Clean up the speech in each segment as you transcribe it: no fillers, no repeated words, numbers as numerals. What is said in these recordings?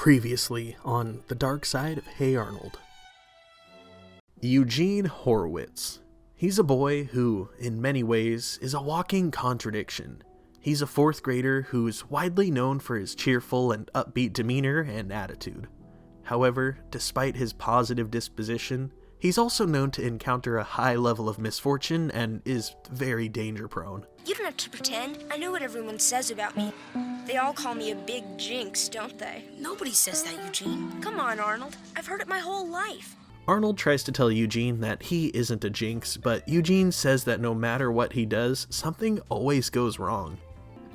Previously on The Dark Side of Hey Arnold. Eugene Horowitz. He's a boy who, in many ways, is a walking contradiction. He's a fourth grader who's widely known for his cheerful and upbeat demeanor and attitude. However, despite his positive disposition, he's also known to encounter a high level of misfortune and is very danger-prone. You don't have to pretend. I know what everyone says about me. They all call me a big jinx, don't they? Nobody says that, Eugene. Come on, Arnold. I've heard it my whole life. Arnold tries to tell Eugene that he isn't a jinx, but Eugene says that no matter what he does, something always goes wrong.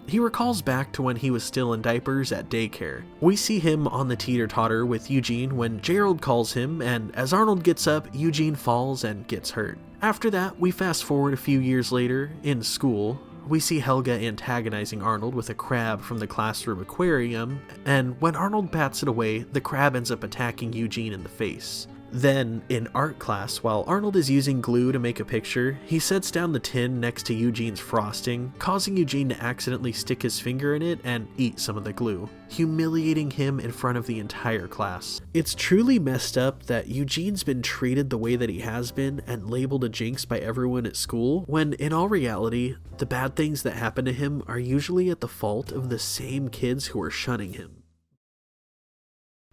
He recalls back to when he was still in diapers at daycare. We see him on the teeter-totter with Eugene when Gerald calls him, and as Arnold gets up, Eugene falls and gets hurt. After that, we fast forward a few years later, in school. We see Helga antagonizing Arnold with a crab from the classroom aquarium, and when Arnold bats it away, the crab ends up attacking Eugene in the face. Then, in art class, while Arnold is using glue to make a picture, he sets down the tin next to Eugene's frosting, causing Eugene to accidentally stick his finger in it and eat some of the glue, humiliating him in front of the entire class. It's truly messed up that Eugene's been treated the way that he has been and labeled a jinx by everyone at school, when in all reality, the bad things that happen to him are usually at the fault of the same kids who are shunning him.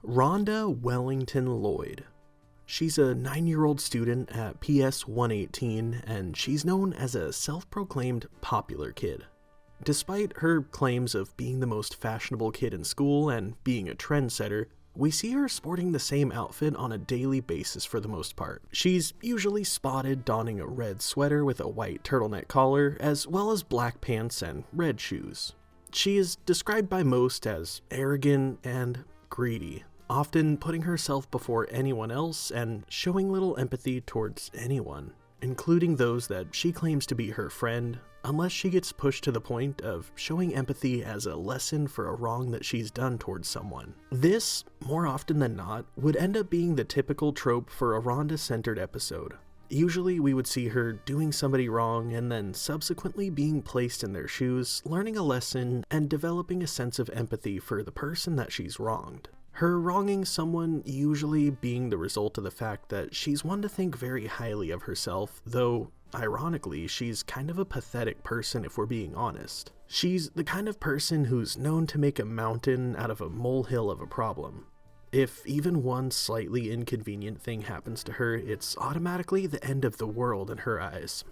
Rhonda Wellington Lloyd. She's a 9-year-old student at PS 118, and she's known as a self-proclaimed popular kid. Despite her claims of being the most fashionable kid in school and being a trendsetter, we see her sporting the same outfit on a daily basis for the most part. She's usually spotted donning a red sweater with a white turtleneck collar, as well as black pants and red shoes. She is described by most as arrogant and greedy, often putting herself before anyone else and showing little empathy towards anyone, including those that she claims to be her friend, unless she gets pushed to the point of showing empathy as a lesson for a wrong that she's done towards someone. This, more often than not, would end up being the typical trope for a Rhonda-centered episode. Usually we would see her doing somebody wrong and then subsequently being placed in their shoes, learning a lesson, and developing a sense of empathy for the person that she's wronged. Her wronging someone usually being the result of the fact that she's one to think very highly of herself, though, ironically, she's kind of a pathetic person if we're being honest. She's the kind of person who's known to make a mountain out of a molehill of a problem. If even one slightly inconvenient thing happens to her, it's automatically the end of the world in her eyes.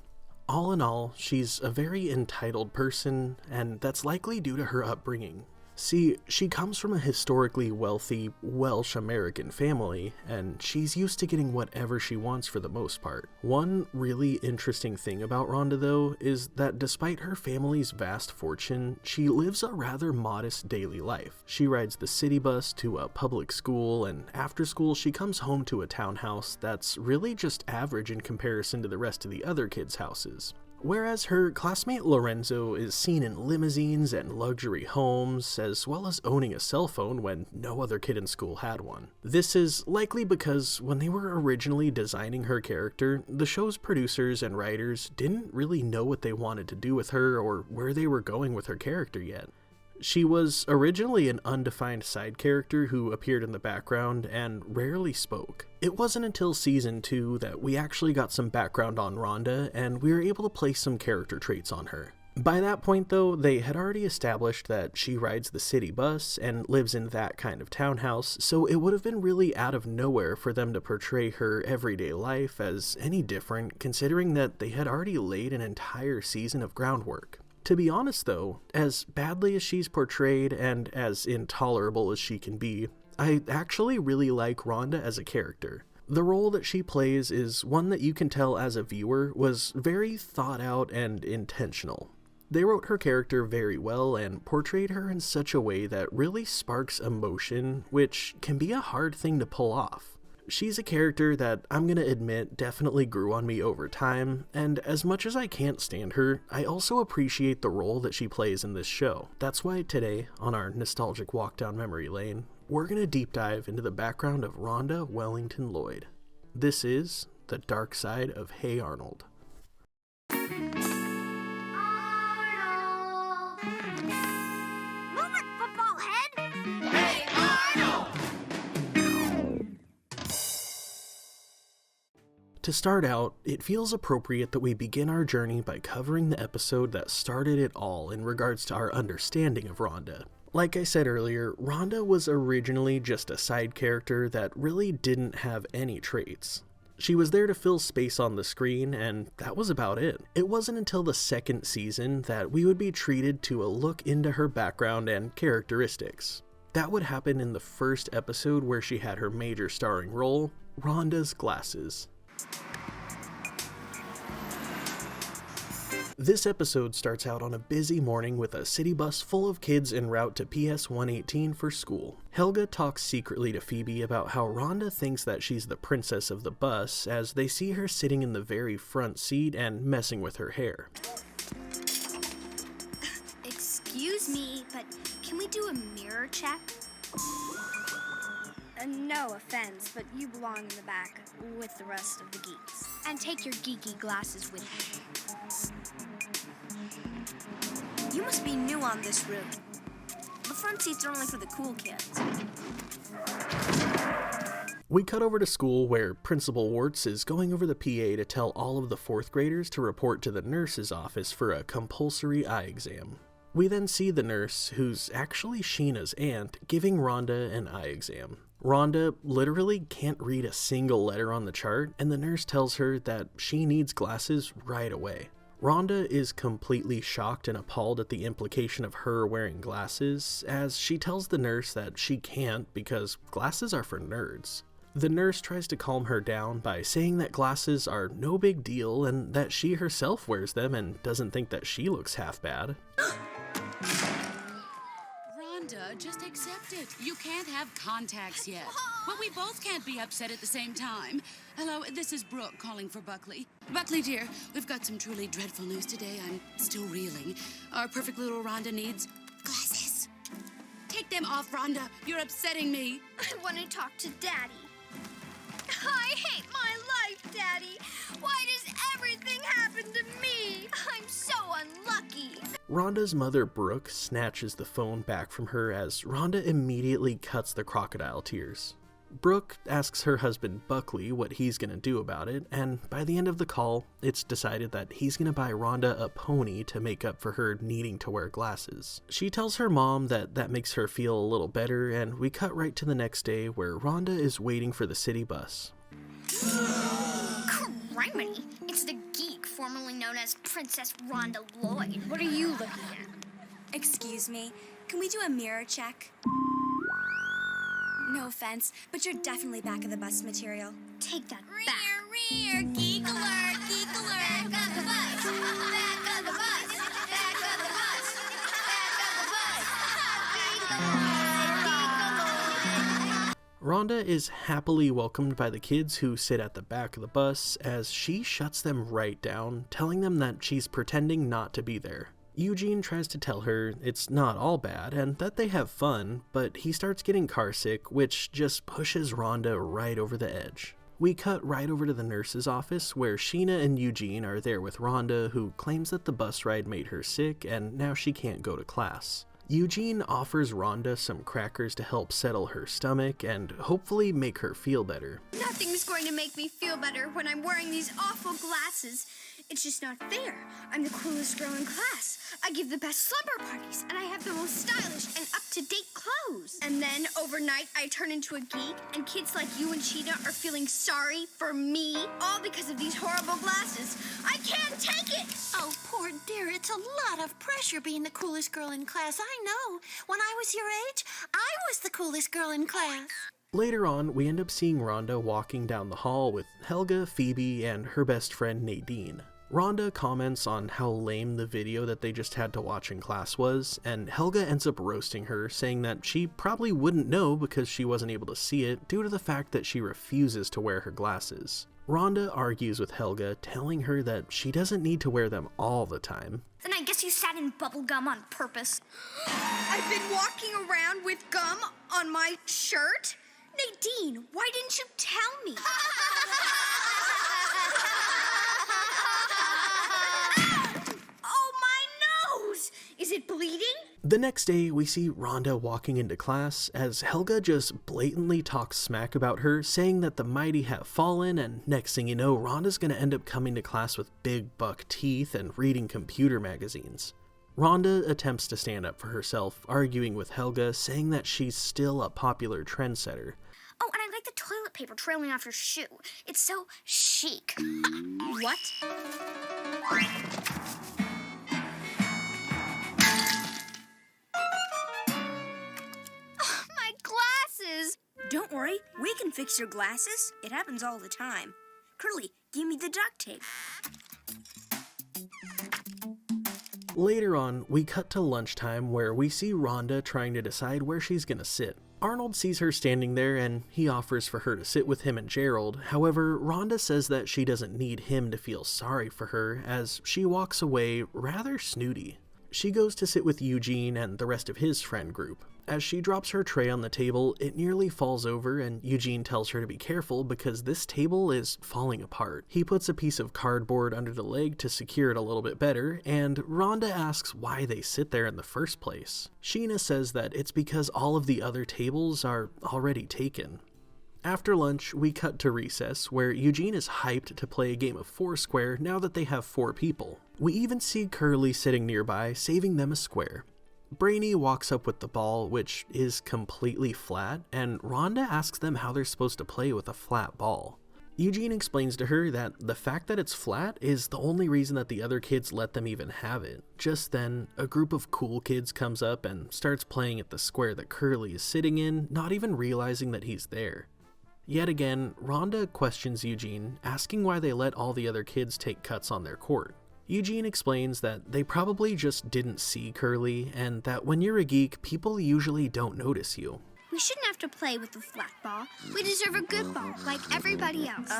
All in all, she's a very entitled person, and that's likely due to her upbringing. See, she comes from a historically wealthy Welsh-American family, and she's used to getting whatever she wants for the most part. One really interesting thing about Rhonda, though, is that despite her family's vast fortune, she lives a rather modest daily life. She rides the city bus to a public school, and after school she comes home to a townhouse that's really just average in comparison to the rest of the other kids' houses. Whereas her classmate Lorenzo is seen in limousines and luxury homes, as well as owning a cell phone when no other kid in school had one. This is likely because when they were originally designing her character, the show's producers and writers didn't really know what they wanted to do with her or where they were going with her character yet. She was originally an undefined side character who appeared in the background and rarely spoke. It wasn't until season 2 that we actually got some background on Rhonda and we were able to place some character traits on her. By that point though, they had already established that she rides the city bus and lives in that kind of townhouse, so it would have been really out of nowhere for them to portray her everyday life as any different, considering that they had already laid an entire season of groundwork. To be honest though, as badly as she's portrayed and as intolerable as she can be, I actually really like Rhonda as a character. The role that she plays is one that you can tell as a viewer was very thought out and intentional. They wrote her character very well and portrayed her in such a way that really sparks emotion, which can be a hard thing to pull off. She's a character that I'm gonna admit definitely grew on me over time, and as much as I can't stand her, I also appreciate the role that she plays in this show. That's why today, on our nostalgic walk down memory lane, we're gonna deep dive into the background of Rhonda Wellington Lloyd. This is The Dark Side of Hey Arnold. Arnold! Move it, football head! Hey Arnold! To start out, it feels appropriate that we begin our journey by covering the episode that started it all in regards to our understanding of Rhonda. Like I said earlier, Rhonda was originally just a side character that really didn't have any traits. She was there to fill space on the screen, and that was about it. It wasn't until the second season that we would be treated to a look into her background and characteristics. That would happen in the first episode where she had her major starring role, Rhonda's glasses. This episode starts out on a busy morning with a city bus full of kids en route to PS 118 for school. Helga talks secretly to Phoebe about how Rhonda thinks that she's the princess of the bus as they see her sitting in the very front seat and messing with her hair. Excuse me, but can we do a mirror check? No offense, but you belong in the back with the rest of the geeks. And take your geeky glasses with you. You must be new on this route. The front seats are only for the cool kids. We cut over to school where Principal Warts is going over the PA to tell all of the 4th graders to report to the nurse's office for a compulsory eye exam. We then see the nurse, who's actually Sheena's aunt, giving Rhonda an eye exam. Rhonda literally can't read a single letter on the chart, and the nurse tells her that she needs glasses right away. Rhonda is completely shocked and appalled at the implication of her wearing glasses, as she tells the nurse that she can't because glasses are for nerds. The nurse tries to calm her down by saying that glasses are no big deal and that she herself wears them and doesn't think that she looks half bad. Rhonda, just accept it. You can't have contacts yet. But we both can't be upset at the same time. Hello, this is Brooke calling for Buckley. Buckley, dear, we've got some truly dreadful news today. I'm still reeling. Our perfect little Rhonda needs glasses. Take them off, Rhonda. You're upsetting me. I want to talk to Daddy. I hate my life, Daddy. Why does everything happen to me? I'm so unlucky. Rhonda's mother, Brooke, snatches the phone back from her as Rhonda immediately cuts the crocodile tears. Brooke asks her husband, Buckley, what he's gonna do about it, and by the end of the call, it's decided that he's gonna buy Rhonda a pony to make up for her needing to wear glasses. She tells her mom that that makes her feel a little better, and we cut right to the next day where Rhonda is waiting for the city bus. Criminy! It's the geek formerly known as Princess Rhonda Lloyd. What are you looking at? Excuse me, can we do a mirror check? No offense, but you're definitely back of the bus material. Take that back. Rear, geek alert, geek alert. Back of the bus, back of the bus, back of the bus, back of the bus. Rhonda is happily welcomed by the kids who sit at the back of the bus as she shuts them right down, telling them that she's pretending not to be there. Eugene tries to tell her it's not all bad and that they have fun, but he starts getting carsick, which just pushes Rhonda right over the edge. We cut right over to the nurse's office where Sheena and Eugene are there with Rhonda, who claims that the bus ride made her sick and now she can't go to class. Eugene offers Rhonda some crackers to help settle her stomach and hopefully make her feel better. Nothing's going to make me feel better when I'm wearing these awful glasses. It's just not fair. I'm the coolest girl in class. I give the best slumber parties, and I have the most stylish and up-to-date clothes. And then, overnight, I turn into a geek, and kids like you and Sheena are feeling sorry for me, all because of these horrible glasses. I can't take it! Oh, poor dear, it's a lot of pressure being the coolest girl in class. I know. When I was your age, I was the coolest girl in class. Later on, we end up seeing Rhonda walking down the hall with Helga, Phoebe, and her best friend Nadine. Rhonda comments on how lame the video that they just had to watch in class was, and Helga ends up roasting her, saying that she probably wouldn't know because she wasn't able to see it due to the fact that she refuses to wear her glasses. Rhonda argues with Helga, telling her that she doesn't need to wear them all the time. Then I guess you sat in bubble gum on purpose. I've been walking around with gum on my shirt? Nadine, why didn't you tell me? Oh, my nose! Is it bleeding? The next day, we see Rhonda walking into class as Helga just blatantly talks smack about her, saying that the mighty have fallen, and next thing you know, Rhonda's gonna end up coming to class with big buck teeth and reading computer magazines. Rhonda attempts to stand up for herself, arguing with Helga, saying that she's still a popular trendsetter. Oh, and I like the toilet paper trailing off your shoe. It's so chic. What? My glasses! Don't worry, we can fix your glasses. It happens all the time. Curly, give me the duct tape. Later on, we cut to lunchtime where we see Rhonda trying to decide where she's gonna sit. Arnold sees her standing there and he offers for her to sit with him and Gerald. However, Rhonda says that she doesn't need him to feel sorry for her as she walks away rather snooty. She goes to sit with Eugene and the rest of his friend group. As she drops her tray on the table, it nearly falls over and Eugene tells her to be careful because this table is falling apart. He puts a piece of cardboard under the leg to secure it a little bit better, and Rhonda asks why they sit there in the first place. Sheena says that it's because all of the other tables are already taken. After lunch, we cut to recess, where Eugene is hyped to play a game of Foursquare now that they have 4 people. We even see Curly sitting nearby, saving them a square. Brainy walks up with the ball, which is completely flat, and Rhonda asks them how they're supposed to play with a flat ball. Eugene explains to her that the fact that it's flat is the only reason that the other kids let them even have it. Just then, a group of cool kids comes up and starts playing at the square that Curly is sitting in, not even realizing that he's there. Yet again, Rhonda questions Eugene, asking why they let all the other kids take cuts on their court. Eugene explains that they probably just didn't see Curly, and that when you're a geek, people usually don't notice you. We shouldn't have to play with a flat ball. We deserve a good ball, like everybody else.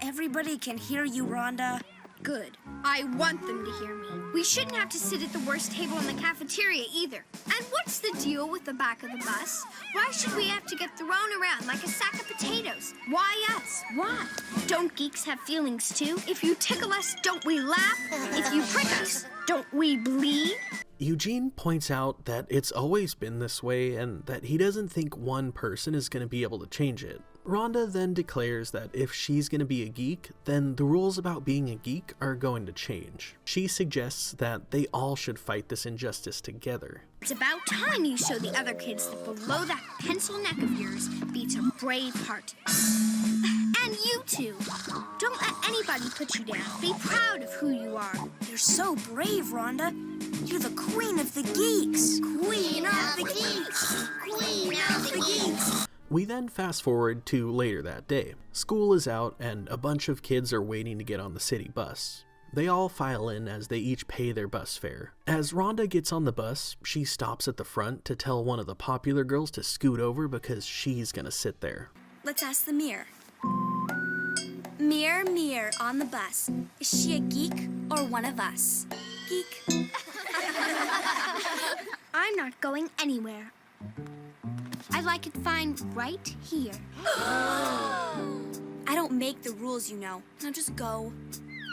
Everybody can hear you, Rhonda. Good. I want them to hear me. We shouldn't have to sit at the worst table in the cafeteria either. And what's the deal with the back of the bus? Why should we have to get thrown around like a sack of potatoes? Why us? Why? Don't geeks have feelings too? If you tickle us, don't we laugh? If you prick us, don't we bleed? Eugene points out that it's always been this way and that he doesn't think one person is going to be able to change it. Rhonda then declares that if she's going to be a geek, then the rules about being a geek are going to change. She suggests that they all should fight this injustice together. It's about time you show the other kids that below that pencil neck of yours beats a brave heart. And you two, don't let anybody put you down. Be proud of who you are. You're so brave, Rhonda. You're the queen of the geeks. Queen of the geeks. Queen of the geeks. We then fast forward to later that day. School is out and a bunch of kids are waiting to get on the city bus. They all file in as they each pay their bus fare. As Rhonda gets on the bus, she stops at the front to tell one of the popular girls to scoot over because she's gonna sit there. Let's ask the mirror. Mirror, mirror on the bus, is she a geek or one of us? Geek. I'm not going anywhere. I like it fine right here. I don't make the rules, you know. Now just go.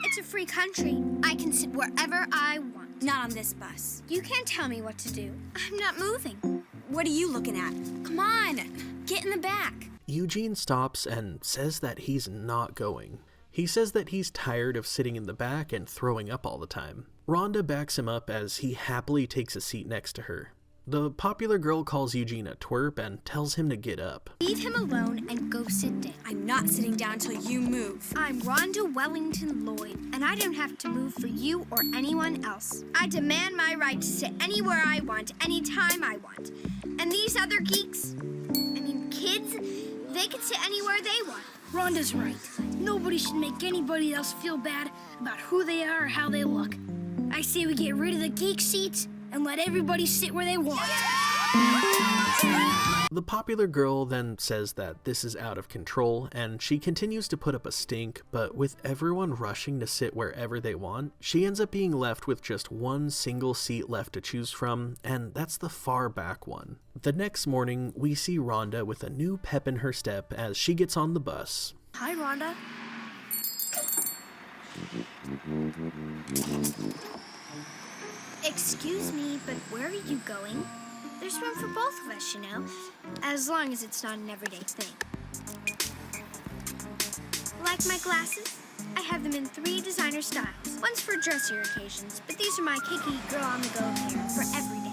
It's a free country. I can sit wherever I want. Not on this bus. You can't tell me what to do. I'm not moving. What are you looking at? Come on, get in the back. Eugene stops and says that he's not going. He says that he's tired of sitting in the back and throwing up all the time. Rhonda backs him up as he happily takes a seat next to her. The popular girl calls Eugene a twerp and tells him to get up. Leave him alone and go sit down. I'm not sitting down until you move. I'm Rhonda Wellington Lloyd, and I don't have to move for you or anyone else. I demand my right to sit anywhere I want, anytime I want. And these other geeks, kids, they can sit anywhere they want. Rhonda's right. Nobody should make anybody else feel bad about who they are or how they look. I say we get rid of the geek seats and let everybody sit where they want. The popular girl then says that this is out of control, and she continues to put up a stink, but with everyone rushing to sit wherever they want, she ends up being left with just one single seat left to choose from, and that's the far back one. The next morning, we see Rhonda with a new pep in her step as she gets on the bus. Hi, Rhonda. Excuse me, but where are you going? There's room for both of us, you know. As long as it's not an everyday thing. Like my glasses? I have them in 3 designer styles. One's for dressier occasions, but these are my kicky girl-on-the-go pair for every day.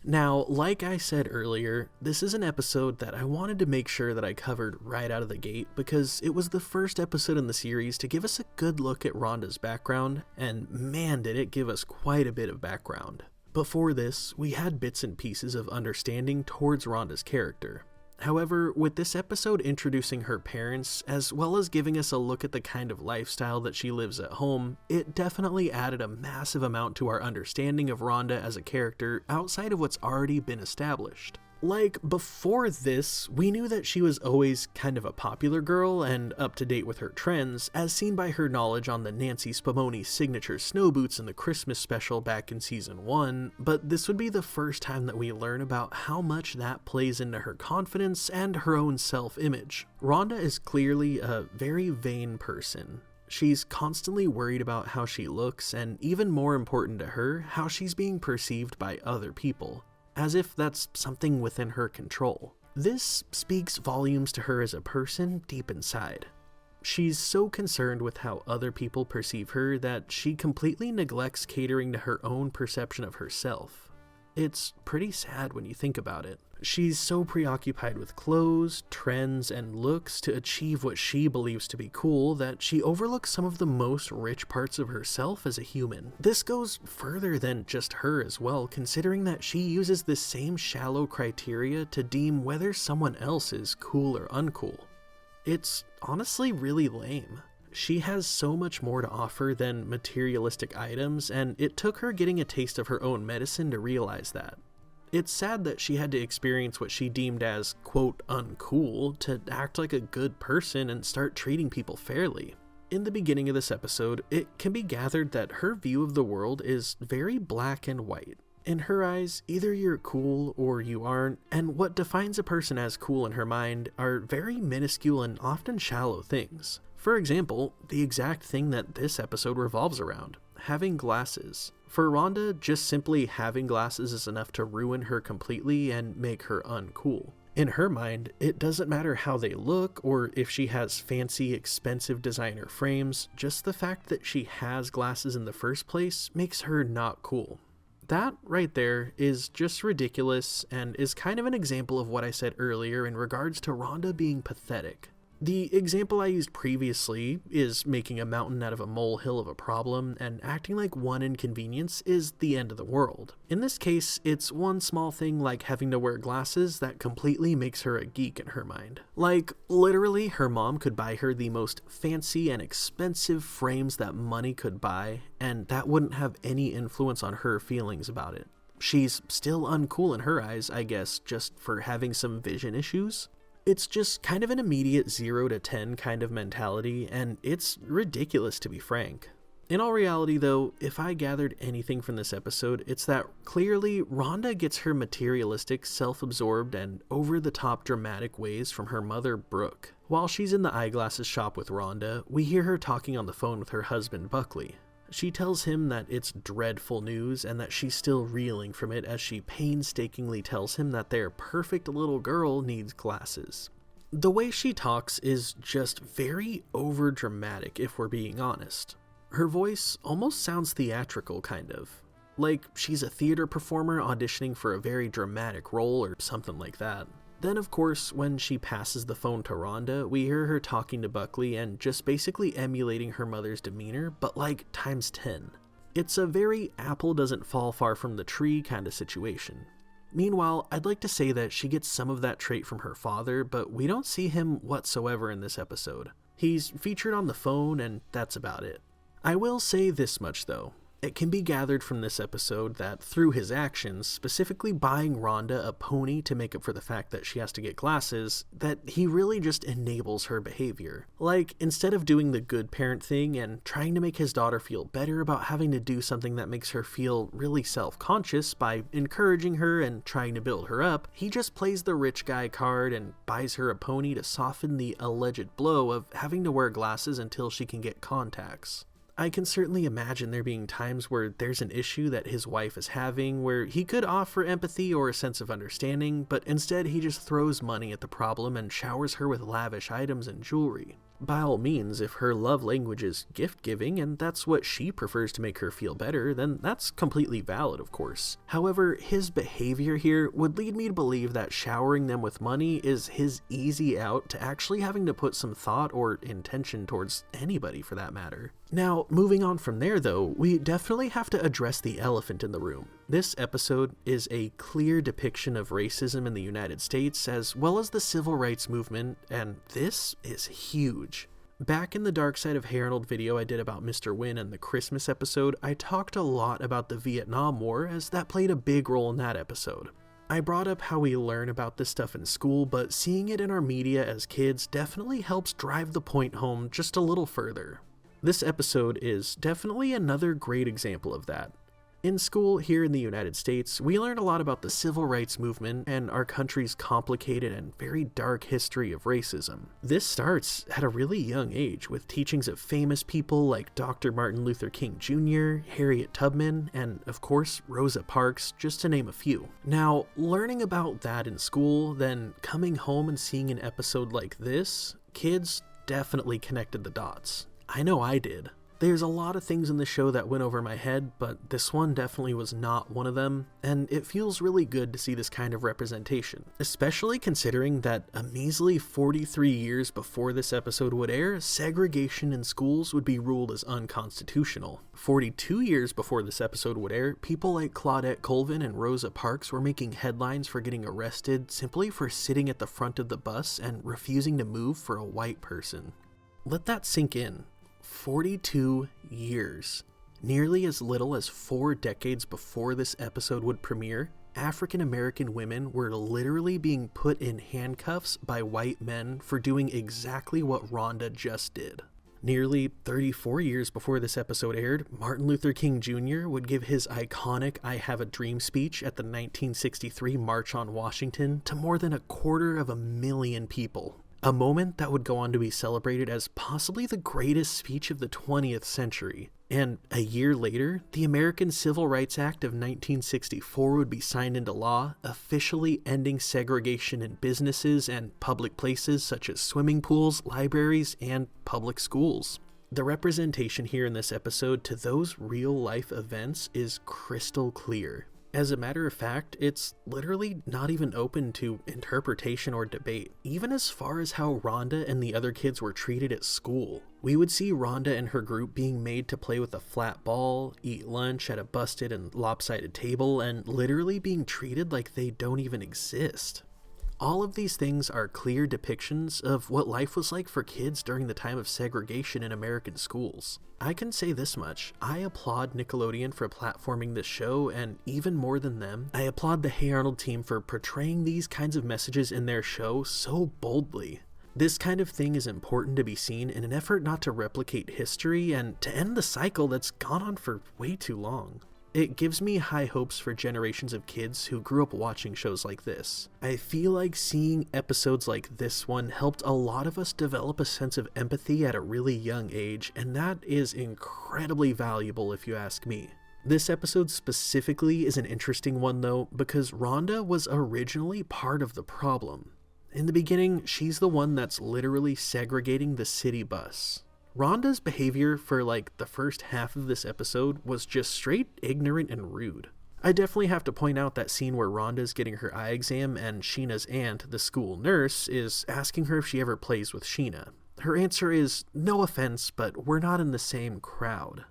Now, like I said earlier, this is an episode that I wanted to make sure that I covered right out of the gate because it was the first episode in the series to give us a good look at Rhonda's background, and man did it give us quite a bit of background. Before this, we had bits and pieces of understanding towards Rhonda's character. However, with this episode introducing her parents, as well as giving us a look at the kind of lifestyle that she lives at home, it definitely added a massive amount to our understanding of Rhonda as a character outside of what's already been established. Like, before this, we knew that she was always kind of a popular girl and up to date with her trends, as seen by her knowledge on the Nancy Spumoni signature snow boots in the Christmas special back in season 1, but this would be the first time that we learn about how much that plays into her confidence and her own self-image. Rhonda is clearly a very vain person. She's constantly worried about how she looks, and even more important to her, how she's being perceived by other people, as if that's something within her control. This speaks volumes to her as a person deep inside. She's so concerned with how other people perceive her that she completely neglects catering to her own perception of herself. It's pretty sad when you think about it. She's so preoccupied with clothes, trends, and looks to achieve what she believes to be cool that she overlooks some of the most rich parts of herself as a human. This goes further than just her as well, considering that she uses the same shallow criteria to deem whether someone else is cool or uncool. It's honestly really lame. She has so much more to offer than materialistic items, and it took her getting a taste of her own medicine to realize that. It's sad that she had to experience what she deemed as, quote, uncool to act like a good person and start treating people fairly. In the beginning of this episode, it can be gathered that her view of the world is very black and white. In her eyes, either you're cool or you aren't, and what defines a person as cool in her mind are very minuscule and often shallow things. For example, the exact thing that this episode revolves around, having glasses. For Rhonda, just simply having glasses is enough to ruin her completely and make her uncool. In her mind, it doesn't matter how they look or if she has fancy, expensive designer frames, just the fact that she has glasses in the first place makes her not cool. That right there is just ridiculous and is kind of an example of what I said earlier in regards to Rhonda being pathetic. The example I used previously is making a mountain out of a molehill of a problem, and acting like one inconvenience is the end of the world. In this case, it's one small thing like having to wear glasses that completely makes her a geek in her mind. Like, literally, her mom could buy her the most fancy and expensive frames that money could buy, and that wouldn't have any influence on her feelings about it. She's still uncool in her eyes, I guess, just for having some vision issues. It's just kind of an immediate 0 to 10 kind of mentality, and it's ridiculous to be frank. In all reality though, if I gathered anything from this episode, it's that clearly Rhonda gets her materialistic, self-absorbed, and over-the-top dramatic ways from her mother, Brooke. While she's in the eyeglasses shop with Rhonda, we hear her talking on the phone with her husband, Buckley. She tells him that it's dreadful news and that she's still reeling from it as she painstakingly tells him that their perfect little girl needs glasses. The way she talks is just very overdramatic if we're being honest. Her voice almost sounds theatrical kind of, like she's a theater performer auditioning for a very dramatic role or something like that. Then, of course, when she passes the phone to Rhonda, we hear her talking to Buckley and just basically emulating her mother's demeanor, but like times 10. It's a very apple doesn't fall far from the tree kind of situation. Meanwhile, I'd like to say that she gets some of that trait from her father, but we don't see him whatsoever in this episode. He's featured on the phone, and that's about it. I will say this much though. It can be gathered from this episode that through his actions, specifically buying Rhonda a pony to make up for the fact that she has to get glasses, that he really just enables her behavior. Like, instead of doing the good parent thing and trying to make his daughter feel better about having to do something that makes her feel really self-conscious by encouraging her and trying to build her up, he just plays the rich guy card and buys her a pony to soften the alleged blow of having to wear glasses until she can get contacts. I can certainly imagine there being times where there's an issue that his wife is having where he could offer empathy or a sense of understanding, but instead he just throws money at the problem and showers her with lavish items and jewelry. By all means, if her love language is gift-giving and that's what she prefers to make her feel better, then that's completely valid, of course. However, his behavior here would lead me to believe that showering them with money is his easy out to actually having to put some thought or intention towards anybody for that matter. Now, moving on from there though, we definitely have to address the elephant in the room. This episode is a clear depiction of racism in the United States as well as the civil rights movement, and this is huge. Back in the Dark Side of Harold video I did about Mr. Wynn and the Christmas episode, I talked a lot about the Vietnam War as that played a big role in that episode. I brought up how we learn about this stuff in school, but seeing it in our media as kids definitely helps drive the point home just a little further. This episode is definitely another great example of that. In school here in the United States, we learn a lot about the civil rights movement and our country's complicated and very dark history of racism. This starts at a really young age with teachings of famous people like Dr. Martin Luther King Jr., Harriet Tubman, and of course Rosa Parks, just to name a few. Now, learning about that in school, then coming home and seeing an episode like this, kids definitely connected the dots. I know I did. There's a lot of things in the show that went over my head, but this one definitely was not one of them, and it feels really good to see this kind of representation, especially considering that a measly 43 years before this episode would air, segregation in schools would be ruled as unconstitutional. 42 years before this episode would air, people like Claudette Colvin and Rosa Parks were making headlines for getting arrested simply for sitting at the front of the bus and refusing to move for a white person. Let that sink in. 42 years. Nearly as little as 4 decades before this episode would premiere, African American women were literally being put in handcuffs by white men for doing exactly what Rhonda just did. Nearly 34 years before this episode aired, Martin Luther King Jr. would give his iconic "I Have a Dream" speech at the 1963 March on Washington to more than 250,000 people. A moment that would go on to be celebrated as possibly the greatest speech of the 20th century. And a year later, the American Civil Rights Act of 1964 would be signed into law, officially ending segregation in businesses and public places such as swimming pools, libraries, and public schools. The representation here in this episode to those real-life events is crystal clear. As a matter of fact, it's literally not even open to interpretation or debate, even as far as how Rhonda and the other kids were treated at school. We would see Rhonda and her group being made to play with a flat ball, eat lunch at a busted and lopsided table, and literally being treated like they don't even exist. All of these things are clear depictions of what life was like for kids during the time of segregation in American schools. I can say this much, I applaud Nickelodeon for platforming this show, and even more than them, I applaud the Hey Arnold team for portraying these kinds of messages in their show so boldly. This kind of thing is important to be seen in an effort not to replicate history and to end the cycle that's gone on for way too long. It gives me high hopes for generations of kids who grew up watching shows like this. I feel like seeing episodes like this one helped a lot of us develop a sense of empathy at a really young age, and that is incredibly valuable if you ask me. This episode specifically is an interesting one though, because Rhonda was originally part of the problem. In the beginning, she's the one that's literally segregating the city bus. Rhonda's behavior for like the first half of this episode was just straight ignorant and rude. I definitely have to point out that scene where Rhonda's getting her eye exam and Sheena's aunt, the school nurse, is asking her if she ever plays with Sheena. Her answer is, "No offense, but we're not in the same crowd."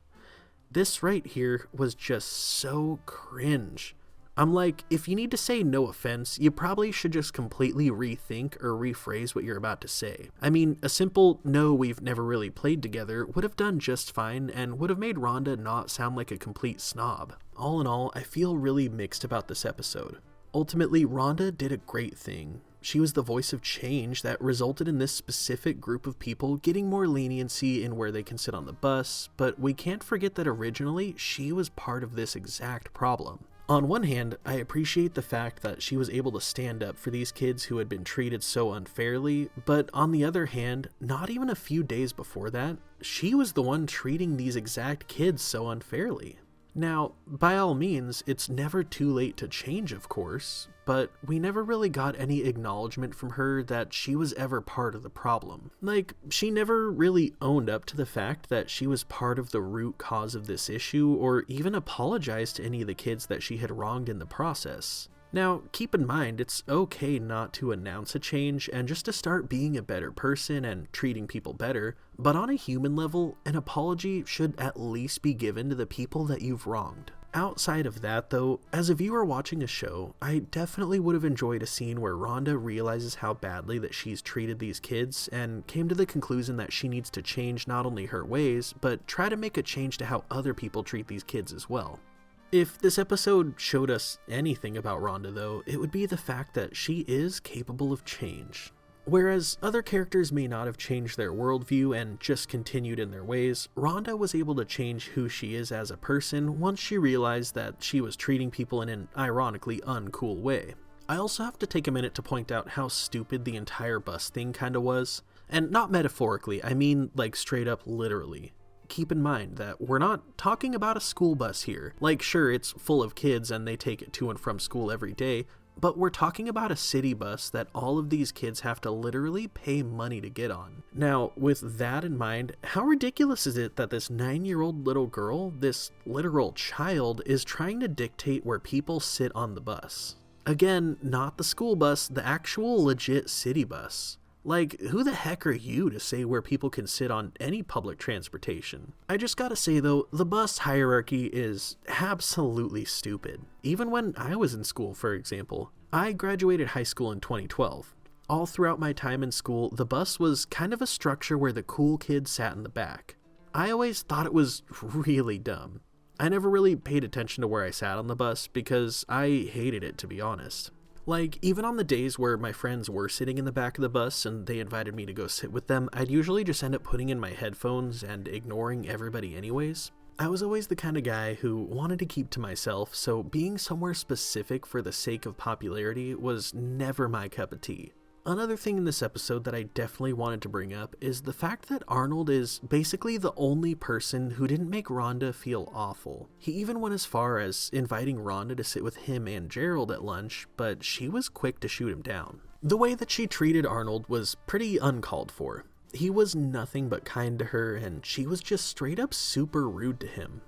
This right here was just so cringe. I'm like, if you need to say no offense, you probably should just completely rethink or rephrase what you're about to say. I mean, a simple, "No, we've never really played together" would have done just fine and would have made Rhonda not sound like a complete snob. All in all, I feel really mixed about this episode. Ultimately, Rhonda did a great thing. She was the voice of change that resulted in this specific group of people getting more leniency in where they can sit on the bus, but we can't forget that originally she was part of this exact problem. On one hand, I appreciate the fact that she was able to stand up for these kids who had been treated so unfairly, but on the other hand, not even a few days before that, she was the one treating these exact kids so unfairly. Now, by all means, it's never too late to change, of course, but we never really got any acknowledgement from her that she was ever part of the problem. Like, she never really owned up to the fact that she was part of the root cause of this issue, or even apologized to any of the kids that she had wronged in the process. Now, keep in mind, it's okay not to announce a change and just to start being a better person and treating people better, but on a human level, an apology should at least be given to the people that you've wronged. Outside of that though, as a viewer watching a show, I definitely would have enjoyed a scene where Rhonda realizes how badly that she's treated these kids and came to the conclusion that she needs to change not only her ways, but try to make a change to how other people treat these kids as well. If this episode showed us anything about Rhonda though, it would be the fact that she is capable of change. Whereas other characters may not have changed their worldview and just continued in their ways, Rhonda was able to change who she is as a person once she realized that she was treating people in an ironically uncool way. I also have to take a minute to point out how stupid the entire bus thing kinda was. And not metaphorically, I mean like straight up literally. Keep in mind that we're not talking about a school bus here. Like, sure, it's full of kids and they take it to and from school every day, but we're talking about a city bus that all of these kids have to literally pay money to get on. Now, with that in mind, how ridiculous is it that this 9-year-old little girl, this literal child, is trying to dictate where people sit on the bus? Again, not the school bus, the actual legit city bus. Like, who the heck are you to say where people can sit on any public transportation? I just gotta say though, the bus hierarchy is absolutely stupid. Even when I was in school, for example, I graduated high school in 2012. All throughout my time in school, the bus was kind of a structure where the cool kids sat in the back. I always thought it was really dumb. I never really paid attention to where I sat on the bus because I hated it, to be honest. Like, even on the days where my friends were sitting in the back of the bus and they invited me to go sit with them, I'd usually just end up putting in my headphones and ignoring everybody anyways. I was always the kind of guy who wanted to keep to myself, so being somewhere specific for the sake of popularity was never my cup of tea. Another thing in this episode that I definitely wanted to bring up is the fact that Arnold is basically the only person who didn't make Rhonda feel awful. He even went as far as inviting Rhonda to sit with him and Gerald at lunch, but she was quick to shoot him down. The way that she treated Arnold was pretty uncalled for. He was nothing but kind to her, and she was just straight up super rude to him.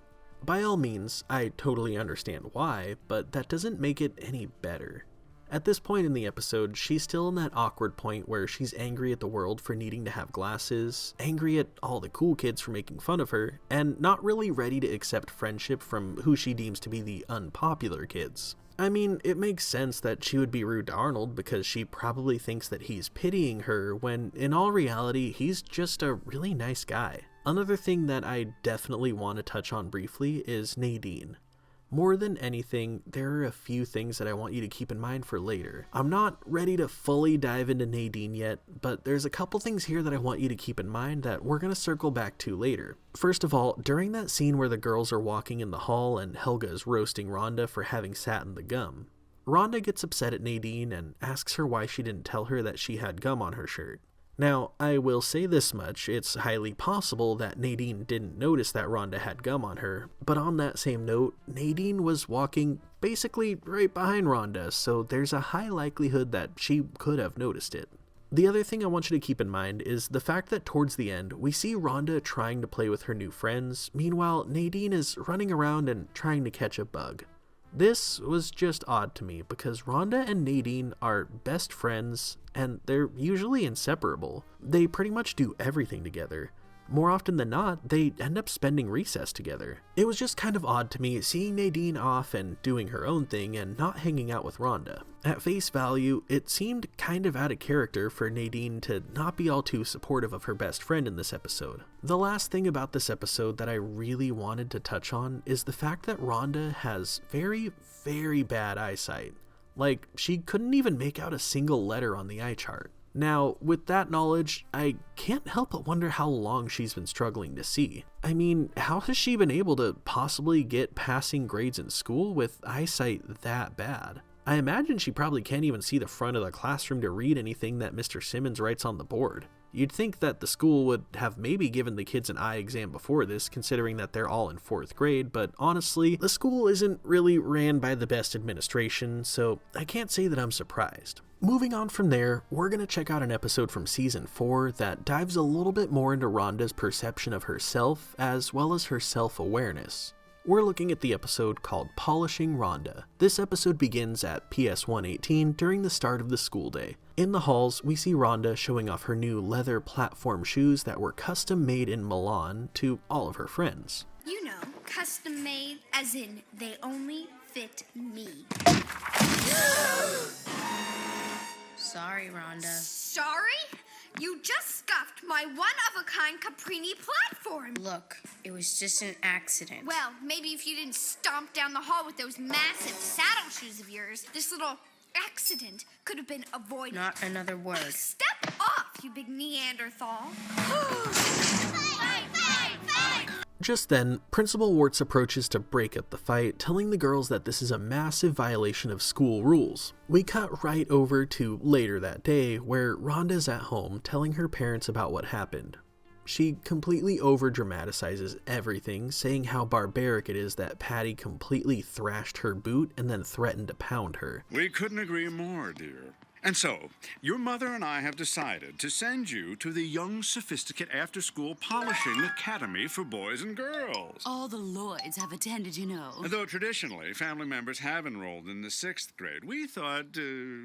By all means, I totally understand why, but that doesn't make it any better. At this point in the episode, she's still in that awkward point where she's angry at the world for needing to have glasses, angry at all the cool kids for making fun of her, and not really ready to accept friendship from who she deems to be the unpopular kids. I mean, it makes sense that she would be rude to Arnold because she probably thinks that he's pitying her when in all reality, he's just a really nice guy. Another thing that I definitely want to touch on briefly is Nadine. More than anything, there are a few things that I want you to keep in mind for later. I'm not ready to fully dive into Nadine yet, but there's a couple things here that I want you to keep in mind that we're going to circle back to later. First of all, during that scene where the girls are walking in the hall and Helga is roasting Rhonda for having sat in the gum, Rhonda gets upset at Nadine and asks her why she didn't tell her that she had gum on her shirt. Now, I will say this much, it's highly possible that Nadine didn't notice that Rhonda had gum on her, but on that same note, Nadine was walking basically right behind Rhonda, so there's a high likelihood that she could have noticed it. The other thing I want you to keep in mind is the fact that towards the end, we see Rhonda trying to play with her new friends, meanwhile Nadine is running around and trying to catch a bug. This was just odd to me because Rhonda and Nadine are best friends and they're usually inseparable. They pretty much do everything together. More often than not, they end up spending recess together. It was just kind of odd to me seeing Nadine off and doing her own thing and not hanging out with Rhonda. At face value, it seemed kind of out of character for Nadine to not be all too supportive of her best friend in this episode. The last thing about this episode that I really wanted to touch on is the fact that Rhonda has very, very bad eyesight. Like, she couldn't even make out a single letter on the eye chart. Now, with that knowledge, I can't help but wonder how long she's been struggling to see. I mean, how has she been able to possibly get passing grades in school with eyesight that bad? I imagine she probably can't even see the front of the classroom to read anything that Mr. Simmons writes on the board. You'd think that the school would have maybe given the kids an eye exam before this, considering that they're all in 4th grade, but honestly, the school isn't really ran by the best administration, so I can't say that I'm surprised. Moving on from there, we're going to check out an episode from Season 4 that dives a little bit more into Rhonda's perception of herself, as well as her self-awareness. We're looking at the episode called Polishing Rhonda. This episode begins at PS 118 during the start of the school day. In the halls, we see Rhonda showing off her new leather platform shoes that were custom made in Milan to all of her friends. You know, custom made, as in they only fit me. Sorry, Rhonda. Sorry? You just scuffed my one-of-a-kind Caprini platform. Look, it was just an accident. Well, maybe if you didn't stomp down the hall with those massive saddle shoes of yours, this little accident could have been avoided. Not another word. Step off, you big Neanderthal. Just then, Principal Warts approaches to break up the fight, telling the girls that this is a massive violation of school rules. We cut right over to later that day, where Rhonda's at home telling her parents about what happened. She completely over-dramatizes everything, saying how barbaric it is that Patty completely thrashed her boot and then threatened to pound her. We couldn't agree more, dear. And so, your mother and I have decided to send you to the Young Sophisticate After-School Polishing Academy for Boys and Girls. All the Lloyds have attended, you know. Though traditionally, family members have enrolled in the 6th grade, we thought,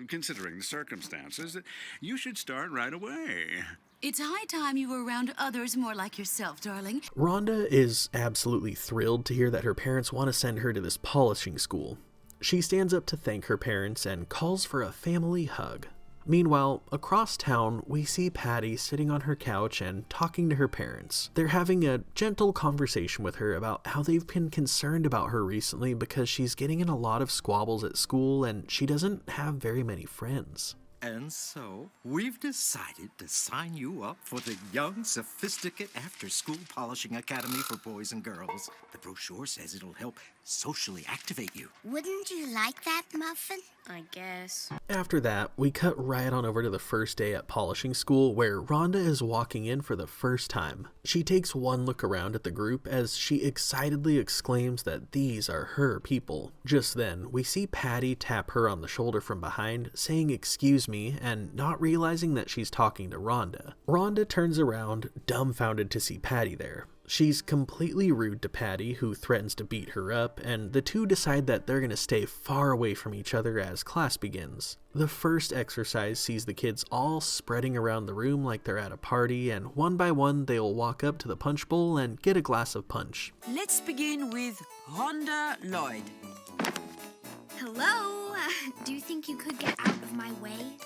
considering the circumstances, that you should start right away. It's high time you were around others more like yourself, darling. Rhonda is absolutely thrilled to hear that her parents want to send her to this polishing school. She stands up to thank her parents and calls for a family hug. Meanwhile, across town, we see Patty sitting on her couch and talking to her parents. They're having a gentle conversation with her about how they've been concerned about her recently because she's getting in a lot of squabbles at school and she doesn't have very many friends. And so, we've decided to sign you up for the Young Sophisticate After-School Polishing Academy for Boys and Girls. The brochure says it'll help socially activate you. Wouldn't you like that, Muffin? I guess. After that, we cut right on over to the first day at polishing school where Rhonda is walking in for the first time. She takes one look around at the group as she excitedly exclaims that these are her people. Just then, we see Patty tap her on the shoulder from behind, saying "excuse me," and not realizing that she's talking to Rhonda. Rhonda turns around, dumbfounded to see Patty there. She's completely rude to Patty, who threatens to beat her up, and the two decide that they're going to stay far away from each other as class begins. The first exercise sees the kids all spreading around the room like they're at a party, and one by one they'll walk up to the punch bowl and get a glass of punch. Let's begin with Rhonda Lloyd. Hello? Do you think you could get out of my way?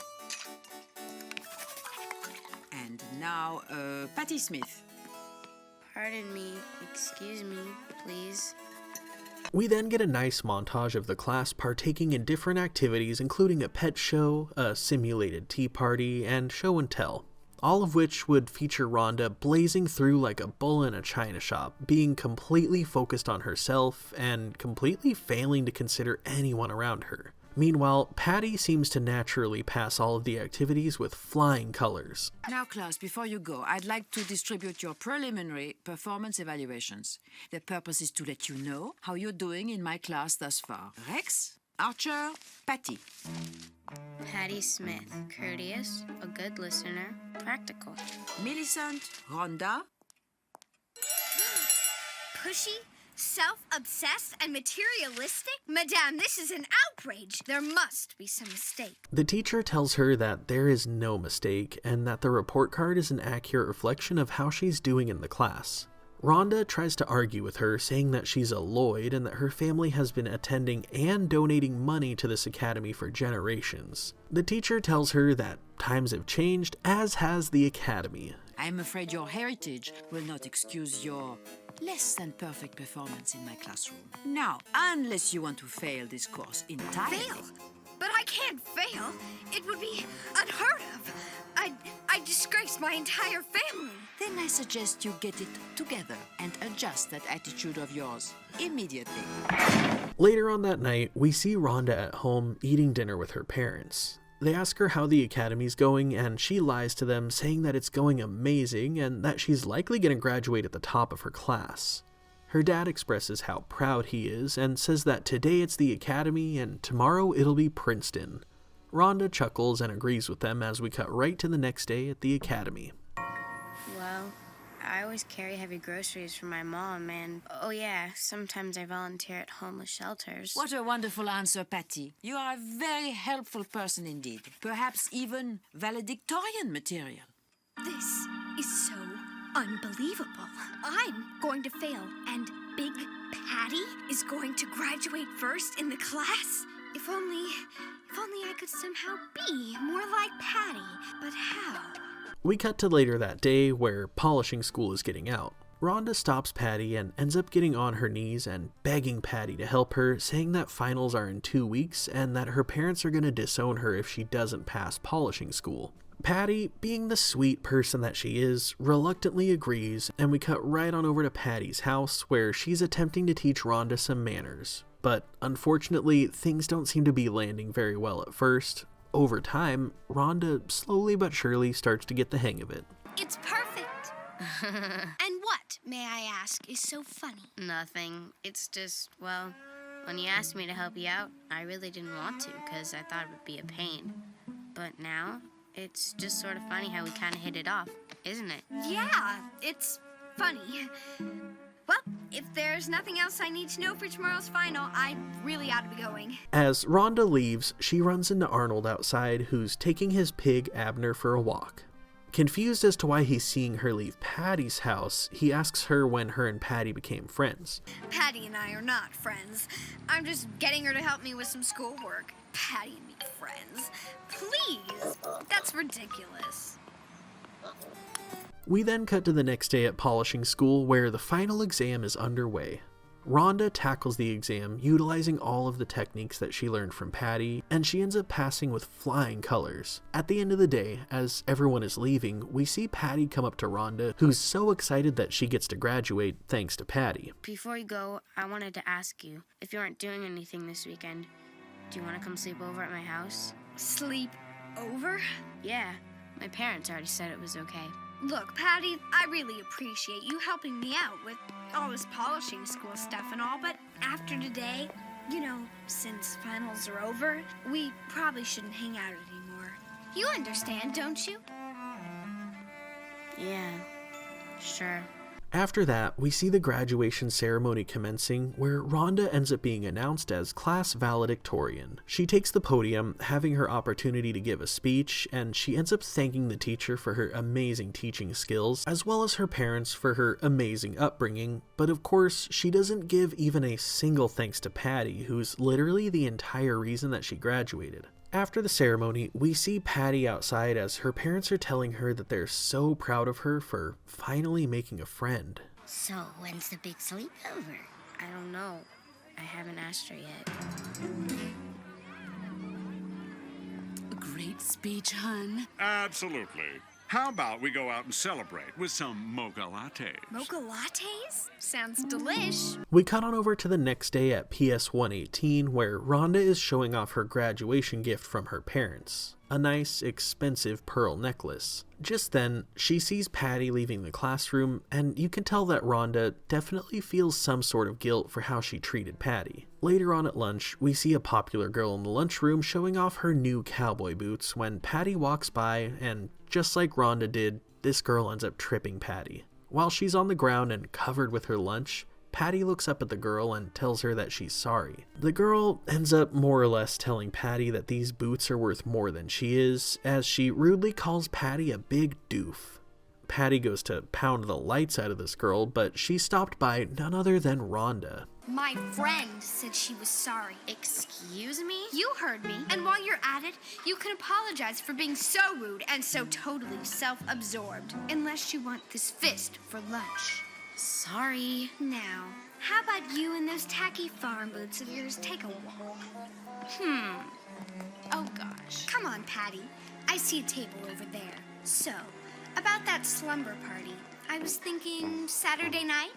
And now, Patty Smith. Pardon me. Excuse me, please. We then get a nice montage of the class partaking in different activities, including a pet show, a simulated tea party, and show and tell. All of which would feature Rhonda blazing through like a bull in a china shop, being completely focused on herself and completely failing to consider anyone around her. Meanwhile, Patty seems to naturally pass all of the activities with flying colors. Now, class, before you go, I'd like to distribute your preliminary performance evaluations. The purpose is to let you know how you're doing in my class thus far. Rex, Archer, Patty. Patty Smith. Courteous, a good listener, practical. Millicent, Rhonda. Pushy? Self-obsessed and materialistic? Madame, this is an outrage. There must be some mistake. The teacher tells her that there is no mistake and that the report card is an accurate reflection of how she's doing in the class. Rhonda tries to argue with her, saying that she's a Lloyd and that her family has been attending and donating money to this academy for generations. The teacher tells her that times have changed, as has the academy. I'm afraid your heritage will not excuse your less than perfect performance in my classroom. Now, unless you want to fail this course entirely. Fail? But I can't fail. It would be unheard of. I disgraced my entire family. Then I suggest you get it together and adjust that attitude of yours immediately. Later on that night, we see Rhonda at home eating dinner with her parents. They ask her how the academy's going, and she lies to them, saying that it's going amazing and that she's likely going to graduate at the top of her class. Her dad expresses how proud he is and says that today it's the academy and tomorrow it'll be Princeton. Rhonda chuckles and agrees with them as we cut right to the next day at the academy. Well, I always carry heavy groceries for my mom, and oh yeah, sometimes I volunteer at homeless shelters. What a wonderful answer, Patty. You are a very helpful person indeed. Perhaps even valedictorian material. This is so unbelievable. I'm going to fail, and Big Patty is going to graduate first in the class. If only I could somehow be more like Patty. But how? We cut to later that day where polishing school is getting out. Rhonda stops Patty and ends up getting on her knees and begging Patty to help her, saying that finals are in 2 weeks and that her parents are going to disown her if she doesn't pass polishing school. Patty, being the sweet person that she is, reluctantly agrees, and we cut right on over to Patty's house where she's attempting to teach Rhonda some manners. But unfortunately, things don't seem to be landing very well at first. Over time, Rhonda slowly but surely starts to get the hang of it. It's perfect. And what, may I ask, is so funny? Nothing. It's just, well, when you asked me to help you out, I really didn't want to because I thought it would be a pain. But now, it's just sort of funny how we kind of hit it off, isn't it? Yeah, it's funny. Well, if there's nothing else I need to know for tomorrow's final, I really ought to be going. As Rhonda leaves, she runs into Arnold outside, who's taking his pig Abner for a walk. Confused as to why he's seeing her leave Patty's house, he asks her when her and Patty became friends. Patty and I are not friends. I'm just getting her to help me with some schoolwork. Patty and me friends? Please! That's ridiculous. We then cut to the next day at polishing school where the final exam is underway. Rhonda tackles the exam utilizing all of the techniques that she learned from Patty, and she ends up passing with flying colors. At the end of the day, as everyone is leaving, we see Patty come up to Rhonda, who's so excited that she gets to graduate thanks to Patty. Before you go, I wanted to ask you, if you aren't doing anything this weekend, do you want to come sleep over at my house? Sleep over? Yeah, my parents already said it was okay. Look, Patty, I really appreciate you helping me out with all this polishing school stuff and all, but after today, you know, since finals are over, we probably shouldn't hang out anymore. You understand, don't you? Yeah, sure. After that, we see the graduation ceremony commencing, where Rhonda ends up being announced as class valedictorian. She takes the podium, having her opportunity to give a speech, and she ends up thanking the teacher for her amazing teaching skills, as well as her parents for her amazing upbringing. But of course, she doesn't give even a single thanks to Patty, who's literally the entire reason that she graduated. After the ceremony, we see Patty outside as her parents are telling her that they're so proud of her for finally making a friend. So, when's the big sleepover? I don't know. I haven't asked her yet. A great speech, hun. Absolutely. How about we go out and celebrate with some mocha lattes? Mocha lattes? Sounds delish. We cut on over to the next day at PS 118, where Rhonda is showing off her graduation gift from her parents, a nice, expensive pearl necklace. Just then, she sees Patty leaving the classroom, and you can tell that Rhonda definitely feels some sort of guilt for how she treated Patty. Later on at lunch, we see a popular girl in the lunchroom showing off her new cowboy boots when Patty walks by, and just like Rhonda did, this girl ends up tripping Patty. While she's on the ground and covered with her lunch, Patty looks up at the girl and tells her that she's sorry. The girl ends up more or less telling Patty that these boots are worth more than she is, as she rudely calls Patty a big doof. Patty goes to pound the lights out of this girl, but she's stopped by none other than Rhonda. My friend said she was sorry. Excuse me? You heard me. And while you're at it, you can apologize for being so rude and so totally self-absorbed. Unless you want this fist for lunch. Sorry. Now, how about you and those tacky farm boots of yours take a walk? Oh gosh. Come on, Patty. I see a table over there. So, about that slumber party, I was thinking Saturday night?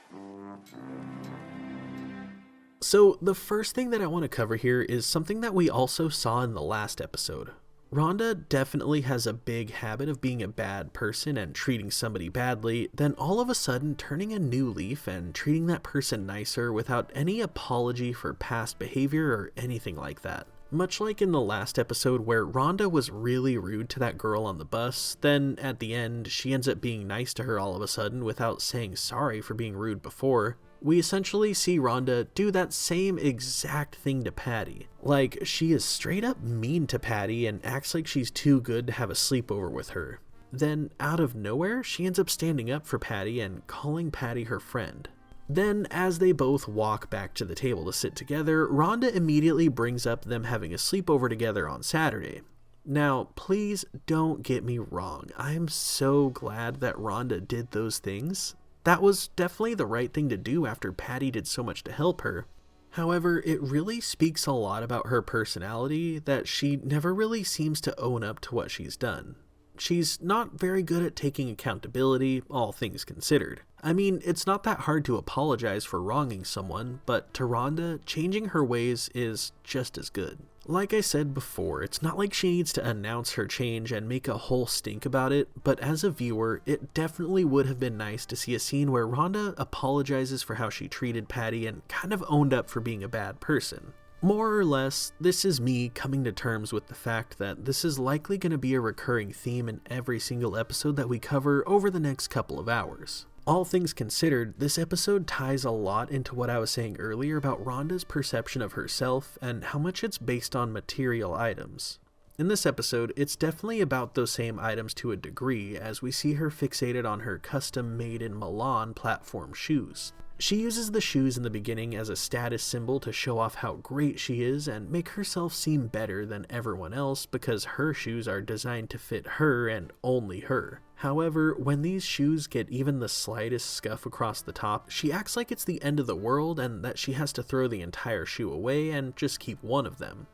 So the first thing that I want to cover here is something that we also saw in the last episode. Rhonda definitely has a big habit of being a bad person and treating somebody badly, then all of a sudden turning a new leaf and treating that person nicer without any apology for past behavior or anything like that. Much like in the last episode where Rhonda was really rude to that girl on the bus, then at the end she ends up being nice to her all of a sudden without saying sorry for being rude before. We essentially see Rhonda do that same exact thing to Patty. Like, she is straight up mean to Patty and acts like she's too good to have a sleepover with her. Then, out of nowhere, she ends up standing up for Patty and calling Patty her friend. Then, as they both walk back to the table to sit together, Rhonda immediately brings up them having a sleepover together on Saturday. Now, please don't get me wrong. I'm so glad that Rhonda did those things. That was definitely the right thing to do after Patty did so much to help her. However, it really speaks a lot about her personality that she never really seems to own up to what she's done. She's not very good at taking accountability, all things considered. I mean, it's not that hard to apologize for wronging someone, but to Rhonda, changing her ways is just as good. Like I said before, it's not like she needs to announce her change and make a whole stink about it, but as a viewer, it definitely would have been nice to see a scene where Rhonda apologizes for how she treated Patty and kind of owned up for being a bad person. More or less, this is me coming to terms with the fact that this is likely going to be a recurring theme in every single episode that we cover over the next couple of hours. All things considered, this episode ties a lot into what I was saying earlier about Rhonda's perception of herself and how much it's based on material items. In this episode, it's definitely about those same items to a degree, as we see her fixated on her custom-made in Milan platform shoes. She uses the shoes in the beginning as a status symbol to show off how great she is and make herself seem better than everyone else because her shoes are designed to fit her and only her. However, when these shoes get even the slightest scuff across the top, she acts like it's the end of the world and that she has to throw the entire shoe away and just keep one of them.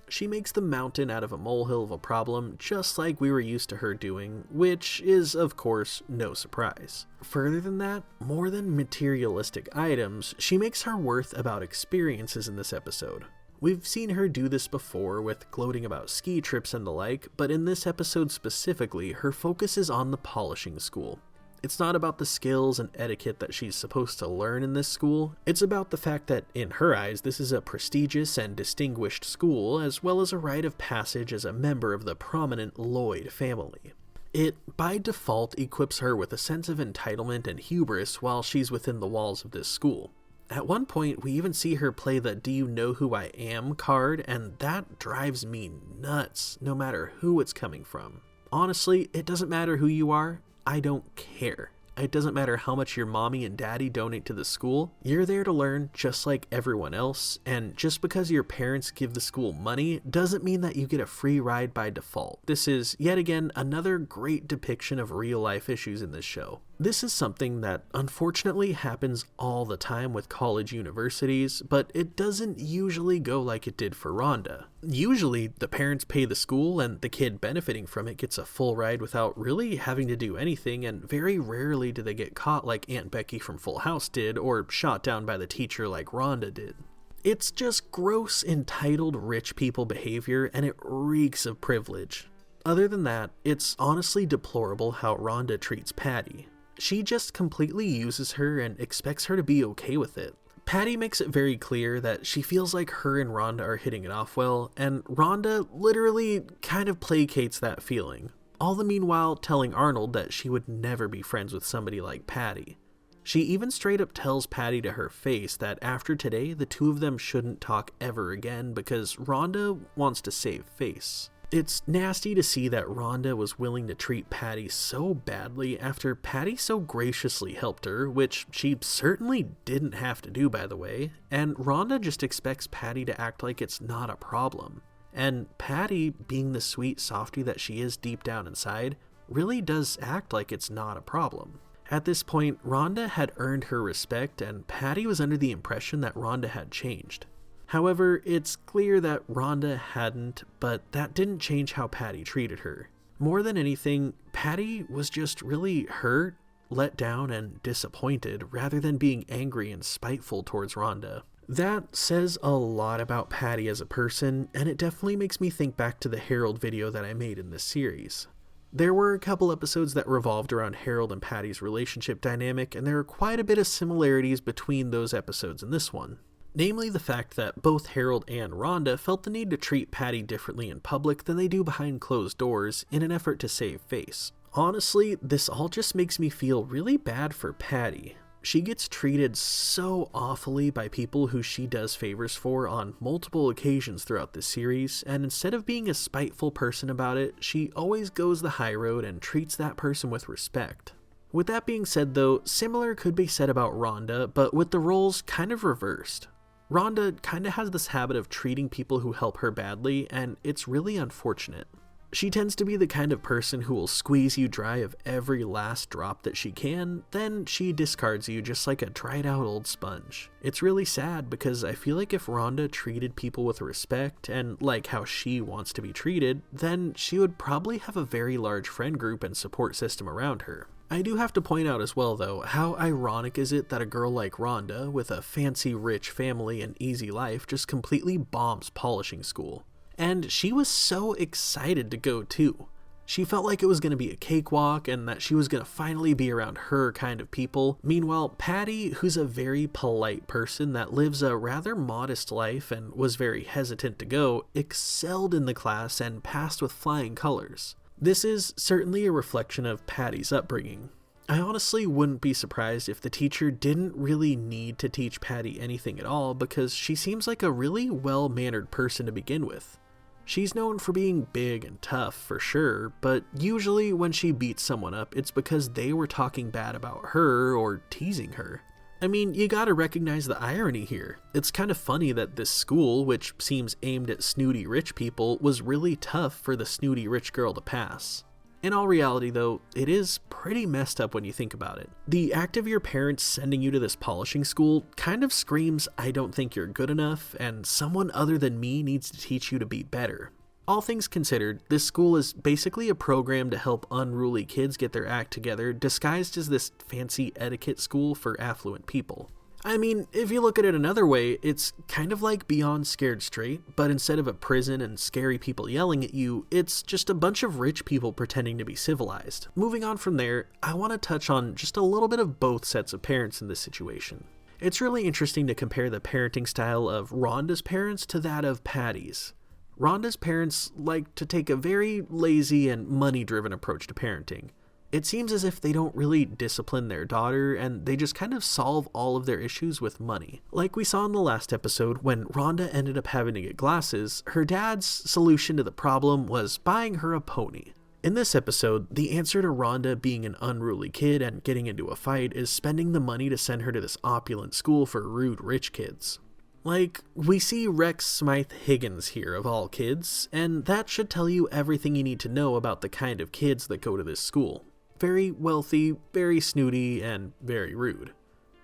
She makes the mountain out of a molehill of a problem, just like we were used to her doing, which is, of course, no surprise. Further than that, more than materialistic items, she makes her worth about experiences in this episode. We've seen her do this before with gloating about ski trips and the like, but in this episode specifically, her focus is on the polishing school. It's not about the skills and etiquette that she's supposed to learn in this school. It's about the fact that, in her eyes, this is a prestigious and distinguished school, as well as a rite of passage as a member of the prominent Lloyd family. It, by default, equips her with a sense of entitlement and hubris while she's within the walls of this school. At one point, we even see her play the "Do you know who I am" card, and that drives me nuts, no matter who it's coming from. Honestly, it doesn't matter who you are. I don't care. It doesn't matter how much your mommy and daddy donate to the school. You're there to learn just like everyone else, and just because your parents give the school money doesn't mean that you get a free ride by default. This is, yet again, another great depiction of real-life issues in this show. This is something that unfortunately happens all the time with college universities, but it doesn't usually go like it did for Rhonda. Usually, the parents pay the school and the kid benefiting from it gets a full ride without really having to do anything, and very rarely do they get caught like Aunt Becky from Full House did, or shot down by the teacher like Rhonda did. It's just gross, entitled rich people behavior, and it reeks of privilege. Other than that, it's honestly deplorable how Rhonda treats Patty. She just completely uses her and expects her to be okay with it. Patty makes it very clear that she feels like her and Rhonda are hitting it off well, and Rhonda literally kind of placates that feeling. All the meanwhile telling Arnold that she would never be friends with somebody like Patty. She even straight up tells Patty to her face that after today, the two of them shouldn't talk ever again because Rhonda wants to save face. It's nasty to see that Rhonda was willing to treat Patty so badly after Patty so graciously helped her, which she certainly didn't have to do, by the way, and Rhonda just expects Patty to act like it's not a problem. And Patty, being the sweet softie that she is deep down inside, really does act like it's not a problem. At this point, Rhonda had earned her respect, and Patty was under the impression that Rhonda had changed. However, it's clear that Rhonda hadn't, but that didn't change how Patty treated her. More than anything, Patty was just really hurt, let down, and disappointed rather than being angry and spiteful towards Rhonda. That says a lot about Patty as a person, and it definitely makes me think back to the Harold video that I made in this series. There were a couple episodes that revolved around Harold and Patty's relationship dynamic, and there are quite a bit of similarities between those episodes and this one. Namely the fact that both Harold and Rhonda felt the need to treat Patty differently in public than they do behind closed doors in an effort to save face. Honestly, this all just makes me feel really bad for Patty. She gets treated so awfully by people who she does favors for on multiple occasions throughout this series, and instead of being a spiteful person about it, she always goes the high road and treats that person with respect. With that being said though, similar could be said about Rhonda, but with the roles kind of reversed. Rhonda kind of has this habit of treating people who help her badly, and it's really unfortunate. She tends to be the kind of person who will squeeze you dry of every last drop that she can, then she discards you just like a dried out old sponge. It's really sad because I feel like if Rhonda treated people with respect and like how she wants to be treated, then she would probably have a very large friend group and support system around her. I do have to point out as well though, how ironic is it that a girl like Rhonda, with a fancy rich family and easy life, just completely bombs polishing school. And she was so excited to go too. She felt like it was going to be a cakewalk and that she was going to finally be around her kind of people. Meanwhile, Patty, who's a very polite person that lives a rather modest life and was very hesitant to go, excelled in the class and passed with flying colors. This is certainly a reflection of Patty's upbringing. I honestly wouldn't be surprised if the teacher didn't really need to teach Patty anything at all because she seems like a really well-mannered person to begin with. She's known for being big and tough for sure, but usually when she beats someone up, it's because they were talking bad about her or teasing her. I mean, you gotta recognize the irony here. It's kind of funny that this school, which seems aimed at snooty rich people, was really tough for the snooty rich girl to pass. In all reality though, it is pretty messed up when you think about it. The act of your parents sending you to this polishing school kind of screams, I don't think you're good enough, and someone other than me needs to teach you to be better. All things considered, this school is basically a program to help unruly kids get their act together, disguised as this fancy etiquette school for affluent people. I mean, if you look at it another way, it's kind of like Beyond Scared Straight, but instead of a prison and scary people yelling at you, it's just a bunch of rich people pretending to be civilized. Moving on from there, I want to touch on just a little bit of both sets of parents in this situation. It's really interesting to compare the parenting style of Rhonda's parents to that of Patty's. Rhonda's parents like to take a very lazy and money-driven approach to parenting. It seems as if they don't really discipline their daughter and they just kind of solve all of their issues with money. Like we saw in the last episode, when Rhonda ended up having to get glasses, her dad's solution to the problem was buying her a pony. In this episode, the answer to Rhonda being an unruly kid and getting into a fight is spending the money to send her to this opulent school for rude rich kids. Like, we see Rex Smythe Higgins here of all kids, and that should tell you everything you need to know about the kind of kids that go to this school. Very wealthy, very snooty, and very rude.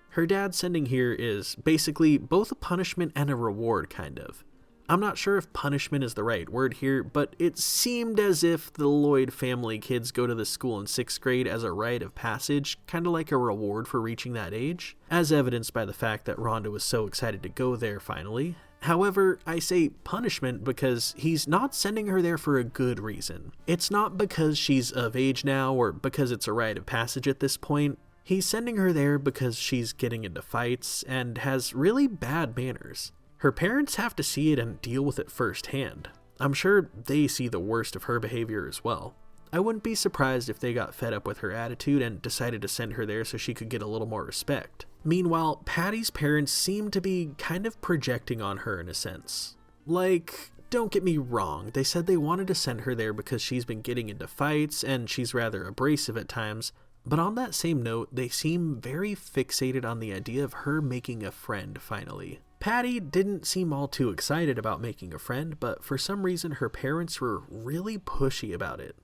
Her dad sending here is basically both a punishment and a reward, kind of. I'm not sure if punishment is the right word here, but it seemed as if the Lloyd family kids go to this school in 6th grade as a rite of passage, kind of like a reward for reaching that age, as evidenced by the fact that Rhonda was so excited to go there finally. However, I say punishment because he's not sending her there for a good reason. It's not because she's of age now or because it's a rite of passage at this point. He's sending her there because she's getting into fights and has really bad manners. Her parents have to see it and deal with it firsthand. I'm sure they see the worst of her behavior as well. I wouldn't be surprised if they got fed up with her attitude and decided to send her there so she could get a little more respect. Meanwhile, Patty's parents seem to be kind of projecting on her in a sense. Like, don't get me wrong, they said they wanted to send her there because she's been getting into fights and she's rather abrasive at times, but on that same note, they seem very fixated on the idea of her making a friend finally. Patty didn't seem all too excited about making a friend, but for some reason her parents were really pushy about it.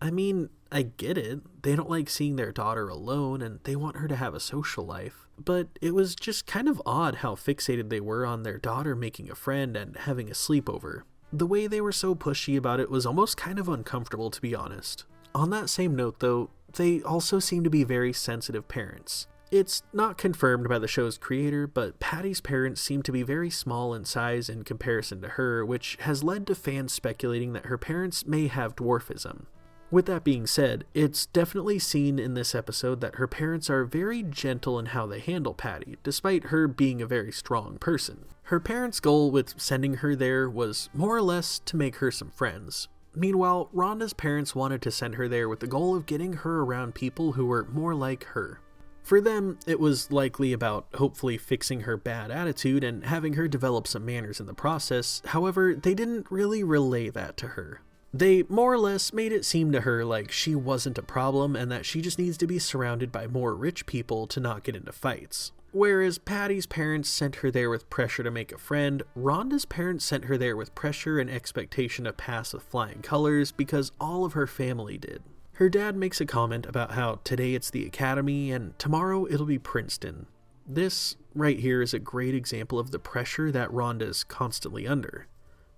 I mean, I get it. They don't like seeing their daughter alone and they want her to have a social life. But it was just kind of odd how fixated they were on their daughter making a friend and having a sleepover. The way they were so pushy about it was almost kind of uncomfortable, to be honest. On that same note though, they also seem to be very sensitive parents. It's not confirmed by the show's creator, but Patty's parents seem to be very small in size in comparison to her, which has led to fans speculating that her parents may have dwarfism. With that being said, it's definitely seen in this episode that her parents are very gentle in how they handle Patty, despite her being a very strong person. Her parents' goal with sending her there was more or less to make her some friends. Meanwhile, Rhonda's parents wanted to send her there with the goal of getting her around people who were more like her. For them, it was likely about hopefully fixing her bad attitude and having her develop some manners in the process. However, they didn't really relay that to her. They more or less made it seem to her like she wasn't a problem and that she just needs to be surrounded by more rich people to not get into fights. Whereas Patty's parents sent her there with pressure to make a friend, Rhonda's parents sent her there with pressure and expectation to pass with flying colors because all of her family did. Her dad makes a comment about how today it's the academy and tomorrow it'll be Princeton. This right here is a great example of the pressure that Rhonda's constantly under.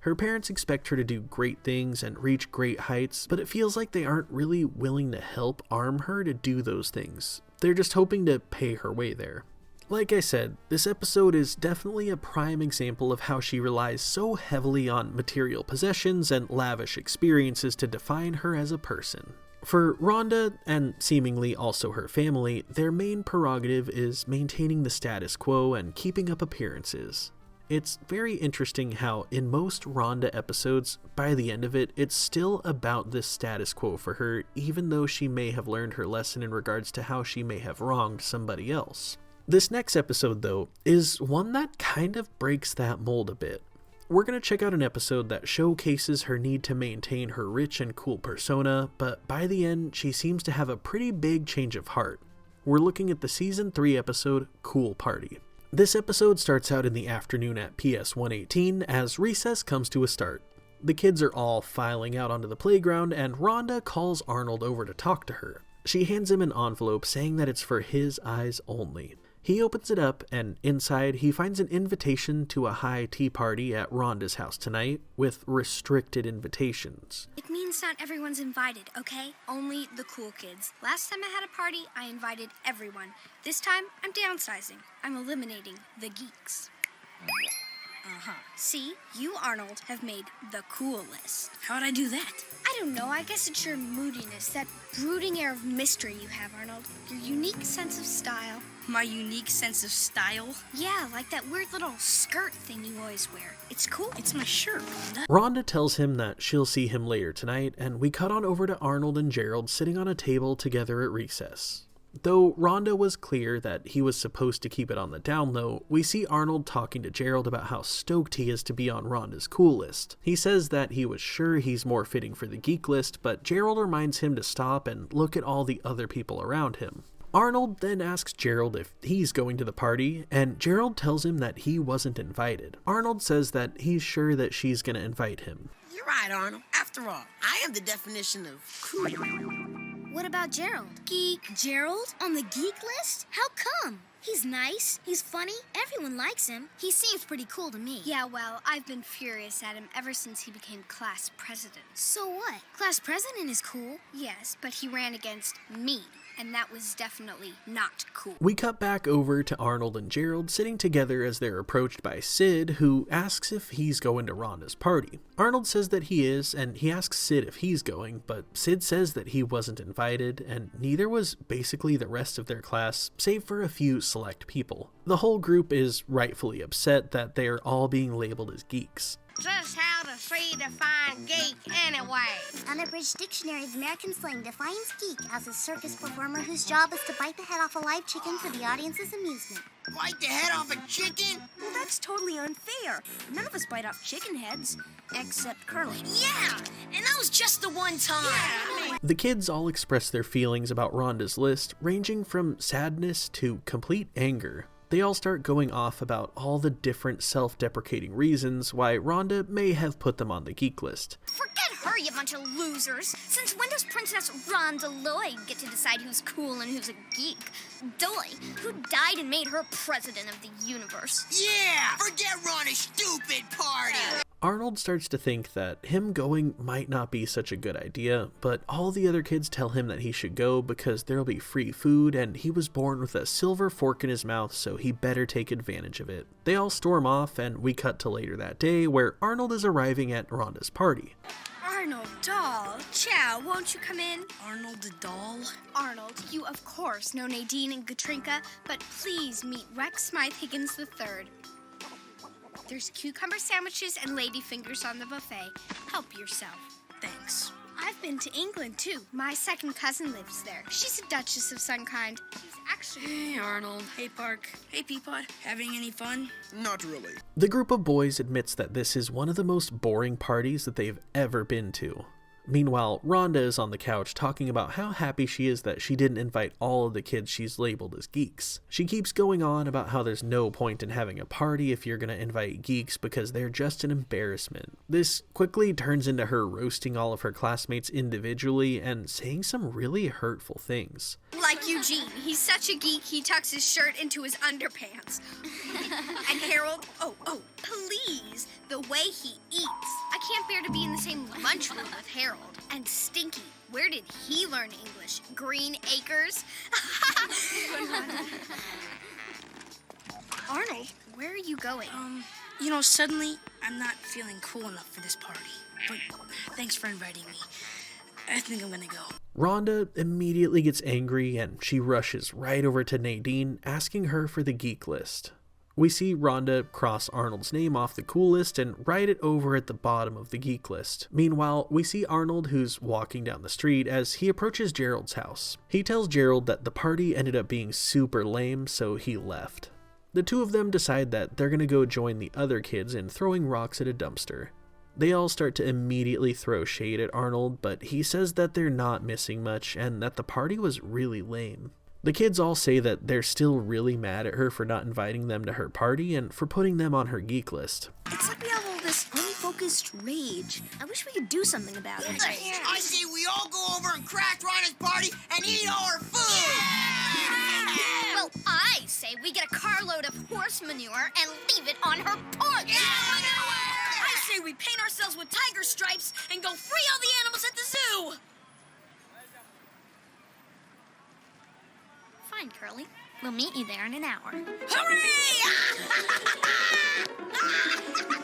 Her parents expect her to do great things and reach great heights, but it feels like they aren't really willing to help arm her to do those things. They're just hoping to pay her way there. Like I said, this episode is definitely a prime example of how she relies so heavily on material possessions and lavish experiences to define her as a person. For Rhonda, and seemingly also her family, their main prerogative is maintaining the status quo and keeping up appearances. It's very interesting how in most Rhonda episodes, by the end of it, it's still about this status quo for her, even though she may have learned her lesson in regards to how she may have wronged somebody else. This next episode, though, is one that kind of breaks that mold a bit. We're going to check out an episode that showcases her need to maintain her rich and cool persona, but by the end, she seems to have a pretty big change of heart. We're looking at the Season 3 episode, Cool Party. This episode starts out in the afternoon at PS 118 as recess comes to a start. The kids are all filing out onto the playground and Rhonda calls Arnold over to talk to her. She hands him an envelope saying that it's for his eyes only. He opens it up, and inside he finds an invitation to a high tea party at Rhonda's house tonight, with restricted invitations. It means not everyone's invited, okay? Only the cool kids. Last time I had a party, I invited everyone. This time, I'm downsizing. I'm eliminating the geeks. See, you, Arnold, have made the cool list. How'd I do that? I don't know, I guess it's your moodiness, that brooding air of mystery you have, Arnold. Your unique sense of style. My unique sense of style? Yeah, like that weird little skirt thing you always wear. It's cool. It's my shirt, Rhonda. Rhonda tells him that she'll see him later tonight, and we cut on over to Arnold and Gerald sitting on a table together at recess. Though Rhonda was clear that he was supposed to keep it on the down low, we see Arnold talking to Gerald about how stoked he is to be on Rhonda's cool list. He says that he was sure he's more fitting for the geek list, but Gerald reminds him to stop and look at all the other people around him. Arnold then asks Gerald if he's going to the party, and Gerald tells him that he wasn't invited. Arnold says that he's sure that she's gonna invite him. You're right, Arnold. After all, I am the definition of cool. What about Gerald? Geek. Gerald? On the geek list? How come? He's nice, he's funny, everyone likes him. He seems pretty cool to me. Yeah, well, I've been furious at him ever since he became class president. So what? Class president is cool. Yes, but he ran against me, and that was definitely not cool. We cut back over to Arnold and Gerald sitting together as they're approached by Sid, who asks if he's going to Rhonda's party. Arnold says that he is, and he asks Sid if he's going, but Sid says that he wasn't invited, and neither was basically the rest of their class, save for a few select people. The whole group is rightfully upset that they are all being labeled as geeks. Just how to see define geek anyway? Unabridged Dictionary of American Slang defines geek as a circus performer whose job is to bite the head off a live chicken for the audience's amusement. Bite the head off a chicken? Well, that's totally unfair. None of us bite off chicken heads, except Curly. Yeah, and that was just the one time. The kids all express their feelings about Rhonda's list, ranging from sadness to complete anger. They all start going off about all the different self-deprecating reasons why Rhonda may have put them on the geek list. Forget her, you bunch of losers. Since when does Princess Rhonda Lloyd get to decide who's cool and who's a geek? Doy, who died and made her president of the universe. Yeah! Forget Ron's stupid party! Arnold starts to think that him going might not be such a good idea, but all the other kids tell him that he should go because there'll be free food and he was born with a silver fork in his mouth, so he better take advantage of it. They all storm off and we cut to later that day where Arnold is arriving at Rhonda's party. Arnold, doll. Chow, won't you come in? Arnold the doll? Arnold, you of course know Nadine and Katrinka, but please meet Rex Smythe Higgins III. There's cucumber sandwiches and ladyfingers on the buffet. Help yourself. Thanks. I've been to England, too. My second cousin lives there. She's a Duchess of some kind. She's actually... Hey, Arnold. Hey, Park. Hey, Peapod. Having any fun? Not really. The group of boys admits that this is one of the most boring parties that they've ever been to. Meanwhile, Rhonda is on the couch talking about how happy she is that she didn't invite all of the kids she's labeled as geeks. She keeps going on about how there's no point in having a party if you're gonna invite geeks because they're just an embarrassment. This quickly turns into her roasting all of her classmates individually and saying some really hurtful things. Like Eugene. He's such a geek, he tucks his shirt into his underpants. And Harold, oh, please, the way he eats. I can't bear to be in the same lunchroom with Harold. And Stinky, where did he learn English? Green Acres? Arnold, where are you going? Suddenly, I'm not feeling cool enough for this party. But thanks for inviting me. I think I'm gonna go. Rhonda immediately gets angry and she rushes right over to Nadine, asking her for the geek list. We see Rhonda cross Arnold's name off the cool list and write it over at the bottom of the geek list. Meanwhile, we see Arnold who's walking down the street as he approaches Gerald's house. He tells Gerald that the party ended up being super lame, so he left. The two of them decide that they're gonna go join the other kids in throwing rocks at a dumpster. They all start to immediately throw shade at Arnold, but he says that they're not missing much and that the party was really lame. The kids all say that they're still really mad at her for not inviting them to her party and for putting them on her geek list. It's like we have all this unfocused rage. I wish we could do something about it. I say we all go over and crash Rhonda's party and eat all her food! Well, I say we get a carload of horse manure and leave it on her porch. I say we paint ourselves with tiger stripes and go free all the animals at the zoo. Fine, Curly. We'll meet you there in an hour.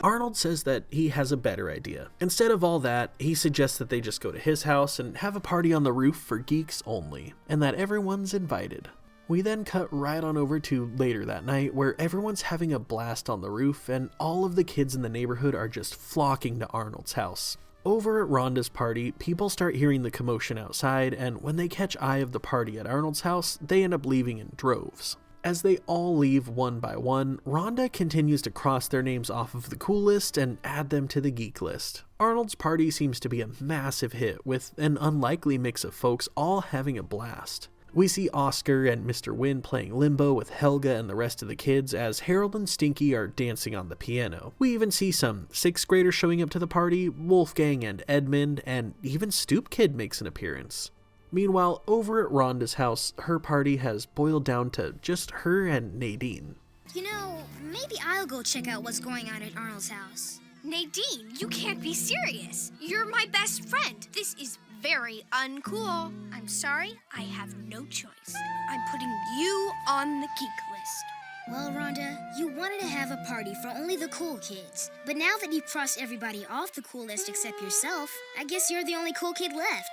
Arnold says that he has a better idea. Instead of all that, he suggests that they just go to his house and have a party on the roof for geeks only, and that everyone's invited. We then cut right on over to later that night where everyone's having a blast on the roof and all of the kids in the neighborhood are just flocking to Arnold's house. Over at Rhonda's party, people start hearing the commotion outside, and when they catch eye of the party at Arnold's house, they end up leaving in droves. As they all leave one by one, Rhonda continues to cross their names off of the cool list and add them to the geek list. Arnold's party seems to be a massive hit, with an unlikely mix of folks all having a blast. We see Oscar and Mr. Wynn playing limbo with Helga and the rest of the kids as Harold and Stinky are dancing on the piano. We even see some 6th graders showing up to the party, Wolfgang and Edmund, and even Stoop Kid makes an appearance. Meanwhile, over at Rhonda's house, her party has boiled down to just her and Nadine. You know, maybe I'll go check out what's going on at Arnold's house. Nadine, you can't be serious. You're my best friend. This is very uncool. I'm sorry, I have no choice. I'm putting you on the geek list. Well, Rhonda, you wanted to have a party for only the cool kids. But now that you've crossed everybody off the cool list except yourself, I guess you're the only cool kid left.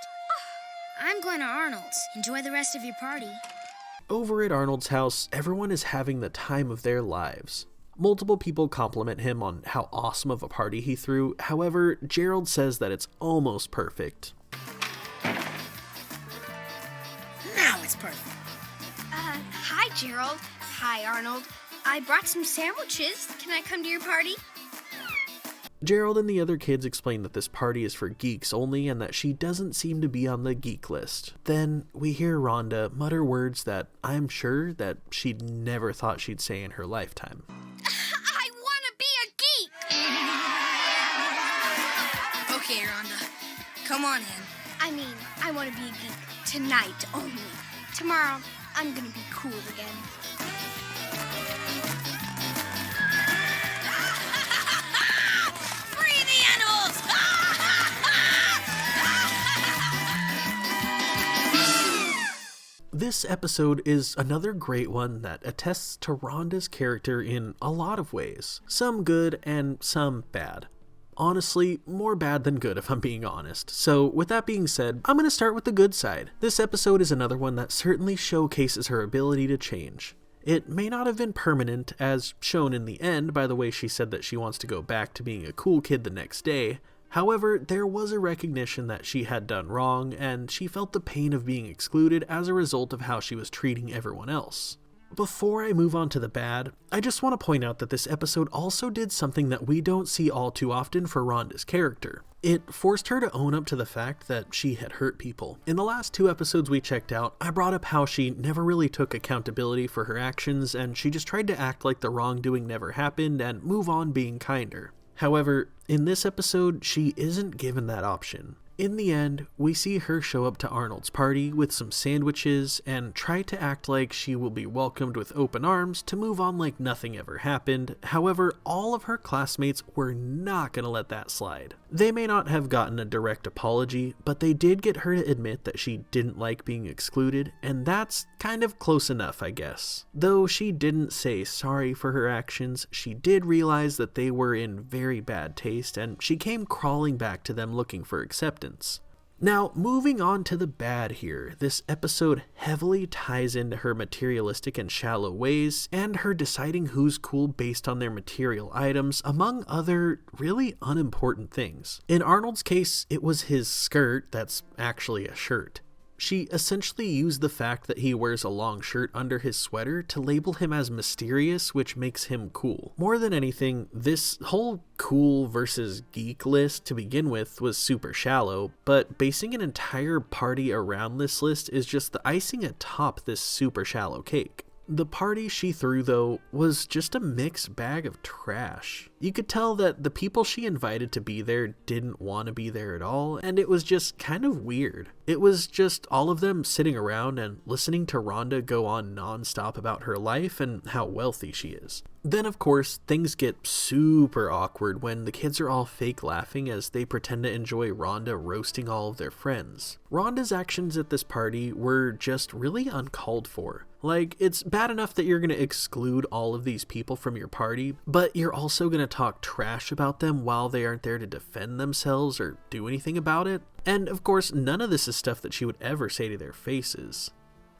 I'm going to Arnold's. Enjoy the rest of your party. Over at Arnold's house, everyone is having the time of their lives. Multiple people compliment him on how awesome of a party he threw. However, Gerald says that it's almost perfect. Now it's perfect. Hi, Gerald. Hi, Arnold. I brought some sandwiches. Can I come to your party? Gerald and the other kids explain that this party is for geeks only and that she doesn't seem to be on the geek list. Then we hear Rhonda mutter words that I'm sure that she'd never thought she'd say in her lifetime. I want to be a geek! Okay, Rhonda. Come on in. I mean, I want to be a geek tonight only. Tomorrow, I'm gonna be cool again. Free This episode is another great one that attests to Rhonda's character in a lot of ways, some good and some bad. Honestly, more bad than good if I'm being honest. So with that being said, I'm going to start with the good side. This episode is another one that certainly showcases her ability to change. It may not have been permanent, as shown in the end by the way she said that she wants to go back to being a cool kid the next day. However, there was a recognition that she had done wrong, and she felt the pain of being excluded as a result of how she was treating everyone else. Before I move on to the bad, I just want to point out that this episode also did something that we don't see all too often for Rhonda's character. It forced her to own up to the fact that she had hurt people. In the last 2 episodes we checked out, I brought up how she never really took accountability for her actions, and she just tried to act like the wrongdoing never happened and move on being kinder. However, in this episode, she isn't given that option. In the end, we see her show up to Arnold's party with some sandwiches and try to act like she will be welcomed with open arms to move on like nothing ever happened. However, all of her classmates were not going to let that slide. They may not have gotten a direct apology, but they did get her to admit that she didn't like being excluded, and that's kind of close enough, I guess. Though she didn't say sorry for her actions, she did realize that they were in very bad taste, and she came crawling back to them looking for acceptance. Now, moving on to the bad here, this episode heavily ties into her materialistic and shallow ways, and her deciding who's cool based on their material items, among other really unimportant things. In Arnold's case, it was his skirt that's actually a shirt. She essentially used the fact that he wears a long shirt under his sweater to label him as mysterious, which makes him cool. More than anything, this whole cool versus geek list to begin with was super shallow, but basing an entire party around this list is just the icing atop this super shallow cake. The party she threw, though, was just a mixed bag of trash. You could tell that the people she invited to be there didn't want to be there at all, and it was just kind of weird. It was just all of them sitting around and listening to Rhonda go on non-stop about her life and how wealthy she is. Then, of course, things get super awkward when the kids are all fake laughing as they pretend to enjoy Rhonda roasting all of their friends. Rhonda's actions at this party were just really uncalled for. Like, it's bad enough that you're going to exclude all of these people from your party, but you're also going to talk trash about them while they aren't there to defend themselves or do anything about it. And of course, none of this is stuff that she would ever say to their faces.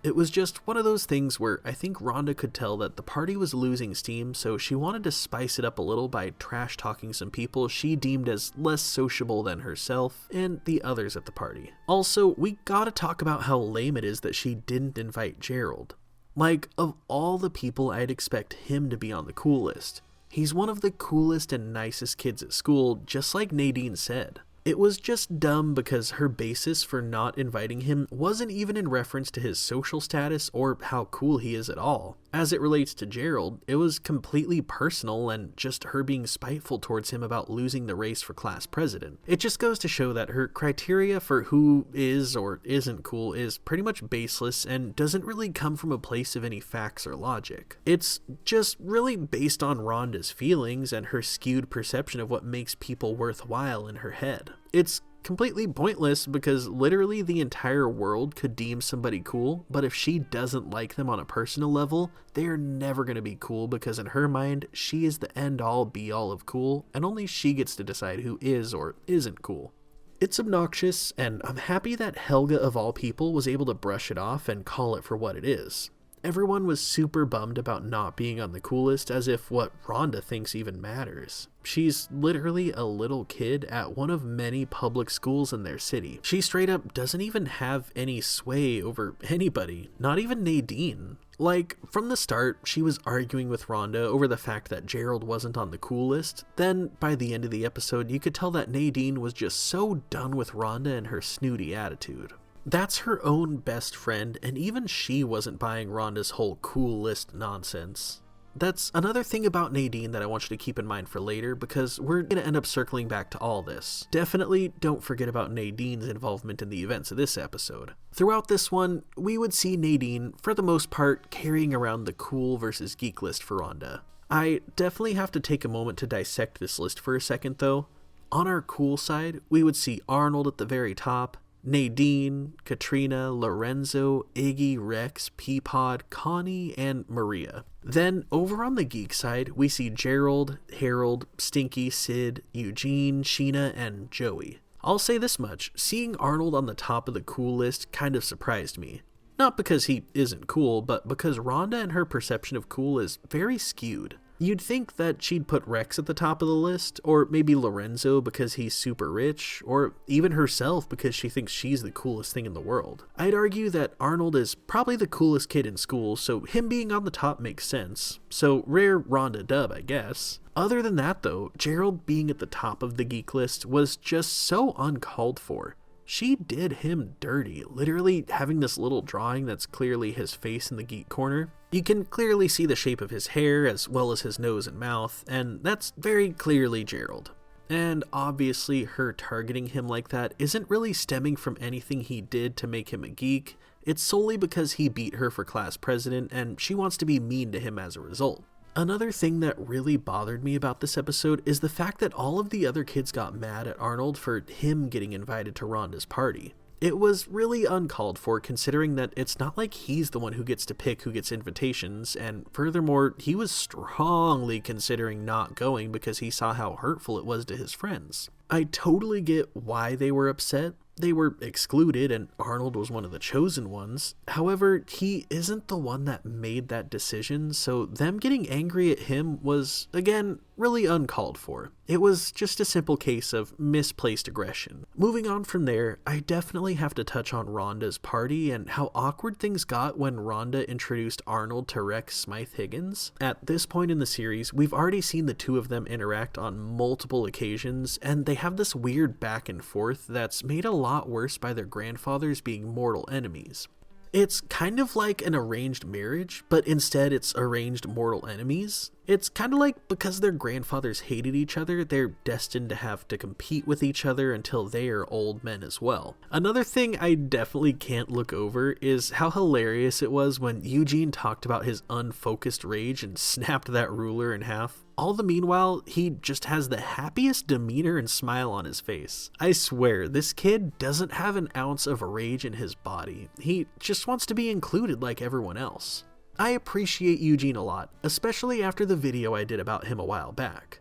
It was just one of those things where I think Rhonda could tell that the party was losing steam, so she wanted to spice it up a little by trash talking some people she deemed as less sociable than herself and the others at the party. Also, we gotta talk about how lame it is that she didn't invite Gerald. Like, of all the people, I'd expect him to be on the cool list. He's one of the coolest and nicest kids at school, just like Nadine said. It was just dumb because her basis for not inviting him wasn't even in reference to his social status or how cool he is at all. As it relates to Gerald, it was completely personal and just her being spiteful towards him about losing the race for class president. It just goes to show that her criteria for who is or isn't cool is pretty much baseless and doesn't really come from a place of any facts or logic. It's just really based on Rhonda's feelings and her skewed perception of what makes people worthwhile in her head. It's completely pointless because literally the entire world could deem somebody cool, but if she doesn't like them on a personal level, they are never going to be cool because in her mind, she is the end-all be-all of cool, and only she gets to decide who is or isn't cool. It's obnoxious, and I'm happy that Helga of all people was able to brush it off and call it for what it is. Everyone was super bummed about not being on the coolest, as if what Rhonda thinks even matters. She's literally a little kid at one of many public schools in their city. She straight up doesn't even have any sway over anybody, not even Nadine. Like, from the start, she was arguing with Rhonda over the fact that Gerald wasn't on the cool list. Then, by the end of the episode, you could tell that Nadine was just so done with Rhonda and her snooty attitude. That's her own best friend, and even she wasn't buying Rhonda's whole cool list nonsense. That's another thing about Nadine that I want you to keep in mind for later, because we're going to end up circling back to all this. Definitely don't forget about Nadine's involvement in the events of this episode. Throughout this one, we would see Nadine, for the most part, carrying around the cool versus geek list for Rhonda. I definitely have to take a moment to dissect this list for a second though. On our cool side, we would see Arnold at the very top, Nadine, Katrina, Lorenzo, Iggy, Rex, Peapod, Connie, and Maria. Then, over on the geek side, we see Gerald, Harold, Stinky, Sid, Eugene, Sheena, and Joey. I'll say this much, seeing Arnold on the top of the cool list kind of surprised me. Not because he isn't cool, but because Rhonda and her perception of cool is very skewed. You'd think that she'd put Rex at the top of the list, or maybe Lorenzo because he's super rich, or even herself because she thinks she's the coolest thing in the world. I'd argue that Arnold is probably the coolest kid in school, so him being on the top makes sense. So rare Rhonda dub, I guess. Other than that though, Gerald being at the top of the geek list was just so uncalled for. She did him dirty, literally having this little drawing that's clearly his face in the geek corner. You can clearly see the shape of his hair as well as his nose and mouth, and that's very clearly Gerald. And obviously her targeting him like that isn't really stemming from anything he did to make him a geek, it's solely because he beat her for class president and she wants to be mean to him as a result. Another thing that really bothered me about this episode is the fact that all of the other kids got mad at Arnold for him getting invited to Rhonda's party. It was really uncalled for considering that it's not like he's the one who gets to pick who gets invitations, and furthermore, he was strongly considering not going because he saw how hurtful it was to his friends. I totally get why they were upset. They were excluded and Arnold was one of the chosen ones. However, he isn't the one that made that decision, so them getting angry at him was, again, really uncalled for. It was just a simple case of misplaced aggression. Moving on from there, I definitely have to touch on Rhonda's party and how awkward things got when Rhonda introduced Arnold to Rex Smythe-Higgins. At this point in the series, we've already seen the two of them interact on multiple occasions, and they have this weird back and forth that's made a lot worse by their grandfathers being mortal enemies. It's kind of like an arranged marriage, but instead it's arranged mortal enemies. It's kind of like because their grandfathers hated each other, they're destined to have to compete with each other until they are old men as well. Another thing I definitely can't look over is how hilarious it was when Eugene talked about his unfocused rage and snapped that ruler in half. All the meanwhile, he just has the happiest demeanor and smile on his face. I swear, this kid doesn't have an ounce of rage in his body. He just wants to be included like everyone else. I appreciate Eugene a lot, especially after the video I did about him a while back.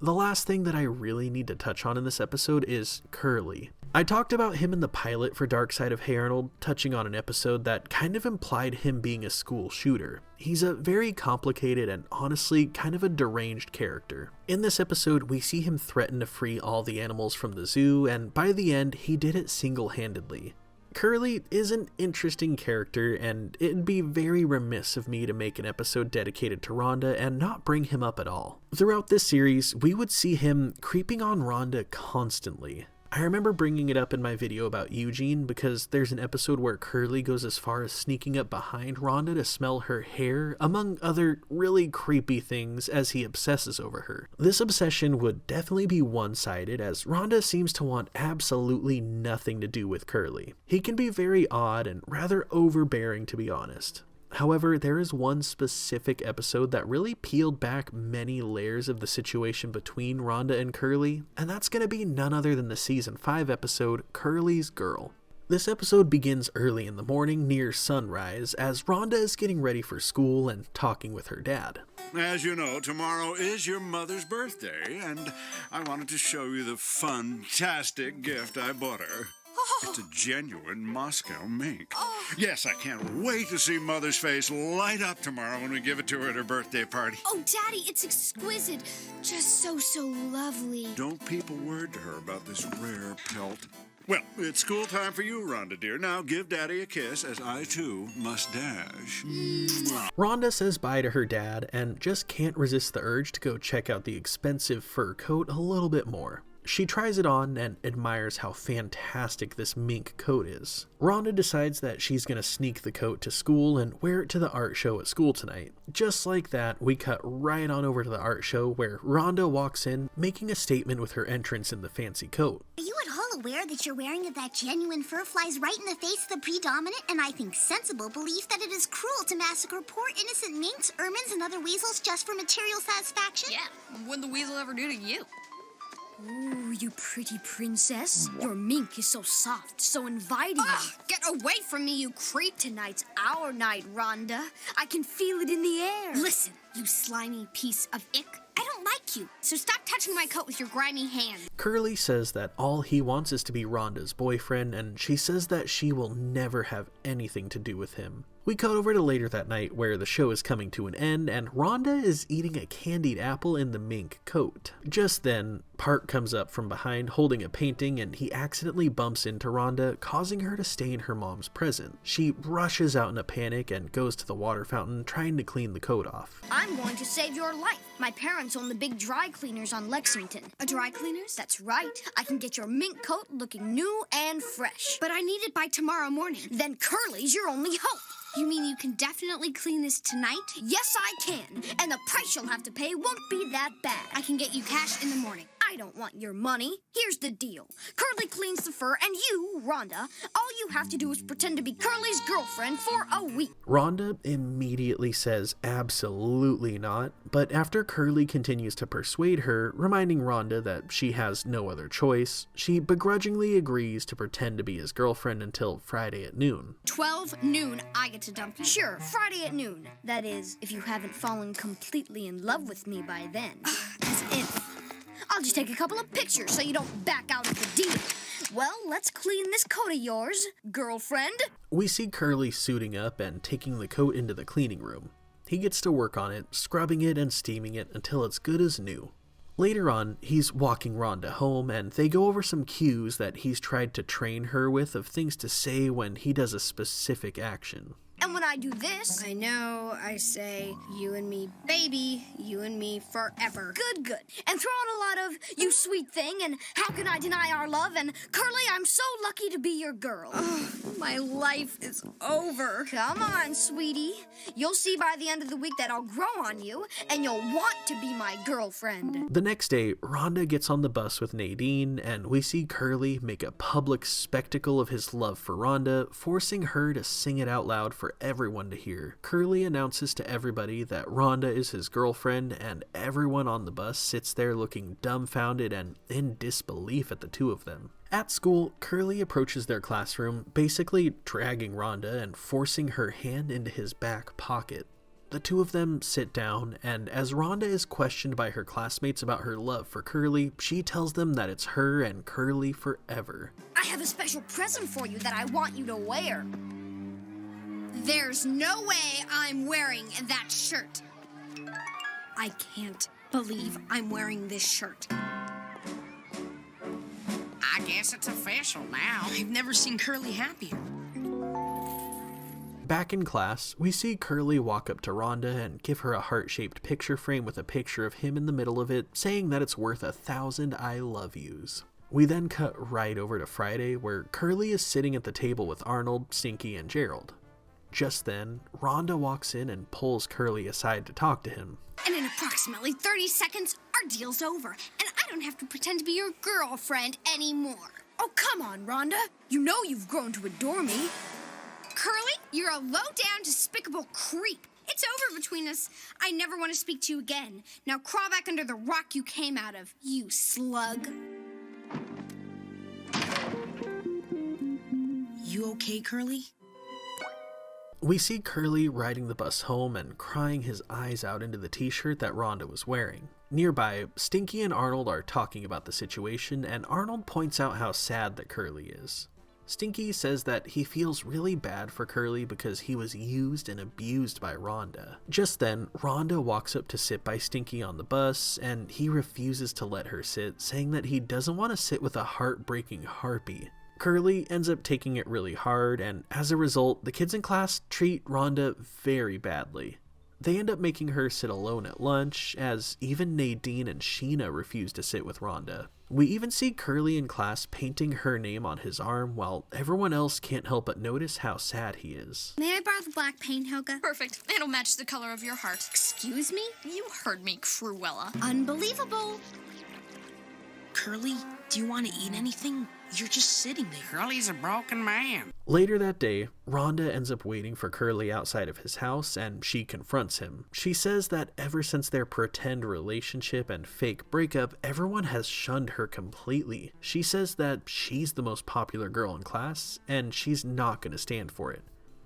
The last thing that I really need to touch on in this episode is Curly. I talked about him in the pilot for Dark Side of Harold, touching on an episode that kind of implied him being a school shooter. He's a very complicated and honestly kind of a deranged character. In this episode, we see him threaten to free all the animals from the zoo, and by the end, he did it single-handedly. Curly is an interesting character, and it'd be very remiss of me to make an episode dedicated to Rhonda and not bring him up at all. Throughout this series, we would see him creeping on Rhonda constantly. I remember bringing it up in my video about Eugene because there's an episode where Curly goes as far as sneaking up behind Rhonda to smell her hair, among other really creepy things as he obsesses over her. This obsession would definitely be one-sided as Rhonda seems to want absolutely nothing to do with Curly. He can be very odd and rather overbearing, to be honest. However, there is one specific episode that really peeled back many layers of the situation between Rhonda and Curly, and that's going to be none other than the season 5 episode, Curly's Girl. This episode begins early in the morning near sunrise as Rhonda is getting ready for school and talking with her dad. As you know, tomorrow is your mother's birthday, and I wanted to show you the fantastic gift I bought her. It's a genuine Moscow mink. Yes, I can't wait to see Mother's face light up tomorrow when we give it to her at her birthday party. Oh, Daddy, it's exquisite. Just so lovely. Don't peep a word to her about this rare pelt. Well, it's school time for you, Rhonda, dear. Now give Daddy a kiss, as I, too, must dash. Rhonda says bye to her dad and just can't resist the urge to go check out the expensive fur coat a little bit more. She tries it on and admires how fantastic this mink coat is. Rhonda decides that she's going to sneak the coat to school and wear it to the art show at school tonight. Just like that, we cut right on over to the art show where Rhonda walks in, making a statement with her entrance in the fancy coat. Are you at all aware that you're wearing that genuine fur flies right in the face of the predominant and I think sensible belief that it is cruel to massacre poor innocent minks, ermines, and other weasels just for material satisfaction? Yeah, what'd the weasel ever do to you? Ooh, you pretty princess. Your mink is so soft, so inviting. Ugh, get away from me, you creep. Tonight's our night, Rhonda. I can feel it in the air. Listen, you slimy piece of ick. I don't like you, so stop touching my coat with your grimy hand. Curly says that all he wants is to be Rhonda's boyfriend, and she says that she will never have anything to do with him. We cut over to later that night where the show is coming to an end and Rhonda is eating a candied apple in the mink coat. Just then, Park comes up from behind holding a painting and he accidentally bumps into Rhonda, causing her to stain her mom's present. She rushes out in a panic and goes to the water fountain trying to clean the coat off. I'm going to save your life. My parents own the big dry cleaners on Lexington. A dry cleaners? That's right. I can get your mink coat looking new and fresh. But I need it by tomorrow morning. Then Curly's your only hope. You mean you can definitely clean this tonight? Yes, I can. And the price you'll have to pay won't be that bad. I can get you cash in the morning. I don't want your money. Here's the deal. Curly cleans the fur, and you, Rhonda, all you have to do is pretend to be Curly's girlfriend for a week. Rhonda immediately says absolutely not, but after Curly continues to persuade her, reminding Rhonda that she has no other choice, she begrudgingly agrees to pretend to be his girlfriend until Friday at noon. 12 noon, I get to dump you. Sure, Friday at noon. That is, if you haven't fallen completely in love with me by then. As if. I'll just take a couple of pictures so you don't back out of the deal. Well, let's clean this coat of yours, girlfriend. We see Curly suiting up and taking the coat into the cleaning room. He gets to work on it, scrubbing it and steaming it until it's good as new. Later on, he's walking Rhonda home and they go over some cues that he's tried to train her with of things to say when he does a specific action. And when I do this... I know, I say, you and me, baby, you and me forever. Good. And throw on a lot of, you sweet thing, and how can I deny our love, and Curly, I'm so lucky to be your girl. Oh, my life is over. Come on, sweetie. You'll see by the end of the week that I'll grow on you, and you'll want to be my girlfriend. The next day, Rhonda gets on the bus with Nadine, and we see Curly make a public spectacle of his love for Rhonda, forcing her to sing it out loud for everyone to hear. Curly announces to everybody that Rhonda is his girlfriend, and everyone on the bus sits there looking dumbfounded and in disbelief at the two of them. At school, Curly approaches their classroom, basically dragging Rhonda and forcing her hand into his back pocket. The two of them sit down, and as Rhonda is questioned by her classmates about her love for Curly, she tells them that it's her and Curly forever. I have a special present for you that I want you to wear. There's no way I'm wearing that shirt. I can't believe I'm wearing this shirt. I guess it's official now. I've never seen Curly happier. Back in class, we see Curly walk up to Rhonda and give her a heart-shaped picture frame with a picture of him in the middle of it, saying that it's worth 1,000 I love yous. We then cut right over to Friday, where Curly is sitting at the table with Arnold, Stinky, and Gerald. Just then, Rhonda walks in and pulls Curly aside to talk to him. And in approximately 30 seconds, our deal's over, and I don't have to pretend to be your girlfriend anymore. Oh, come on, Rhonda. You know you've grown to adore me. Curly, you're a low-down, despicable creep. It's over between us. I never want to speak to you again. Now crawl back under the rock you came out of, you slug. You okay, Curly? We see Curly riding the bus home and crying his eyes out into the t-shirt that Rhonda was wearing. Nearby, Stinky and Arnold are talking about the situation, and Arnold points out how sad that Curly is. Stinky says that he feels really bad for Curly because he was used and abused by Rhonda. Just then, Rhonda walks up to sit by Stinky on the bus, and he refuses to let her sit, saying that he doesn't want to sit with a heartbreaking harpy. Curly ends up taking it really hard, and as a result, the kids in class treat Rhonda very badly. They end up making her sit alone at lunch, as even Nadine and Sheena refuse to sit with Rhonda. We even see Curly in class painting her name on his arm, while everyone else can't help but notice how sad he is. May I borrow the black paint, Helga? Perfect. It'll match the color of your heart. Excuse me? You heard me, Cruella. Unbelievable. Curly, do you want to eat anything? You're just sitting there. Curly's a broken man. Later that day, Rhonda ends up waiting for Curly outside of his house, and she confronts him. She says that ever since their pretend relationship and fake breakup, everyone has shunned her completely. She says that she's the most popular girl in class, and she's not going to stand for it.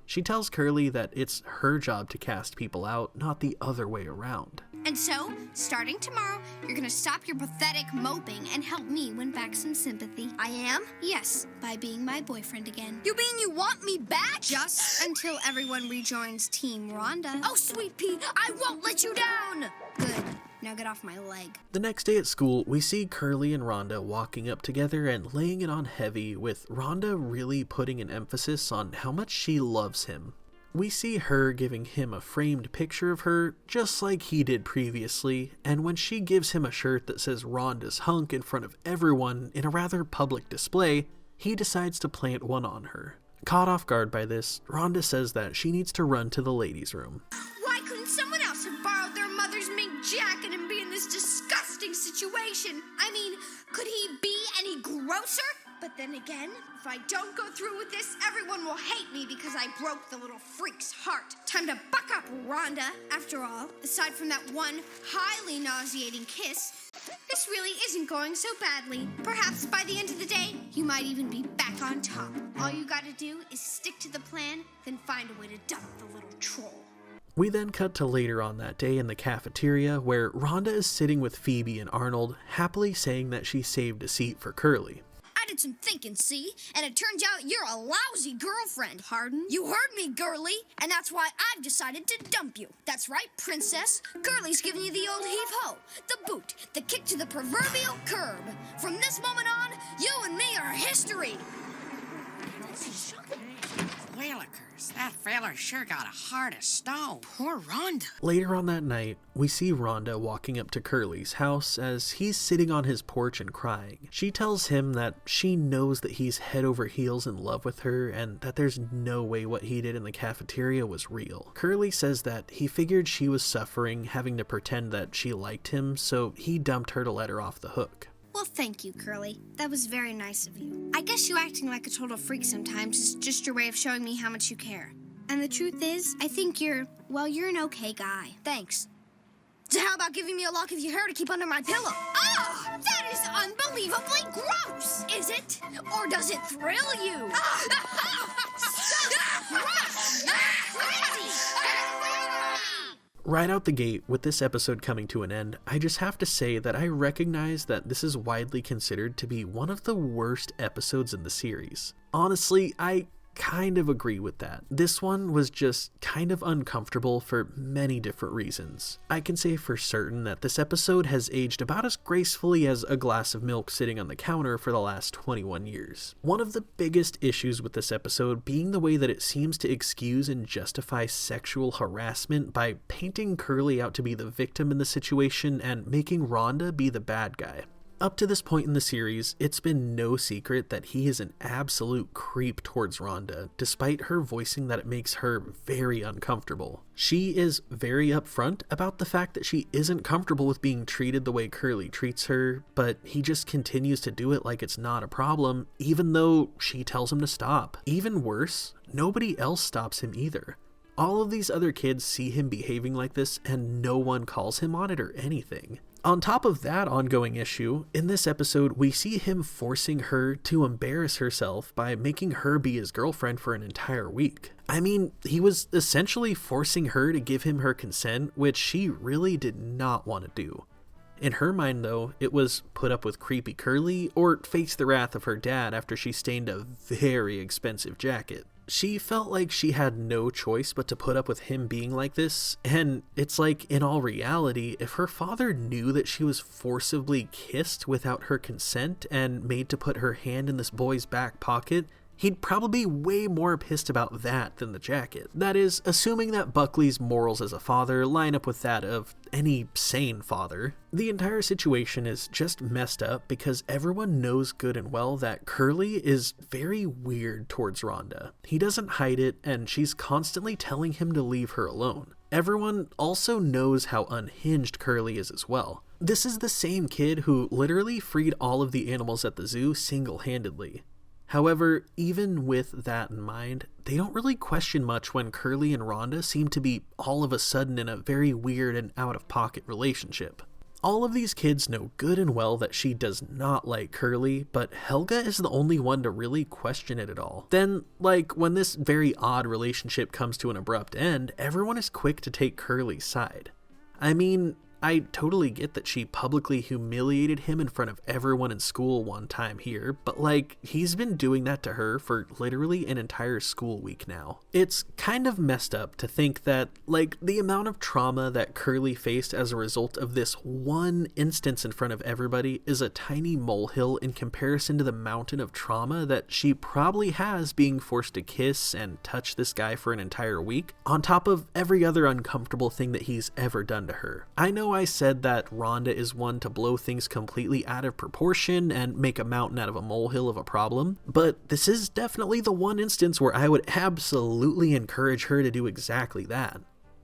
She tells Curly that it's her job to cast people out, not the other way around. And so, starting tomorrow, you're gonna stop your pathetic moping and help me win back some sympathy. I am? Yes, by being my boyfriend again. You mean you want me back? Just until everyone rejoins Team Rhonda. Oh, sweet pea, I won't let you down! Good. Now get off my leg. The next day at school, we see Curly and Rhonda walking up together and laying it on heavy, with Rhonda really putting an emphasis on how much she loves him. We see her giving him a framed picture of her, just like he did previously, and when she gives him a shirt that says Rhonda's hunk in front of everyone in a rather public display, he decides to plant one on her. Caught off guard by this, Rhonda says that she needs to run to the ladies' room. Why couldn't someone else have borrowed their mother's mink jacket and be in this disgusting situation? I mean, could he be any grosser? But then again, if I don't go through with this, everyone will hate me because I broke the little freak's heart. Time to buck up, Rhonda. After all, aside from that one highly nauseating kiss, this really isn't going so badly. Perhaps by the end of the day, you might even be back on top. All you gotta do is stick to the plan, then find a way to dump the little troll. We then cut to later on that day in the cafeteria, where Rhonda is sitting with Phoebe and Arnold, happily saying that she saved a seat for Curly. I did some thinking, see? And it turns out you're a lousy girlfriend. Pardon? You heard me, girly, and that's why I've decided to dump you. That's right, princess. Girly's giving you the old heave-ho, the boot, the kick to the proverbial curb. From this moment on, you and me are history. Whalakers, that feller sure got a heart of stone. Poor Rhonda. Later on that night, we see Rhonda walking up to Curly's house as he's sitting on his porch and crying. She tells him that she knows that he's head over heels in love with her and that there's no way what he did in the cafeteria was real. Curly says that he figured she was suffering having to pretend that she liked him, so he dumped her to let her off the hook. Well, thank you, Curly. That was very nice of you. I guess you acting like a total freak sometimes is just your way of showing me how much you care. And the truth is, I think you're an okay guy. Thanks. So how about giving me a lock of your hair to keep under my pillow? Ah! That is unbelievably gross! Is it? Or does it thrill you? Right out the gate, with this episode coming to an end, I just have to say that I recognize that this is widely considered to be one of the worst episodes in the series. Honestly, I kind of agree with that. This one was just kind of uncomfortable for many different reasons. I can say for certain that this episode has aged about as gracefully as a glass of milk sitting on the counter for the last 21 years. One of the biggest issues with this episode being the way that it seems to excuse and justify sexual harassment by painting Curly out to be the victim in the situation and making Rhonda be the bad guy. Up to this point in the series, it's been no secret that he is an absolute creep towards Rhonda, despite her voicing that it makes her very uncomfortable. She is very upfront about the fact that she isn't comfortable with being treated the way Curly treats her, but he just continues to do it like it's not a problem, even though she tells him to stop. Even worse, nobody else stops him either. All of these other kids see him behaving like this and no one calls him on it or anything. On top of that ongoing issue, in this episode, we see him forcing her to embarrass herself by making her be his girlfriend for an entire week. I mean, he was essentially forcing her to give him her consent, which she really did not want to do. In her mind, though, it was put up with creepy Curly or face the wrath of her dad after she stained a very expensive jacket. She felt like she had no choice but to put up with him being like this, and it's like, in all reality, if her father knew that she was forcibly kissed without her consent and made to put her hand in this boy's back pocket, he'd probably be way more pissed about that than the jacket. That is, assuming that Buckley's morals as a father line up with that of any sane father. The entire situation is just messed up because everyone knows good and well that Curly is very weird towards Rhonda. He doesn't hide it, and she's constantly telling him to leave her alone. everyone also knows how unhinged Curly is as well. This is the same kid who literally freed all of the animals at the zoo single-handedly. However, even with that in mind, they don't really question much when Curly and Rhonda seem to be all of a sudden in a very weird and out-of-pocket relationship. All of these kids know good and well that she does not like Curly, but Helga is the only one to really question it at all. Then, when this very odd relationship comes to an abrupt end, everyone is quick to take Curly's side. I mean, I totally get that she publicly humiliated him in front of everyone in school one time here, but he's been doing that to her for literally an entire school week now. It's kind of messed up to think that, the amount of trauma that Curly faced as a result of this one instance in front of everybody is a tiny molehill in comparison to the mountain of trauma that she probably has being forced to kiss and touch this guy for an entire week, on top of every other uncomfortable thing that he's ever done to her. I know I said that Rhonda is one to blow things completely out of proportion and make a mountain out of a molehill of a problem, but this is definitely the one instance where I would absolutely encourage her to do exactly that.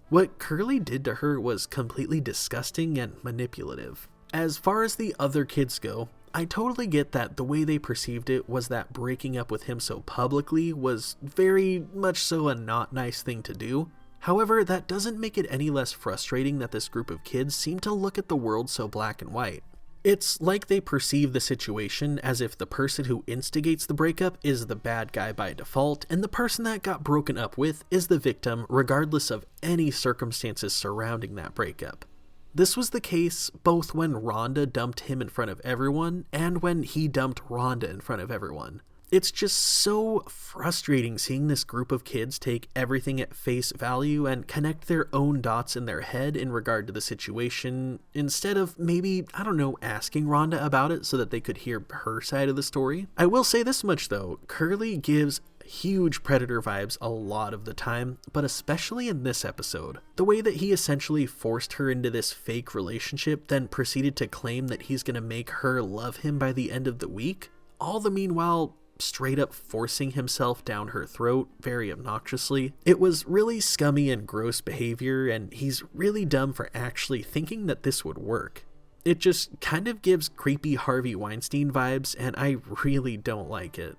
What Curly did to her was completely disgusting and manipulative. As far as the other kids go, I totally get that the way they perceived it was that breaking up with him so publicly was very much so a not nice thing to do. However, that doesn't make it any less frustrating that this group of kids seem to look at the world so black and white. It's like they perceive the situation as if the person who instigates the breakup is the bad guy by default, and the person that got broken up with is the victim regardless of any circumstances surrounding that breakup. This was the case both when Rhonda dumped him in front of everyone and when he dumped Rhonda in front of everyone. It's just so frustrating seeing this group of kids take everything at face value and connect their own dots in their head in regard to the situation, instead of maybe, asking Rhonda about it so that they could hear her side of the story. I will say this much though, Curly gives huge predator vibes a lot of the time, but especially in this episode. The way that he essentially forced her into this fake relationship, then proceeded to claim that he's gonna make her love him by the end of the week, all the meanwhile straight up forcing himself down her throat very obnoxiously. It was really scummy and gross behavior, and he's really dumb for actually thinking that this would work. It just kind of gives creepy Harvey Weinstein vibes, and I really don't like it.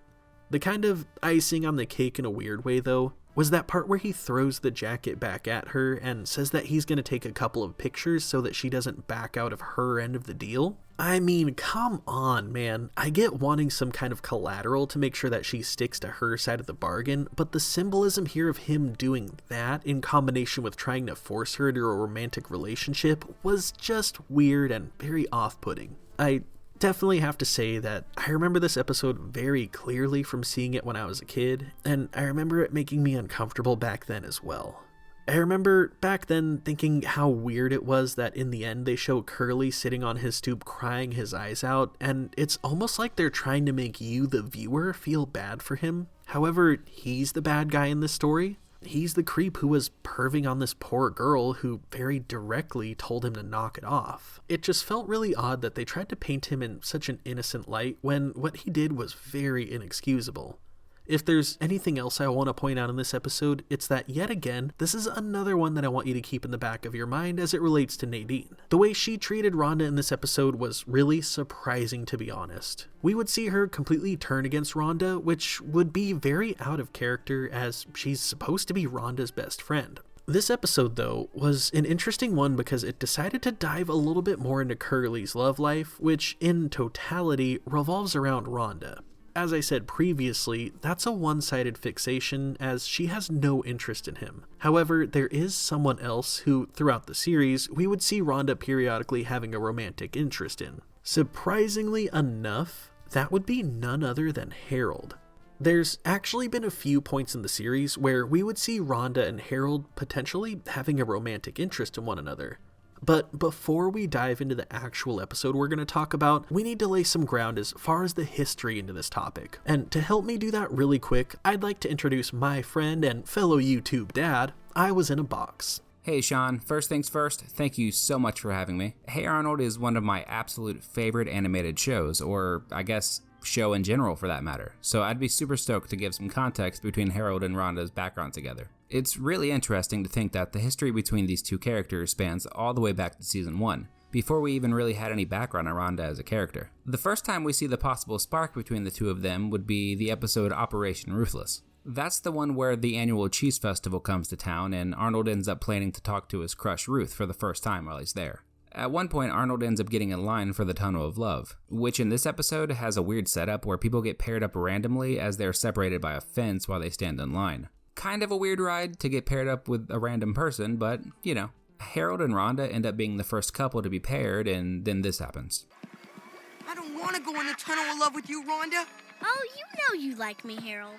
The kind of icing on the cake in a weird way though was that part where he throws the jacket back at her and says that he's going to take a couple of pictures so that she doesn't back out of her end of the deal. I mean, come on, man. I get wanting some kind of collateral to make sure that she sticks to her side of the bargain, but the symbolism here of him doing that in combination with trying to force her into a romantic relationship was just weird and very off-putting. I definitely have to say that I remember this episode very clearly from seeing it when I was a kid, and I remember it making me uncomfortable back then as well. I remember back then thinking how weird it was that in the end they show Curly sitting on his stoop crying his eyes out, and it's almost like they're trying to make you, the viewer, feel bad for him. However, he's the bad guy in this story. He's the creep who was perving on this poor girl who very directly told him to knock it off. It just felt really odd that they tried to paint him in such an innocent light when what he did was very inexcusable. If there's anything else I want to point out in this episode, it's that yet again, this is another one that I want you to keep in the back of your mind as it relates to Nadine. The way she treated Rhonda in this episode was really surprising, to be honest. We would see her completely turn against Rhonda, which would be very out of character as she's supposed to be Rhonda's best friend. This episode, though, was an interesting one because it decided to dive a little bit more into Curly's love life, which in totality revolves around Rhonda. As I said previously, that's a one-sided fixation as she has no interest in him. However, there is someone else who, throughout the series, we would see Rhonda periodically having a romantic interest in. Surprisingly enough, that would be none other than Harold. There's actually been a few points in the series where we would see Rhonda and Harold potentially having a romantic interest in one another. But before we dive into the actual episode we're going to talk about, we need to lay some ground as far as the history into this topic. And to help me do that really quick, I'd like to introduce my friend and fellow YouTube dad, I Was in a Box. Hey Sean, first things first, thank you so much for having me. Hey Arnold is one of my absolute favorite animated shows, or I guess show in general for that matter, so I'd be super stoked to give some context between Harold and Rhonda's background together. It's really interesting to think that the history between these two characters spans all the way back to season 1, before we even really had any background on Rhonda as a character. The first time we see the possible spark between the two of them would be the episode Operation Ruthless. That's the one where the annual cheese festival comes to town and Arnold ends up planning to talk to his crush Ruth for the first time while he's there. At one point, Arnold ends up getting in line for the Tunnel of Love, which in this episode has a weird setup where people get paired up randomly as they're separated by a fence while they stand in line. Kind of a weird ride to get paired up with a random person, but, you know. Harold and Rhonda end up being the first couple to be paired, and then this happens. I don't want to go in the Tunnel of Love with you, Rhonda. Oh, you know you like me, Harold.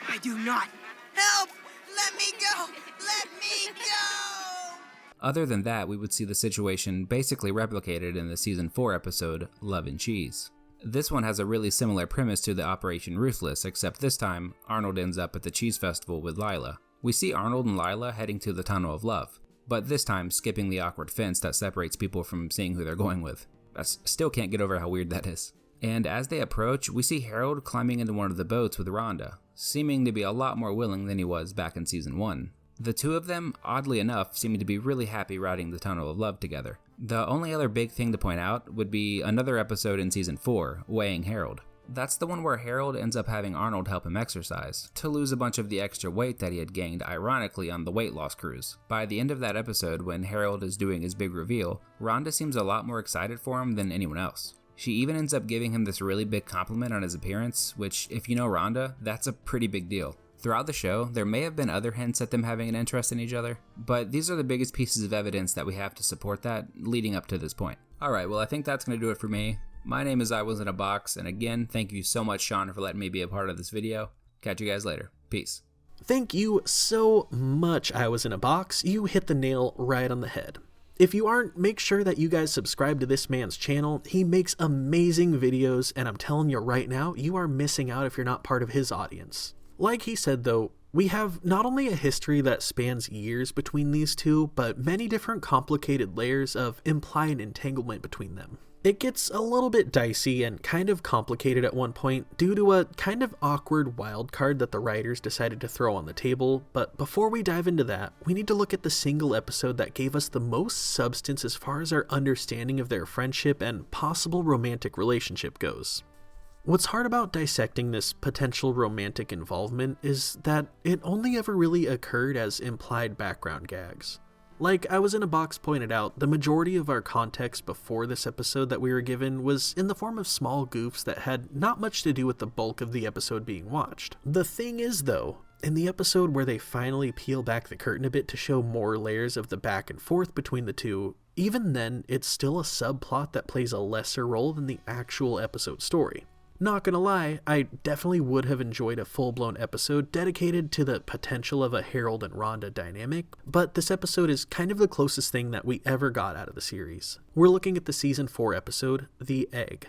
I do not. Help! Let me go! Let me go! Other than that, we would see the situation basically replicated in the season 4 episode, Love and Cheese. This one has a really similar premise to the Operation Ruthless, except this time, Arnold ends up at the cheese festival with Lila. We see Arnold and Lila heading to the Tunnel of Love, but this time skipping the awkward fence that separates people from seeing who they're going with. I still can't get over how weird that is. And as they approach, we see Harold climbing into one of the boats with Rhonda, seeming to be a lot more willing than he was back in season 1. The two of them, oddly enough, seem to be really happy riding the Tunnel of Love together. The only other big thing to point out would be another episode in season 4, Weighing Harold. That's the one where Harold ends up having Arnold help him exercise, to lose a bunch of the extra weight that he had gained ironically on the weight loss cruise. By the end of that episode, when Harold is doing his big reveal, Rhonda seems a lot more excited for him than anyone else. She even ends up giving him this really big compliment on his appearance, which, if you know Rhonda, that's a pretty big deal. Throughout the show, there may have been other hints at them having an interest in each other, but these are the biggest pieces of evidence that we have to support that leading up to this point. Alright, well I think that's going to do it for me. My name is I Was in a Box, and again, thank you so much, Sean, for letting me be a part of this video. Catch you guys later. Peace. Thank you so much, I Was in a Box. You hit the nail right on the head. If you aren't, make sure that you guys subscribe to this man's channel. He makes amazing videos, and I'm telling you right now, you are missing out if you're not part of his audience. Like he said though, we have not only a history that spans years between these two, but many different complicated layers of implied entanglement between them. It gets a little bit dicey and kind of complicated at one point due to a kind of awkward wild card that the writers decided to throw on the table, but before we dive into that, we need to look at the single episode that gave us the most substance as far as our understanding of their friendship and possible romantic relationship goes. What's hard about dissecting this potential romantic involvement is that it only ever really occurred as implied background gags. Like I Was in a Box pointed out, the majority of our context before this episode that we were given was in the form of small goofs that had not much to do with the bulk of the episode being watched. The thing is though, in the episode where they finally peel back the curtain a bit to show more layers of the back and forth between the two, even then it's still a subplot that plays a lesser role than the actual episode story. Not gonna lie, I definitely would have enjoyed a full-blown episode dedicated to the potential of a Harold and Rhonda dynamic, but this episode is kind of the closest thing that we ever got out of the series. We're looking at the season 4 episode, The Egg.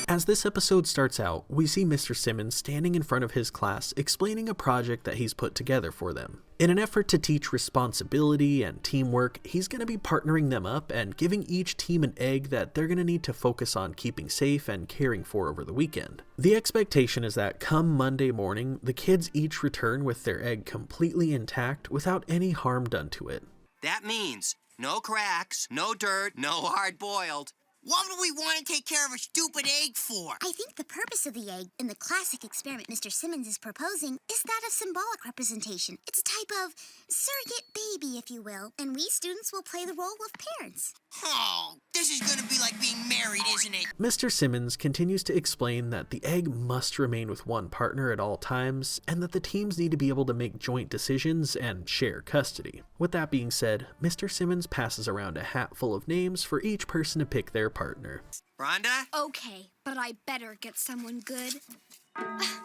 As this episode starts out, we see Mr. Simmons standing in front of his class explaining a project that he's put together for them. In an effort to teach responsibility and teamwork, he's going to be partnering them up and giving each team an egg that they're going to need to focus on keeping safe and caring for over the weekend. The expectation is that come Monday morning, the kids each return with their egg completely intact without any harm done to it. That means no cracks, no dirt, no hard-boiled. What would we want to take care of a stupid egg for? I think the purpose of the egg in the classic experiment Mr. Simmons is proposing is that of symbolic representation. It's a type of surrogate baby, if you will, and we students will play the role of parents. Oh, this is going to be like being married, isn't it? Mr. Simmons continues to explain that the egg must remain with one partner at all times, and that the teams need to be able to make joint decisions and share custody. With that being said, Mr. Simmons passes around a hat full of names for each person to pick their partner. Rhonda? Okay, but I better get someone good.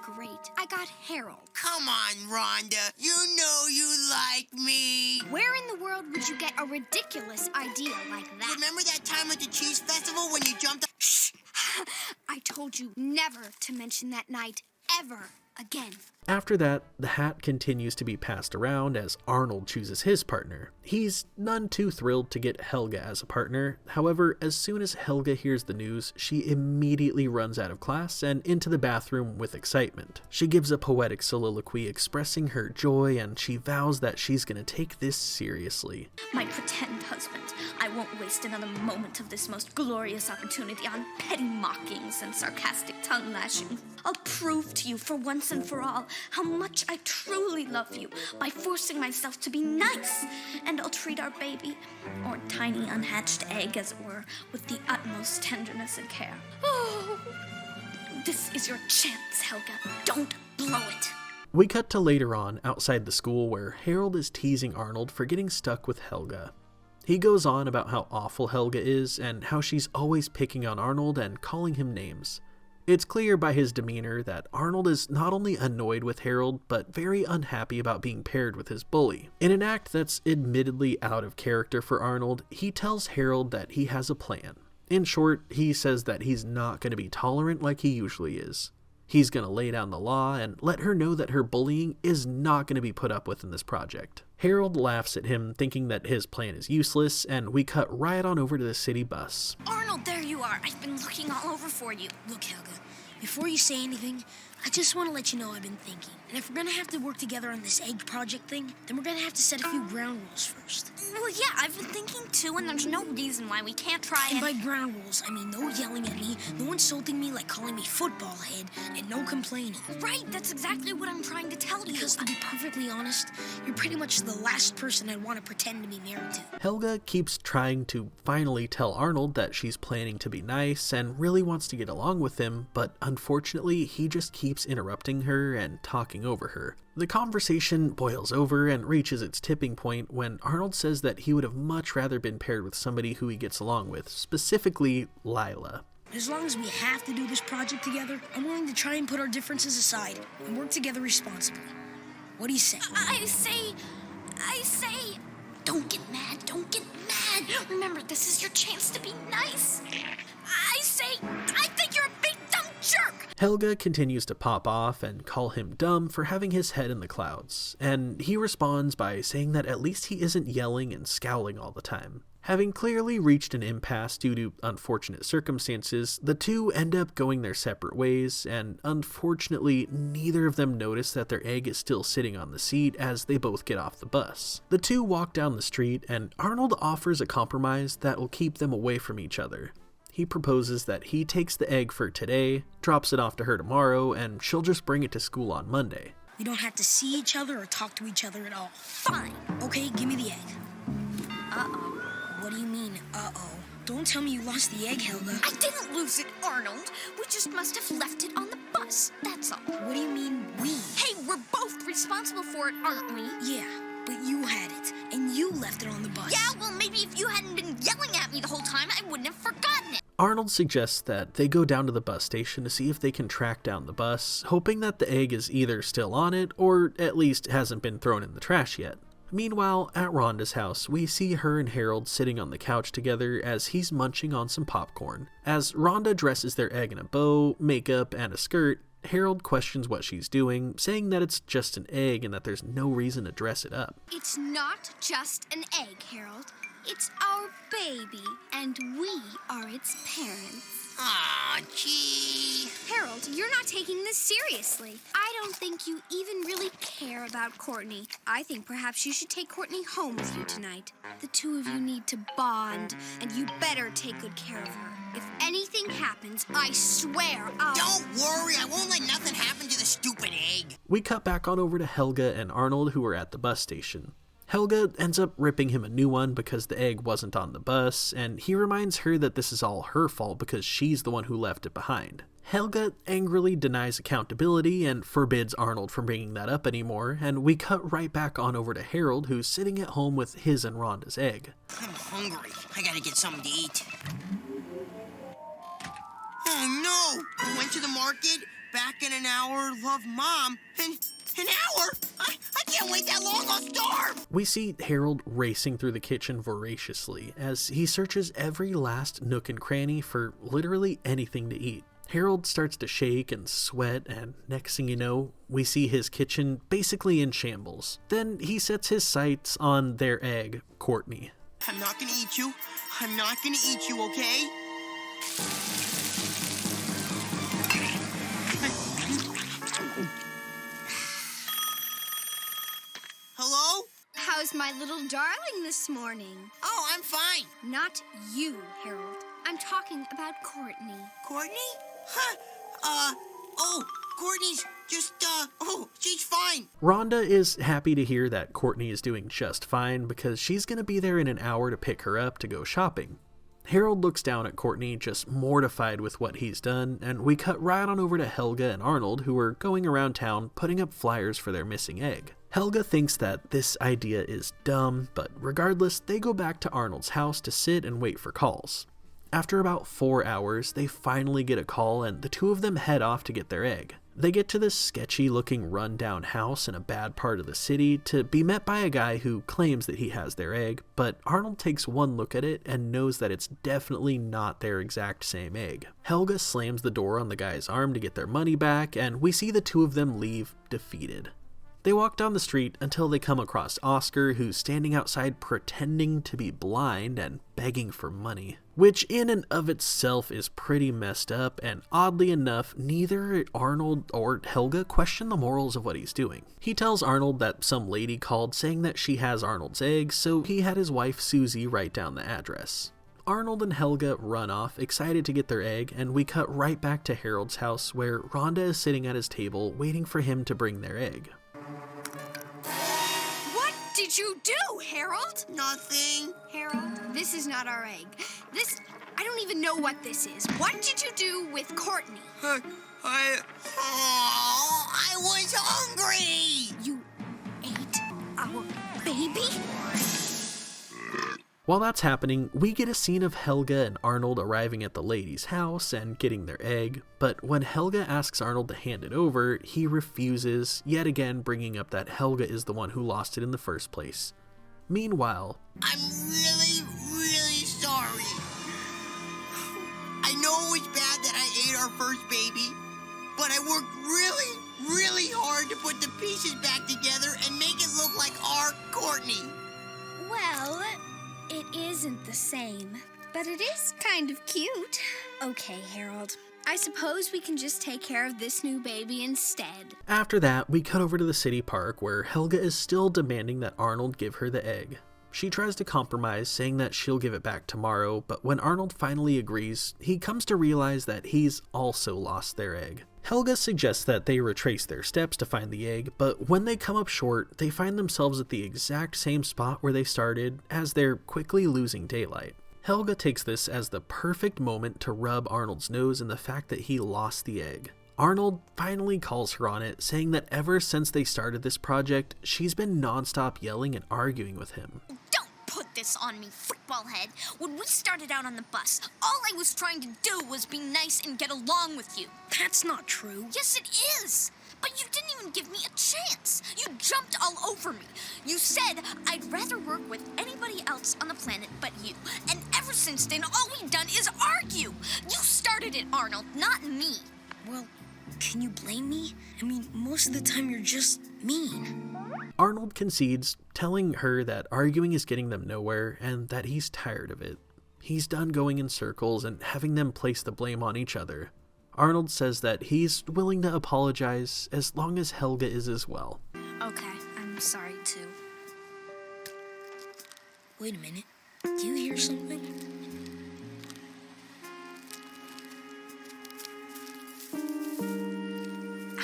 Great, I got Harold. Come on, Rhonda. You know you like me. Where in the world would you get a ridiculous idea like that? Remember that time at the cheese festival when you jumped? Shh! I told you never to mention that night ever again. After that, the hat continues to be passed around as Arnold chooses his partner. He's none too thrilled to get Helga as a partner. However, as soon as Helga hears the news, she immediately runs out of class and into the bathroom with excitement. She gives a poetic soliloquy expressing her joy, and she vows that she's gonna take this seriously. My pretend husband, I won't waste another moment of this most glorious opportunity on petty mockings and sarcastic tongue lashing. I'll prove to you for once and for all how much I truly love you by forcing myself to be nice, and I'll treat our baby, or tiny unhatched egg as it were, with the utmost tenderness and care. Oh, this is your chance, Helga. Don't blow it. We cut to later on outside the school where Harold is teasing Arnold for getting stuck with Helga. He goes on about how awful Helga is and how she's always picking on Arnold and calling him names. It's clear by his demeanor that Arnold is not only annoyed with Harold, but very unhappy about being paired with his bully. In an act that's admittedly out of character for Arnold, he tells Harold that he has a plan. In short, he says that he's not going to be tolerant like he usually is. He's going to lay down the law and let her know that her bullying is not going to be put up with in this project. Harold laughs at him, thinking that his plan is useless, and we cut right on over to the city bus. Arnold, there you are. I've been looking all over for you. Look, Helga, before you say anything, I just want to let you know I've been thinking. And if we're going to have to work together on this egg project thing, then we're going to have to set a few ground rules first. Well, yeah, I've been thinking too, and there's no reason why we can't try and by ground rules, I mean no yelling at me, no insulting me like calling me football head, and no complaining. Right, that's exactly what I'm trying to tell you. Because to be perfectly honest, you're pretty much the last person I'd want to pretend to be married to. Helga keeps trying to finally tell Arnold that she's planning to be nice and really wants to get along with him, but unfortunately he just keeps interrupting her and talking over her. The conversation boils over and reaches its tipping point when Arnold says that he would have much rather been paired with somebody who he gets along with, specifically Lila. As long as we have to do this project together, I'm willing to try and put our differences aside and work together responsibly. What do you say? I say... Don't get mad, don't get mad. Remember, this is your chance to be nice. I think you're a big dumb jerk. Helga continues to pop off and call him dumb for having his head in the clouds, and he responds by saying that at least he isn't yelling and scowling all the time. Having clearly reached an impasse due to unfortunate circumstances, the two end up going their separate ways, and unfortunately, neither of them notice that their egg is still sitting on the seat as they both get off the bus. The two walk down the street, and Arnold offers a compromise that will keep them away from each other. He proposes that he takes the egg for today, drops it off to her tomorrow, and she'll just bring it to school on Monday. We don't have to see each other or talk to each other at all. Fine. Okay, give me the egg. Uh-oh. What do you mean, uh-oh? Don't tell me you lost the egg, Helga. I didn't lose it, Arnold. We just must have left it on the bus, that's all. What do you mean, we? Hey, we're both responsible for it, aren't we? Yeah, but you had it, and you left it on the bus. Yeah, well, maybe if you hadn't been yelling at me the whole time, I wouldn't have forgotten it. Arnold suggests that they go down to the bus station to see if they can track down the bus, hoping that the egg is either still on it or at least hasn't been thrown in the trash yet. Meanwhile, at Rhonda's house, we see her and Harold sitting on the couch together as he's munching on some popcorn. As Rhonda dresses their egg in a bow, makeup, and a skirt, Harold questions what she's doing, saying that it's just an egg and that there's no reason to dress it up. It's not just an egg, Harold. It's our baby, and we are its parents. Aw, gee. Harold, you're not taking this seriously. I don't think you even really care about Courtney. I think perhaps you should take Courtney home with you tonight. The two of you need to bond, and you better take good care of her. If anything happens, I swear I'll... Don't worry, I won't let nothing happen to the stupid egg. We cut back on over to Helga and Arnold, who are at the bus station. Helga ends up ripping him a new one because the egg wasn't on the bus, and he reminds her that this is all her fault because she's the one who left it behind. Helga angrily denies accountability and forbids Arnold from bringing that up anymore, and we cut right back on over to Harold, who's sitting at home with his and Rhonda's egg. I'm hungry. I gotta get something to eat. Oh no! I went to the market, back in an hour, love Mom, and... An hour? I can't wait that long, I'll starve! We see Harold racing through the kitchen voraciously as he searches every last nook and cranny for literally anything to eat. Harold starts to shake and sweat, and next thing you know, we see his kitchen basically in shambles. Then he sets his sights on their egg, Courtney. I'm not gonna eat you. I'm not gonna eat you, okay? Hello? How's my little darling this morning? Oh, I'm fine. Not you, Harold. I'm talking about Courtney. Courtney? Huh. Courtney's just, she's fine. Rhonda is happy to hear that Courtney is doing just fine because she's going to be there in an hour to pick her up to go shopping. Harold looks down at Courtney, just mortified with what he's done, and we cut right on over to Helga and Arnold, who are going around town putting up flyers for their missing egg. Helga thinks that this idea is dumb, but regardless, they go back to Arnold's house to sit and wait for calls. After about 4 hours, they finally get a call and the two of them head off to get their egg. They get to this sketchy looking run-down house in a bad part of the city to be met by a guy who claims that he has their egg, but Arnold takes one look at it and knows that it's definitely not their exact same egg. Helga slams the door on the guy's arm to get their money back, and we see the two of them leave defeated. They walk down the street until they come across Oscar, who's standing outside pretending to be blind and begging for money, which in and of itself is pretty messed up, and oddly enough, neither Arnold or Helga question the morals of what he's doing. He tells Arnold that some lady called saying that she has Arnold's egg, so he had his wife Susie write down the address. Arnold and Helga run off, excited to get their egg, and we cut right back to Harold's house where Rhonda is sitting at his table waiting for him to bring their egg. What did you do, Harold? Nothing. Harold, this is not our egg. I don't even know what this is. What did you do with Courtney? I was hungry. You ate our baby? While that's happening, we get a scene of Helga and Arnold arriving at the lady's house and getting their egg, but when Helga asks Arnold to hand it over, he refuses, yet again bringing up that Helga is the one who lost it in the first place. Meanwhile, I'm really, really sorry. I know it was bad that I ate our first baby, but I worked really, really hard to put the pieces back together and make it look like our Courtney. Well, it isn't the same, but it is kind of cute. Okay, Harold. I suppose we can just take care of this new baby instead. After that, we cut over to the city park where Helga is still demanding that Arnold give her the egg. She tries to compromise, saying that she'll give it back tomorrow, but when Arnold finally agrees, he comes to realize that he's also lost their egg. Helga suggests that they retrace their steps to find the egg, but when they come up short, they find themselves at the exact same spot where they started, as they're quickly losing daylight. Helga takes this as the perfect moment to rub Arnold's nose in the fact that he lost the egg. Arnold finally calls her on it, saying that ever since they started this project, she's been nonstop yelling and arguing with him. Don't put this on me, football head. When we started out on the bus, all I was trying to do was be nice and get along with you. That's not true. Yes, it is. But you didn't even give me a chance. You jumped all over me. You said I'd rather work with anybody else on the planet but you. And ever since then, all we've done is argue. You started it, Arnold, not me. Well, can you blame me? I mean, most of the time you're just mean. Arnold concedes, telling her that arguing is getting them nowhere and that he's tired of it. He's done going in circles and having them place the blame on each other. Arnold says that he's willing to apologize as long as Helga is as well. Okay, I'm sorry too. Wait a minute. Do you hear something?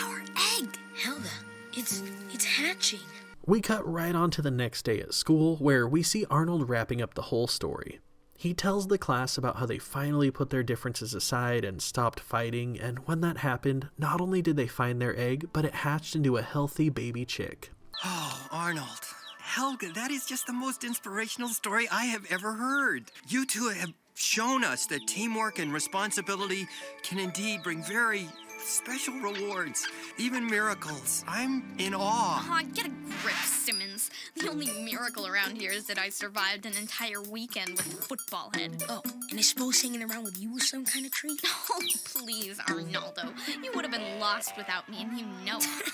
Our egg! Helga, it's hatching. We cut right on to the next day at school, where we see Arnold wrapping up the whole story. He tells the class about how they finally put their differences aside and stopped fighting, and when that happened, not only did they find their egg, but it hatched into a healthy baby chick. Oh, Arnold. Helga, that is just the most inspirational story I have ever heard. You two have shown us that teamwork and responsibility can indeed bring very, special rewards, even miracles. I'm in awe. Aw, get a grip, Simmons. The only miracle around here is that I survived an entire weekend with a football head. Oh, and I suppose hanging around with you was some kind of treat? Oh, please, Arnaldo. You would have been lost without me, and you know it.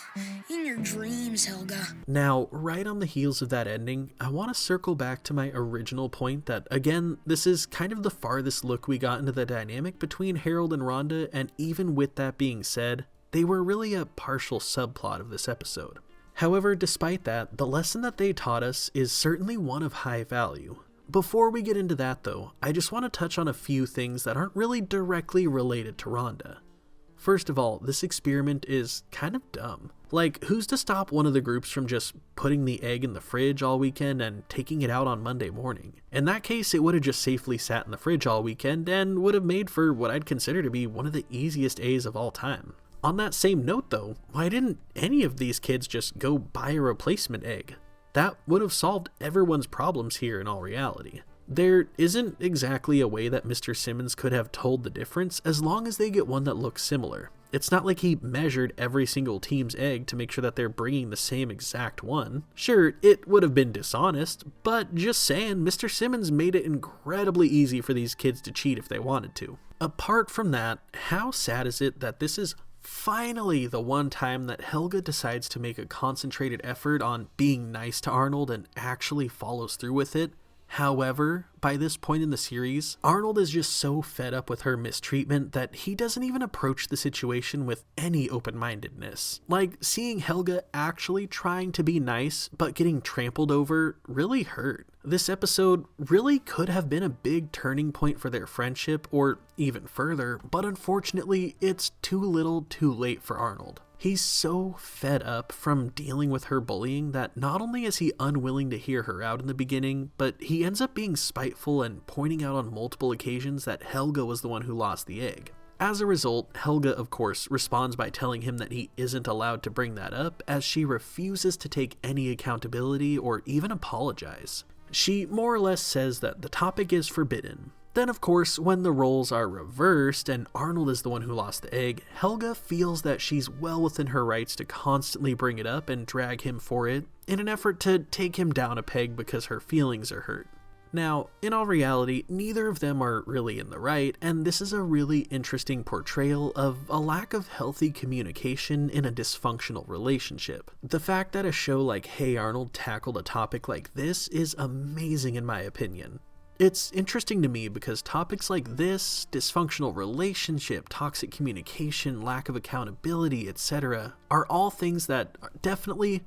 In your dreams, Helga. Now, right on the heels of that ending, I want to circle back to my original point that, again, this is kind of the farthest look we got into the dynamic between Harold and Rhonda, and even with that being said, they were really a partial subplot of this episode. However, despite that, the lesson that they taught us is certainly one of high value. Before we get into that though, I just want to touch on a few things that aren't really directly related to Rhonda. First of all, this experiment is kind of dumb. Like, who's to stop one of the groups from just putting the egg in the fridge all weekend and taking it out on Monday morning? In that case, it would have just safely sat in the fridge all weekend and would have made for what I'd consider to be one of the easiest A's of all time. On that same note though, why didn't any of these kids just go buy a replacement egg? That would have solved everyone's problems here in all reality. There isn't exactly a way that Mr. Simmons could have told the difference as long as they get one that looks similar. It's not like he measured every single team's egg to make sure that they're bringing the same exact one. Sure, it would have been dishonest, but just saying, Mr. Simmons made it incredibly easy for these kids to cheat if they wanted to. Apart from that, how sad is it that this is finally the one time that Helga decides to make a concentrated effort on being nice to Arnold and actually follows through with it? However, by this point in the series, Arnold is just so fed up with her mistreatment that he doesn't even approach the situation with any open-mindedness. Like, seeing Helga actually trying to be nice but getting trampled over really hurt. This episode really could have been a big turning point for their friendship, or even further, but unfortunately, it's too little too late for Arnold. He's so fed up from dealing with her bullying that not only is he unwilling to hear her out in the beginning, but he ends up being spiteful and pointing out on multiple occasions that Helga was the one who lost the egg. As a result, Helga, of course, responds by telling him that he isn't allowed to bring that up, as she refuses to take any accountability or even apologize. She more or less says that the topic is forbidden. Then, of course, when the roles are reversed and Arnold is the one who lost the egg, Helga feels that she's well within her rights to constantly bring it up and drag him for it in an effort to take him down a peg because her feelings are hurt. Now, in all reality, neither of them are really in the right, and this is a really interesting portrayal of a lack of healthy communication in a dysfunctional relationship. The fact that a show like Hey Arnold tackled a topic like this is amazing in my opinion. It's interesting to me because topics like this, dysfunctional relationship, toxic communication, lack of accountability, etc., are all things that definitely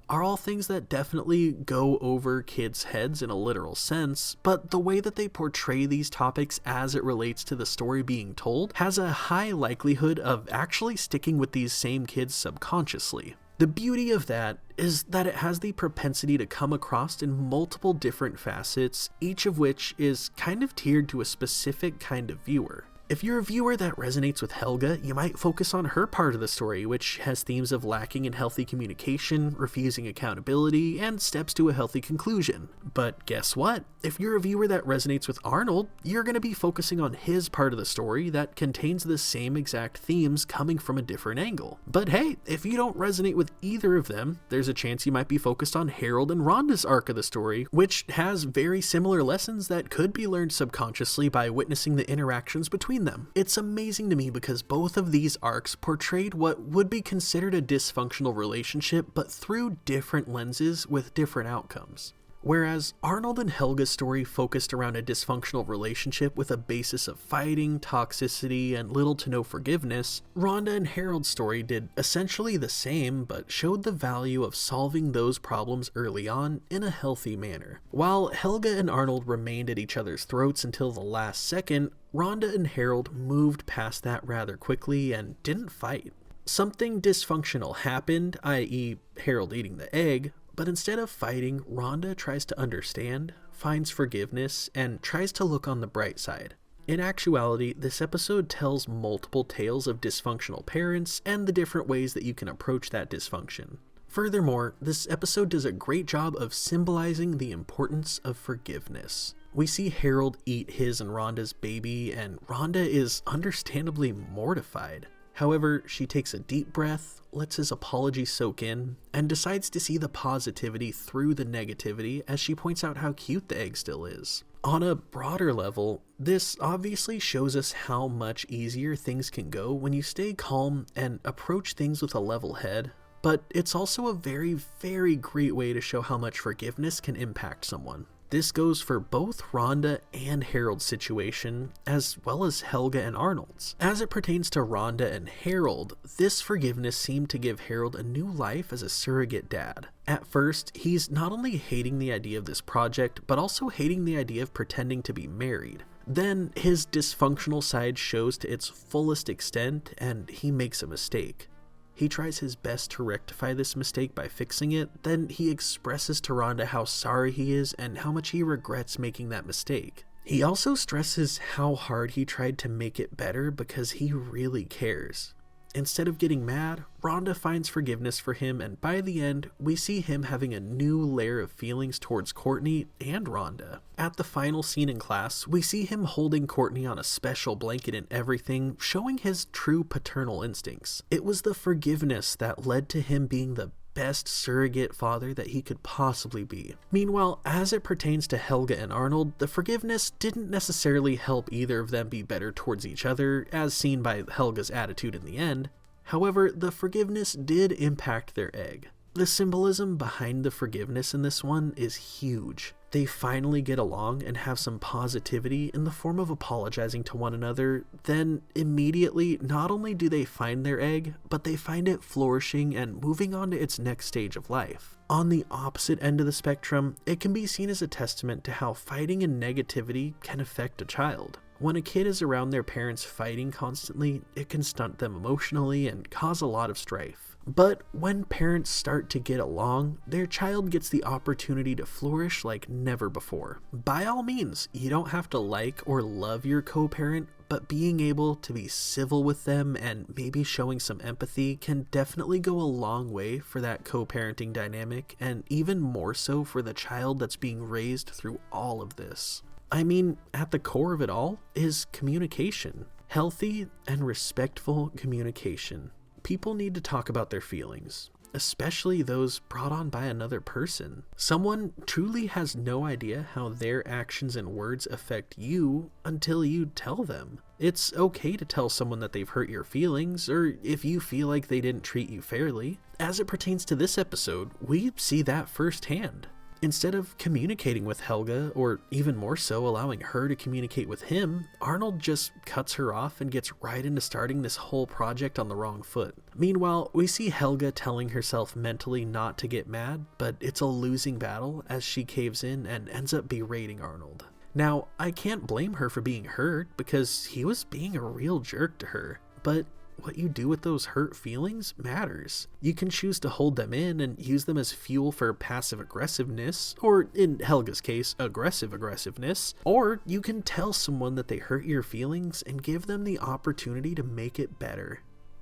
go over kids' heads in a literal sense, but the way that they portray these topics as it relates to the story being told has a high likelihood of actually sticking with these same kids subconsciously. The beauty of that is that it has the propensity to come across in multiple different facets, each of which is kind of tiered to a specific kind of viewer. If you're a viewer that resonates with Helga, you might focus on her part of the story, which has themes of lacking in healthy communication, refusing accountability, and steps to a healthy conclusion. But guess what? If you're a viewer that resonates with Arnold, you're going to be focusing on his part of the story that contains the same exact themes coming from a different angle. But hey, if you don't resonate with either of them, there's a chance you might be focused on Harold and Rhonda's arc of the story, which has very similar lessons that could be learned subconsciously by witnessing the interactions between them. It's amazing to me because both of these arcs portrayed what would be considered a dysfunctional relationship, but through different lenses with different outcomes. Whereas Arnold and Helga's story focused around a dysfunctional relationship with a basis of fighting, toxicity, and little to no forgiveness, Rhonda and Harold's story did essentially the same, but showed the value of solving those problems early on in a healthy manner. While Helga and Arnold remained at each other's throats until the last second, Rhonda and Harold moved past that rather quickly and didn't fight. Something dysfunctional happened, i.e. Harold eating the egg, but instead of fighting, Rhonda tries to understand, finds forgiveness, and tries to look on the bright side. In actuality, this episode tells multiple tales of dysfunctional parents and the different ways that you can approach that dysfunction. Furthermore, this episode does a great job of symbolizing the importance of forgiveness. We see Harold eat his and Rhonda's baby, and Rhonda is understandably mortified. However, she takes a deep breath, lets his apology soak in, and decides to see the positivity through the negativity as she points out how cute the egg still is. On a broader level, this obviously shows us how much easier things can go when you stay calm and approach things with a level head, but it's also a very, very great way to show how much forgiveness can impact someone. This goes for both Rhonda and Harold's situation, as well as Helga and Arnold's. As it pertains to Rhonda and Harold, this forgiveness seemed to give Harold a new life as a surrogate dad. At first, he's not only hating the idea of this project, but also hating the idea of pretending to be married. Then, his dysfunctional side shows to its fullest extent, and he makes a mistake. He tries his best to rectify this mistake by fixing it, then he expresses to Rhonda how sorry he is and how much he regrets making that mistake. He also stresses how hard he tried to make it better because he really cares. Instead of getting mad, Rhonda finds forgiveness for him, and by the end, we see him having a new layer of feelings towards Courtney and Rhonda. At the final scene in class, we see him holding Courtney on a special blanket and everything, showing his true paternal instincts. It was the forgiveness that led to him being the best surrogate father that he could possibly be. Meanwhile, as it pertains to Helga and Arnold, the forgiveness didn't necessarily help either of them be better towards each other, as seen by Helga's attitude in the end. However, the forgiveness did impact their egg. The symbolism behind the forgiveness in this one is huge. They finally get along and have some positivity in the form of apologizing to one another. Then immediately, not only do they find their egg, but they find it flourishing and moving on to its next stage of life. On the opposite end of the spectrum, it can be seen as a testament to how fighting and negativity can affect a child. When a kid is around their parents fighting constantly, it can stunt them emotionally and cause a lot of strife. But when parents start to get along, their child gets the opportunity to flourish like never before. By all means, you don't have to like or love your co-parent, but being able to be civil with them and maybe showing some empathy can definitely go a long way for that co-parenting dynamic, and even more so for the child that's being raised through all of this. I mean, at the core of it all is communication. Healthy and respectful communication. People need to talk about their feelings, especially those brought on by another person. Someone truly has no idea how their actions and words affect you until you tell them. It's okay to tell someone that they've hurt your feelings, or if you feel like they didn't treat you fairly. As it pertains to this episode, we see that firsthand. Instead of communicating with Helga, or even more so allowing her to communicate with him, Arnold just cuts her off and gets right into starting this whole project on the wrong foot. Meanwhile, we see Helga telling herself mentally not to get mad, but it's a losing battle as she caves in and ends up berating Arnold. Now, I can't blame her for being hurt because he was being a real jerk to her, but what you do with those hurt feelings matters. You can choose to hold them in and use them as fuel for passive aggressiveness, or in Helga's case, aggressive aggressiveness, or you can tell someone that they hurt your feelings and give them the opportunity to make it better.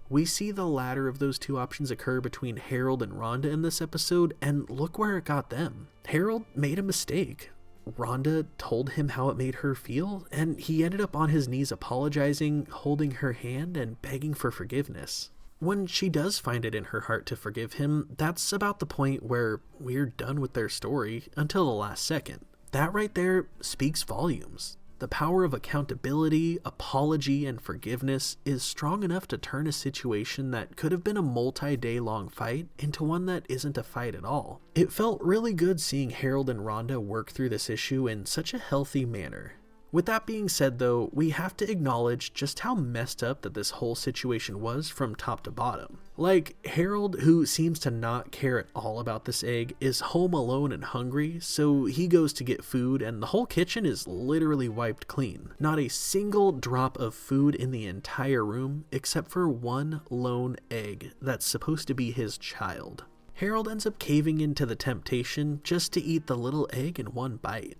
We see the latter of those two options occur between Harold and Rhonda in this episode, and look where it got them. Harold made a mistake. Rhonda told him how it made her feel, and he ended up on his knees apologizing, holding her hand, and begging for forgiveness. When she does find it in her heart to forgive him, that's about the point where we're done with their story until the last second. That right there speaks volumes. The power of accountability, apology, and forgiveness is strong enough to turn a situation that could have been a multi-day long fight into one that isn't a fight at all. It felt really good seeing Harold and Rhonda work through this issue in such a healthy manner. With that being said though, we have to acknowledge just how messed up that this whole situation was from top to bottom. Like, Harold, who seems to not care at all about this egg, is home alone and hungry, so he goes to get food and the whole kitchen is literally wiped clean. Not a single drop of food in the entire room except for one lone egg that's supposed to be his child. Harold ends up caving into the temptation just to eat the little egg in one bite.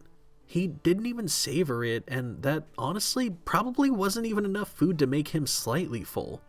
He didn't even savor it, and that honestly probably wasn't even enough food to make him slightly full.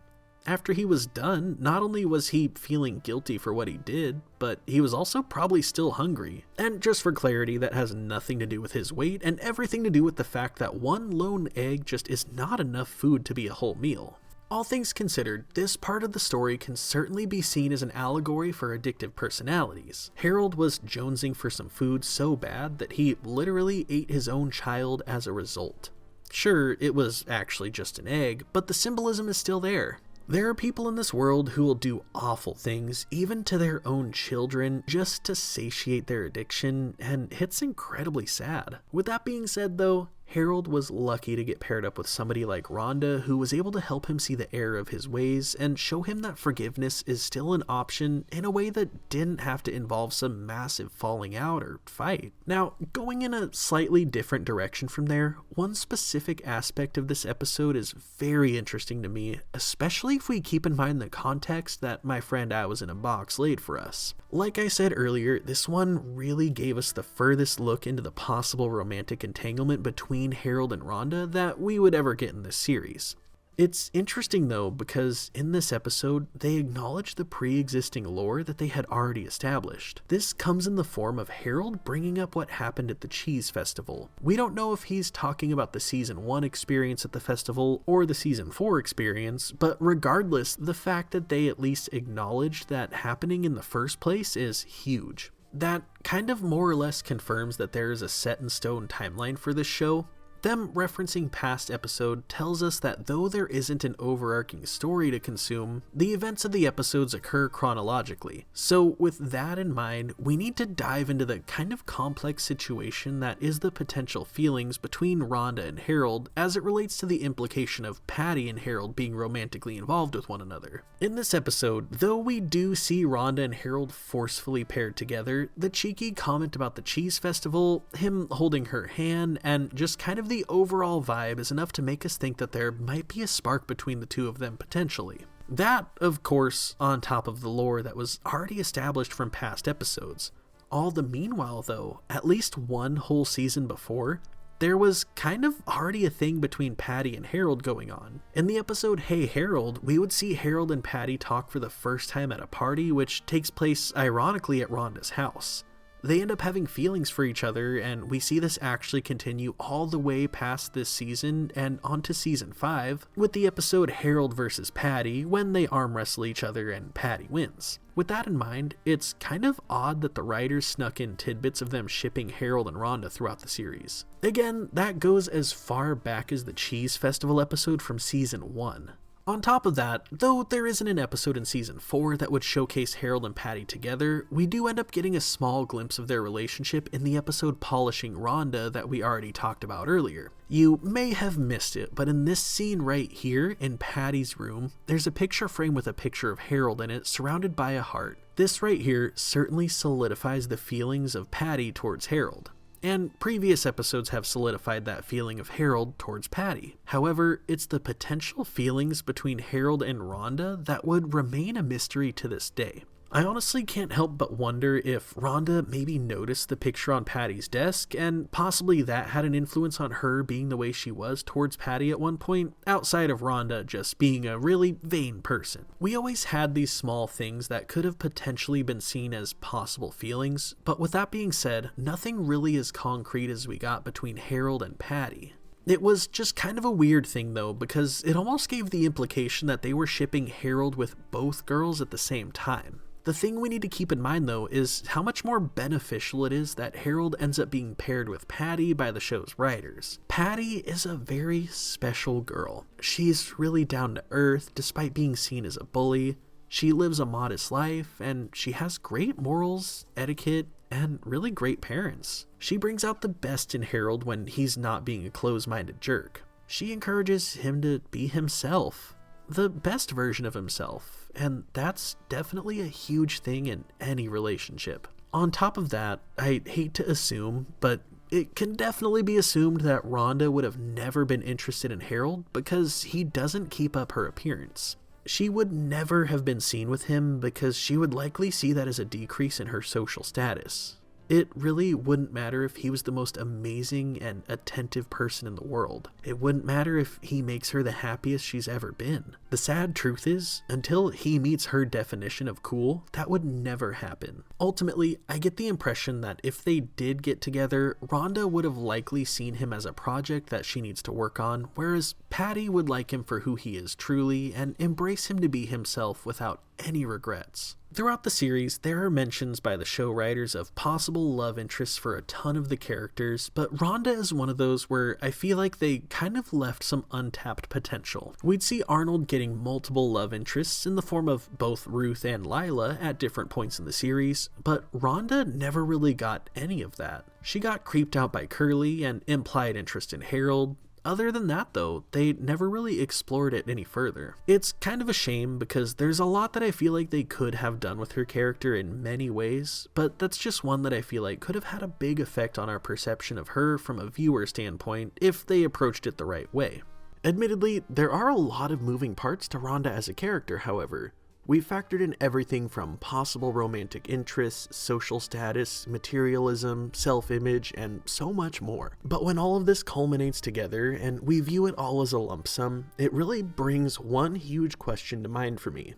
After he was done, not only was he feeling guilty for what he did, but he was also probably still hungry. And just for clarity, that has nothing to do with his weight and everything to do with the fact that one lone egg just is not enough food to be a whole meal. All things considered, this part of the story can certainly be seen as an allegory for addictive personalities. Harold was jonesing for some food so bad that he literally ate his own child as a result. Sure, it was actually just an egg, but the symbolism is still there. There are people in this world who will do awful things, even to their own children, just to satiate their addiction, and it's incredibly sad. With that being said though, Harold was lucky to get paired up with somebody like Rhonda, who was able to help him see the error of his ways and show him that forgiveness is still an option in a way that didn't have to involve some massive falling out or fight. Now, going in a slightly different direction from there, one specific aspect of this episode is very interesting to me, especially if we keep in mind the context that my friend I Was in a Box laid for us. Like I said earlier, this one really gave us the furthest look into the possible romantic entanglement between Harold and Rhonda that we would ever get in this series. It's interesting though, because in this episode, they acknowledge the pre-existing lore that they had already established. This comes in the form of Harold bringing up what happened at the Cheese Festival. We don't know if he's talking about the Season 1 experience at the festival or the Season 4 experience, but regardless, the fact that they at least acknowledged that happening in the first place is huge. That kind of more or less confirms that there is a set-in-stone timeline for this show. Them referencing past episode tells us that though there isn't an overarching story to consume, the events of the episodes occur chronologically. So with that in mind, we need to dive into the kind of complex situation that is the potential feelings between Rhonda and Harold as it relates to the implication of Patty and Harold being romantically involved with one another. In this episode, though we do see Rhonda and Harold forcefully paired together, the cheeky comment about the cheese festival, him holding her hand, and just kind of the overall vibe is enough to make us think that there might be a spark between the two of them potentially. That, of course, on top of the lore that was already established from past episodes. All the meanwhile though, at least one whole season before, there was kind of already a thing between Patty and Harold going on. In the episode Hey Harold, we would see Harold and Patty talk for the first time at a party, which takes place ironically at Rhonda's house. They end up having feelings for each other, and we see this actually continue all the way past this season and onto season 5 with the episode Harold vs. Patty when they arm wrestle each other and Patty wins. With that in mind, it's kind of odd that the writers snuck in tidbits of them shipping Harold and Rhonda throughout the series. Again, that goes as far back as the Cheese Festival episode from season 1. On top of that, though there isn't an episode in season 4 that would showcase Harold and Patty together, we do end up getting a small glimpse of their relationship in the episode Polishing Rhonda that we already talked about earlier. You may have missed it, but in this scene right here in Patty's room, there's a picture frame with a picture of Harold in it surrounded by a heart. This right here certainly solidifies the feelings of Patty towards Harold. And previous episodes have solidified that feeling of Harold towards Patty. However, it's the potential feelings between Harold and Rhonda that would remain a mystery to this day. I honestly can't help but wonder if Rhonda maybe noticed the picture on Patty's desk, and possibly that had an influence on her being the way she was towards Patty at one point, outside of Rhonda just being a really vain person. We always had these small things that could have potentially been seen as possible feelings, but with that being said, nothing really as concrete as we got between Harold and Patty. It was just kind of a weird thing though, because it almost gave the implication that they were shipping Harold with both girls at the same time. The thing we need to keep in mind though is how much more beneficial it is that Harold ends up being paired with Patty by the show's writers. Patty is a very special girl. She's really down to earth despite being seen as a bully. She lives a modest life and she has great morals, etiquette, and really great parents. She brings out the best in Harold when he's not being a closed-minded jerk. She encourages him to be himself, the best version of himself. And that's definitely a huge thing in any relationship. On top of that, I hate to assume, but it can definitely be assumed that Rhonda would have never been interested in Harold because he doesn't keep up her appearance. She would never have been seen with him because she would likely see that as a decrease in her social status. It really wouldn't matter if he was the most amazing and attentive person in the world. It wouldn't matter if he makes her the happiest she's ever been. The sad truth is, until he meets her definition of cool, that would never happen. Ultimately, I get the impression that if they did get together, Rhonda would have likely seen him as a project that she needs to work on, whereas Patty would like him for who he is truly and embrace him to be himself without any regrets. Throughout the series, there are mentions by the show writers of possible love interests for a ton of the characters, but Rhonda is one of those where I feel like they kind of left some untapped potential. We'd see Arnold getting multiple love interests in the form of both Ruth and Lila at different points in the series, but Rhonda never really got any of that. She got creeped out by Curly and implied interest in Harold. Other than that though, they never really explored it any further. It's kind of a shame because there's a lot that I feel like they could have done with her character in many ways, but that's just one that I feel like could have had a big effect on our perception of her from a viewer standpoint if they approached it the right way. Admittedly, there are a lot of moving parts to Rhonda as a character, however. We've factored in everything from possible romantic interests, social status, materialism, self-image, and so much more. But when all of this culminates together and we view it all as a lump sum, it really brings one huge question to mind for me.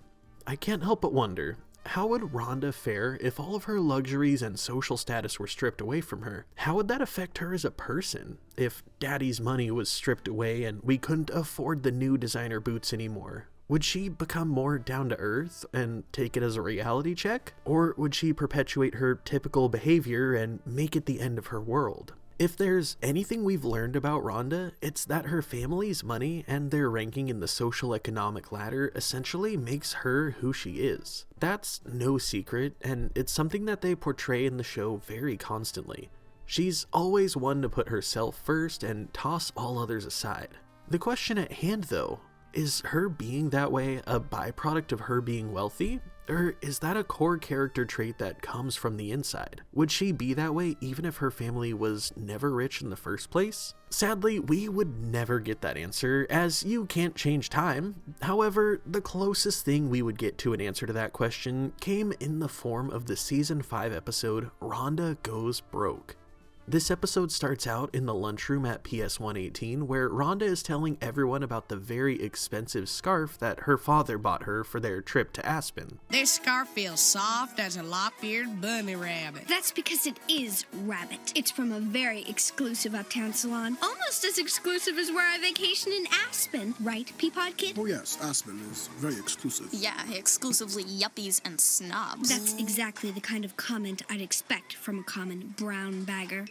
I can't help but wonder, how would Rhonda fare if all of her luxuries and social status were stripped away from her? How would that affect her as a person? If daddy's money was stripped away and we couldn't afford the new designer boots anymore? Would she become more down to earth and take it as a reality check? Or would she perpetuate her typical behavior and make it the end of her world? If there's anything we've learned about Rhonda, it's that her family's money and their ranking in the social economic ladder essentially makes her who she is. That's no secret, and it's something that they portray in the show very constantly. She's always one to put herself first and toss all others aside. The question at hand, though, is her being that way a byproduct of her being wealthy? Or is that a core character trait that comes from the inside? Would she be that way even if her family was never rich in the first place? Sadly, we would never get that answer, as you can't change time. However, the closest thing we would get to an answer to that question came in the form of the season 5 episode, Rhonda Goes Broke. This episode starts out in the lunchroom at PS 118, where Rhonda is telling everyone about the very expensive scarf that her father bought her for their trip to Aspen. This scarf feels soft as a lop-eared bunny rabbit. That's because it is rabbit. It's from a very exclusive uptown salon. Almost as exclusive as where I vacation in Aspen. Right, Peapod Kid? Oh yes, Aspen is very exclusive. Yeah, exclusively yuppies and snobs. That's exactly the kind of comment I'd expect from a common brown bagger.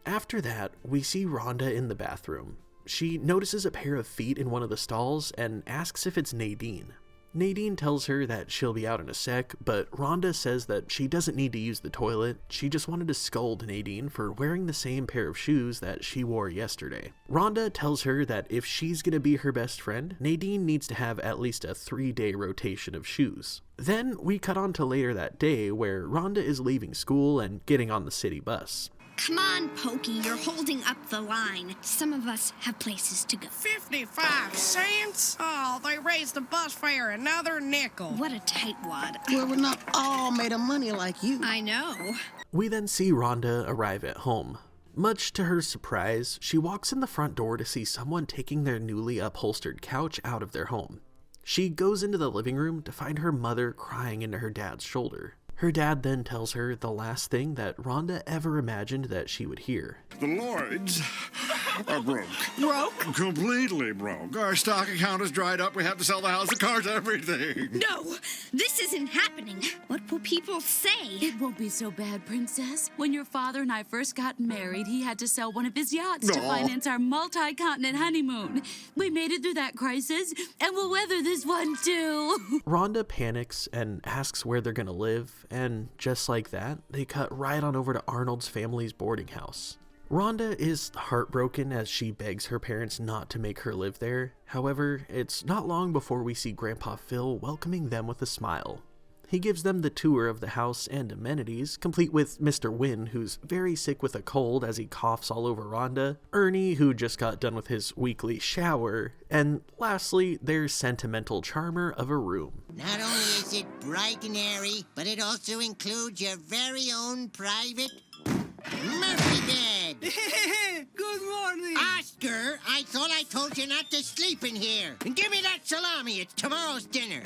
After that, we see Rhonda in the bathroom. She notices a pair of feet in one of the stalls and asks if it's Nadine. Nadine tells her that she'll be out in a sec, but Rhonda says that she doesn't need to use the toilet. She just wanted to scold Nadine for wearing the same pair of shoes that she wore yesterday. Rhonda tells her that if she's gonna be her best friend, Nadine needs to have at least a 3-day rotation of shoes. Then we cut on to later that day where Rhonda is leaving school and getting on the city bus. Come on, Pokey, you're holding up the line. Some of us have places to go. 55 cents? Oh, they raised the bus fare another nickel. What a tightwad. Well, we're not all made of money like you. I know. We then see Rhonda arrive at home. Much to her surprise, she walks in the front door to see someone taking their newly upholstered couch out of their home. She goes into the living room to find her mother crying into her dad's shoulder. Her dad then tells her the last thing that Rhonda ever imagined that she would hear. The Lloyds are broke. Broke? Completely broke. Our stock account is dried up. We have to sell the house, the cars, everything. No, this isn't happening. What will people say? It won't be so bad, Princess. When your father and I first got married, he had to sell one of his yachts to finance our multi-continent honeymoon. We made it through that crisis, and we'll weather this one too. Rhonda panics and asks where they're gonna live, and just like that, they cut right on over to Arnold's family's boarding house. Rhonda is heartbroken as she begs her parents not to make her live there. However, it's not long before we see Grandpa Phil welcoming them with a smile. He gives them the tour of the house and amenities, complete with Mr. Wynn, who's very sick with a cold as he coughs all over Rhonda, Ernie, who just got done with his weekly shower, and lastly, their sentimental charmer of a room. Not only is it bright and airy, but it also includes your very own private Murphy bed. Good morning. Oscar, I thought I told you not to sleep in here. And give me that salami. It's tomorrow's dinner.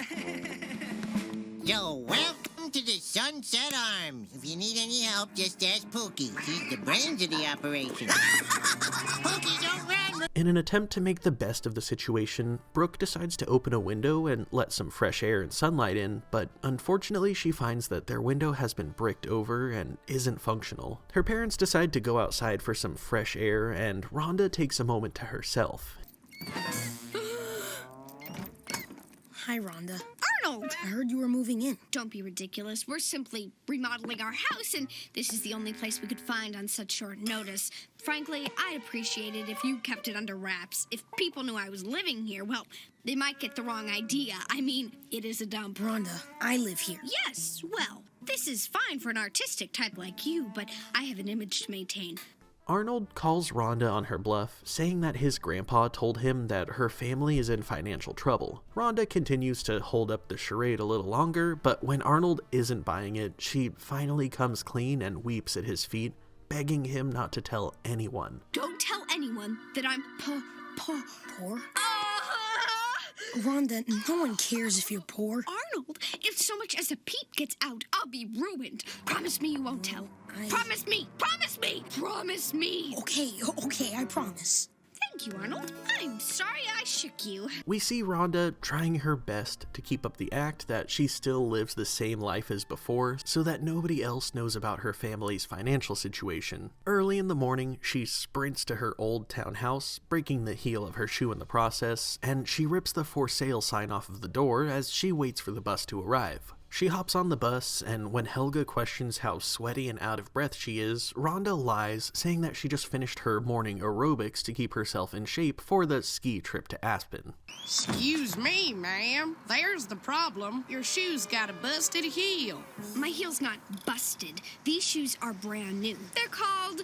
Yo, welcome to the Sunset Arms. If you need any help, just ask Pookie. He's the brains of the operation. Pookie, don't run! In an attempt to make the best of the situation, Brooke decides to open a window and let some fresh air and sunlight in, but unfortunately she finds that their window has been bricked over and isn't functional. Her parents decide to go outside for some fresh air, and Rhonda takes a moment to herself. Hi, Rhonda. Arnold! I heard you were moving in. Don't be ridiculous. We're simply remodeling our house, and this is the only place we could find on such short notice. Frankly, I'd appreciate it if you kept it under wraps. If people knew I was living here, well, they might get the wrong idea. I mean, it is a dump. Rhonda, I live here. Yes, well, this is fine for an artistic type like you, but I have an image to maintain. Arnold calls Rhonda on her bluff, saying that his grandpa told him that her family is in financial trouble. Rhonda continues to hold up the charade a little longer, but when Arnold isn't buying it, she finally comes clean and weeps at his feet, begging him not to tell anyone. Don't tell anyone that I'm Poor? Rhonda, no one cares if you're poor. Arnold, if so much as a peep gets out, I'll be ruined. Promise me you won't tell. Promise me! Promise me! Promise me! Okay, I promise. Thank you, Arnold. I'm sorry I shook you. We see Rhonda trying her best to keep up the act that she still lives the same life as before so that nobody else knows about her family's financial situation. Early in the morning, she sprints to her old townhouse, breaking the heel of her shoe in the process, and she rips the for sale sign off of the door as she waits for the bus to arrive. She hops on the bus, and when Helga questions how sweaty and out of breath she is, Rhonda lies, saying that she just finished her morning aerobics to keep herself in shape for the ski trip to Aspen. Excuse me, ma'am. There's the problem. Your shoe's got a busted heel. My heel's not busted. These shoes are brand new. They're called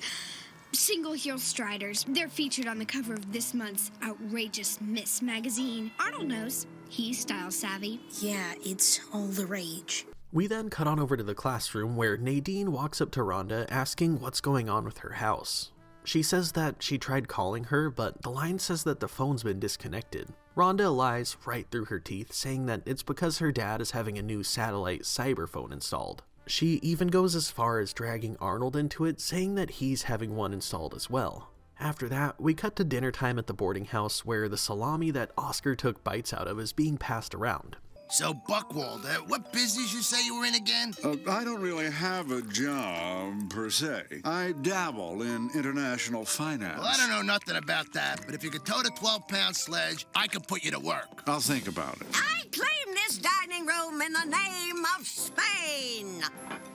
Single Heel Striders. They're featured on the cover of this month's Outrageous Miss magazine. Arnold knows. He's style savvy. Yeah, it's all the rage. We then cut on over to the classroom where Nadine walks up to Rhonda asking what's going on with her house. She says that she tried calling her, but the line says that the phone's been disconnected. Rhonda lies right through her teeth, saying that it's because her dad is having a new satellite cyber phone installed. She even goes as far as dragging Arnold into it, saying that he's having one installed as well. After that, we cut to dinner time at the boarding house where the salami that Oscar took bites out of is being passed around. So, Buckwald, what business you say you were in again? I don't really have a job, per se. I dabble in international finance. Well, I don't know nothing about that, but if you could tote a 12-pound sledge, I could put you to work. I'll think about it. I claim this dining room in the name of Spain.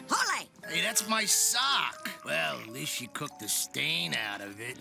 Ole! Hey, that's my sock. Well, at least she cooked the stain out of it.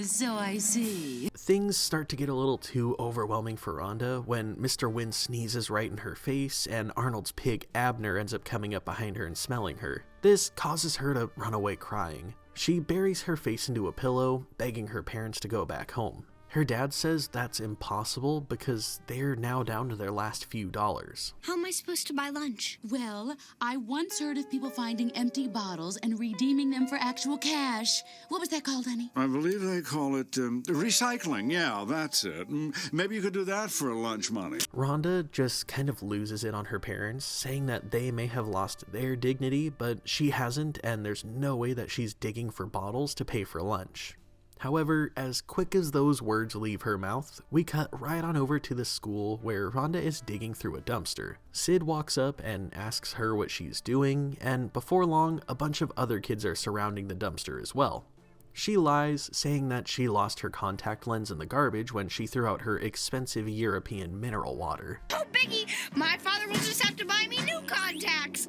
So I see. Things start to get a little too overwhelming for Rhonda when Mr. Wynn sneezes right in her face and Arnold's pig Abner ends up coming up behind her and smelling her. This causes her to run away crying. She buries her face into a pillow, begging her parents to go back home. Her dad says that's impossible because they're now down to their last few dollars. How am I supposed to buy lunch? Well, I once heard of people finding empty bottles and redeeming them for actual cash. What was that called, honey? I believe they call it recycling. Yeah, that's it. Maybe you could do that for lunch money. Rhonda just kind of loses it on her parents, saying that they may have lost their dignity, but she hasn't, and there's no way that she's digging for bottles to pay for lunch. However, as quick as those words leave her mouth, we cut right on over to the school where Rhonda is digging through a dumpster. Sid walks up and asks her what she's doing, and before long, a bunch of other kids are surrounding the dumpster as well. She lies, saying that she lost her contact lens in the garbage when she threw out her expensive European mineral water. Oh, Biggie! My father will just have to buy me new contacts!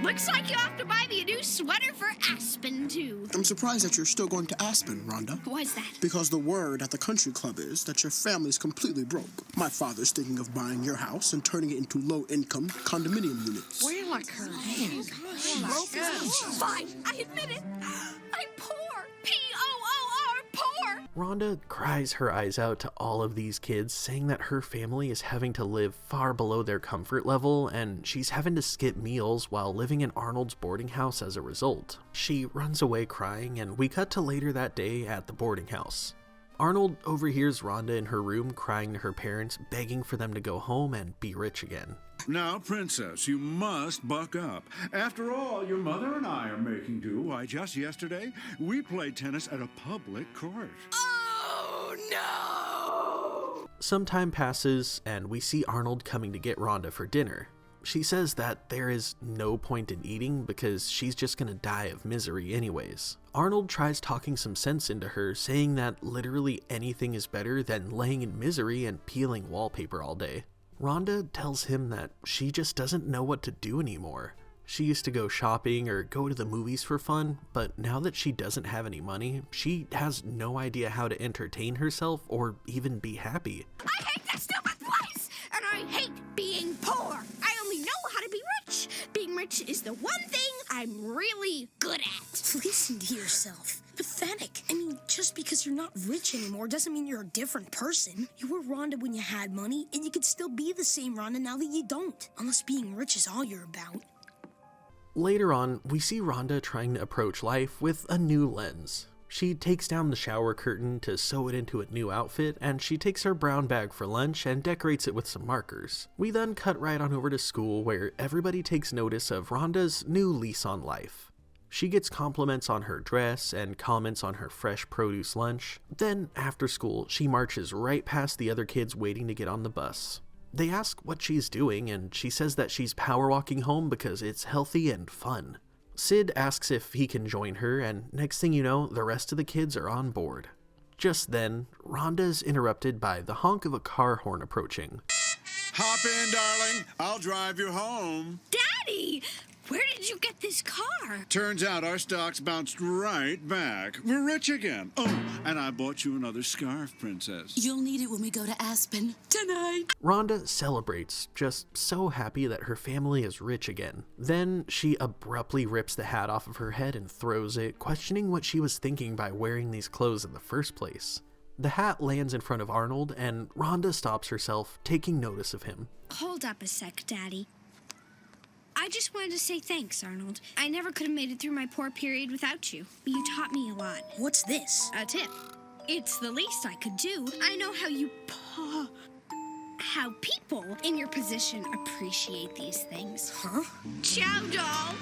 Looks like you have to buy me a new sweater for Aspen. too. I'm surprised that you're still going to Aspen, Rhonda. Why's that? Because the word at the country club is that your family's completely broke. My father's thinking of buying your house and turning it into low-income condominium units. We're like her hand. Fine, I admit it. I'm poor. P-O-O-R, poor. Rhonda cries her eyes out to all of these kids, saying that her family is having to live far below their comfort level, and she's having to skip meals while living in Arnold's boarding house as a result. She runs away crying, and we cut to later that day at the boarding house. Arnold overhears Rhonda in her room crying to her parents, begging for them to go home and be rich again. Now, Princess, you must buck up. After all, your mother and I are making do. Why, just yesterday, we played tennis at a public court. Oh, no! Some time passes, and we see Arnold coming to get Rhonda for dinner. She says that there is no point in eating because she's just gonna die of misery anyways. Arnold tries talking some sense into her, saying that literally anything is better than laying in misery and peeling wallpaper all day. Rhonda tells him that she just doesn't know what to do anymore. She used to go shopping or go to the movies for fun, but now that she doesn't have any money, she has no idea how to entertain herself or even be happy. I hate this stupid place! And I hate being poor! I only know how to be rich! Being rich is the one thing I'm really good at. Listen to yourself. Pathetic. I mean, just because you're not rich anymore doesn't mean you're a different person. You were Rhonda when you had money, and you could still be the same Rhonda now that you don't. Unless being rich is all you're about. Later on, we see Rhonda trying to approach life with a new lens. She takes down the shower curtain to sew it into a new outfit, and she takes her brown bag for lunch and decorates it with some markers. We then cut right on over to school, where everybody takes notice of Rhonda's new lease on life. She gets compliments on her dress and comments on her fresh produce lunch. Then, after school, she marches right past the other kids waiting to get on the bus. They ask what she's doing, and she says that she's power walking home because it's healthy and fun. Sid asks if he can join her, and next thing you know, the rest of the kids are on board. Just then, Rhonda's interrupted by the honk of a car horn approaching. Hop in, darling. I'll drive you home. Daddy! Where did you get this car? Turns out our stocks bounced right back. We're rich again. Oh, and I bought you another scarf, Princess. You'll need it when we go to Aspen tonight. Rhonda celebrates, just so happy that her family is rich again. Then she abruptly rips the hat off of her head and throws it, questioning what she was thinking by wearing these clothes in the first place. The hat lands in front of Arnold, and Rhonda stops herself, taking notice of him. Hold up a sec, Daddy. I just wanted to say thanks, Arnold. I never could have made it through my poor period without you. You taught me a lot. What's this? A tip. It's the least I could do. I know how people in your position appreciate these things. Huh? Ciao, doll!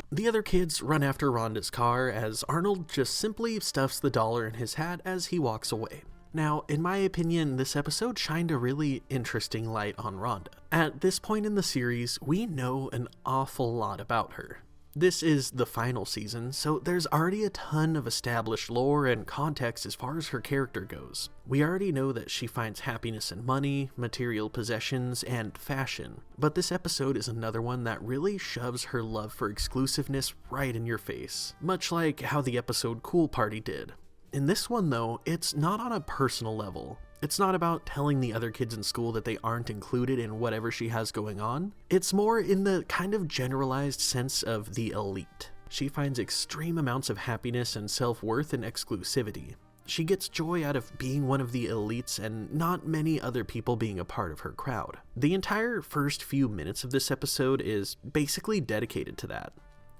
The other kids run after Rhonda's car as Arnold just simply stuffs the dollar in his hat as he walks away. Now, in my opinion, this episode shined a really interesting light on Rhonda. At this point in the series, we know an awful lot about her. This is the final season, so there's already a ton of established lore and context as far as her character goes. We already know that she finds happiness in money, material possessions, and fashion, but this episode is another one that really shoves her love for exclusiveness right in your face, much like how the episode Cool Party did. In this one, though, it's not on a personal level. It's not about telling the other kids in school that they aren't included in whatever she has going on. It's more in the kind of generalized sense of the elite. She finds extreme amounts of happiness and self-worth in exclusivity. She gets joy out of being one of the elites and not many other people being a part of her crowd. The entire first few minutes of this episode is basically dedicated to that.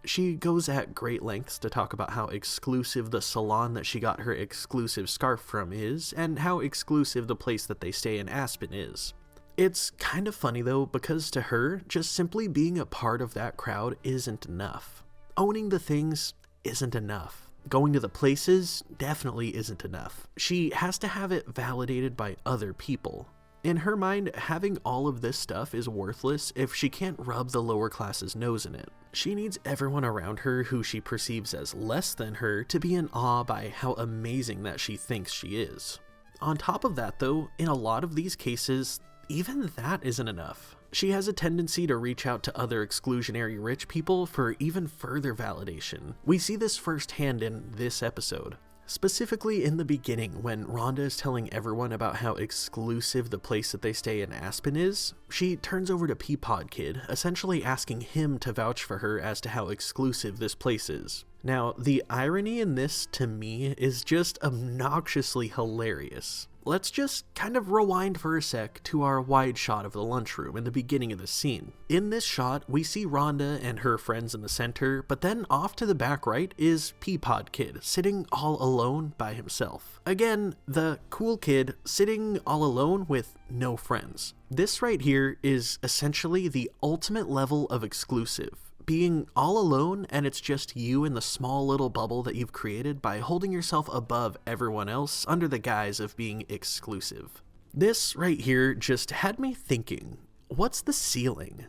She goes at great lengths to talk about how exclusive the salon that she got her exclusive scarf from is, and how exclusive the place that they stay in Aspen is. It's kind of funny though, because to her, just simply being a part of that crowd isn't enough. Owning the things isn't enough. Going to the places definitely isn't enough. She has to have it validated by other people. In her mind, having all of this stuff is worthless if she can't rub the lower class's nose in it. She needs everyone around her who she perceives as less than her to be in awe by how amazing that she thinks she is. On top of that though, in a lot of these cases, even that isn't enough. she has a tendency to reach out to other exclusionary rich people for even further validation. We see this firsthand in this episode. Specifically in the beginning, when Rhonda is telling everyone about how exclusive the place that they stay in Aspen is, she turns over to Peapod Kid, essentially asking him to vouch for her as to how exclusive this place is. Now, the irony in this, to me, is just obnoxiously hilarious. Let's just kind of rewind for a sec to our wide shot of the lunchroom in the beginning of the scene. In this shot, we see Rhonda and her friends in the center, but then off to the back right is Peapod Kid, sitting all alone by himself. Again, the cool kid sitting all alone with no friends. This right here is essentially the ultimate level of exclusive. Being all alone and it's just you in the small little bubble that you've created by holding yourself above everyone else under the guise of being exclusive. This right here just had me thinking, what's the ceiling?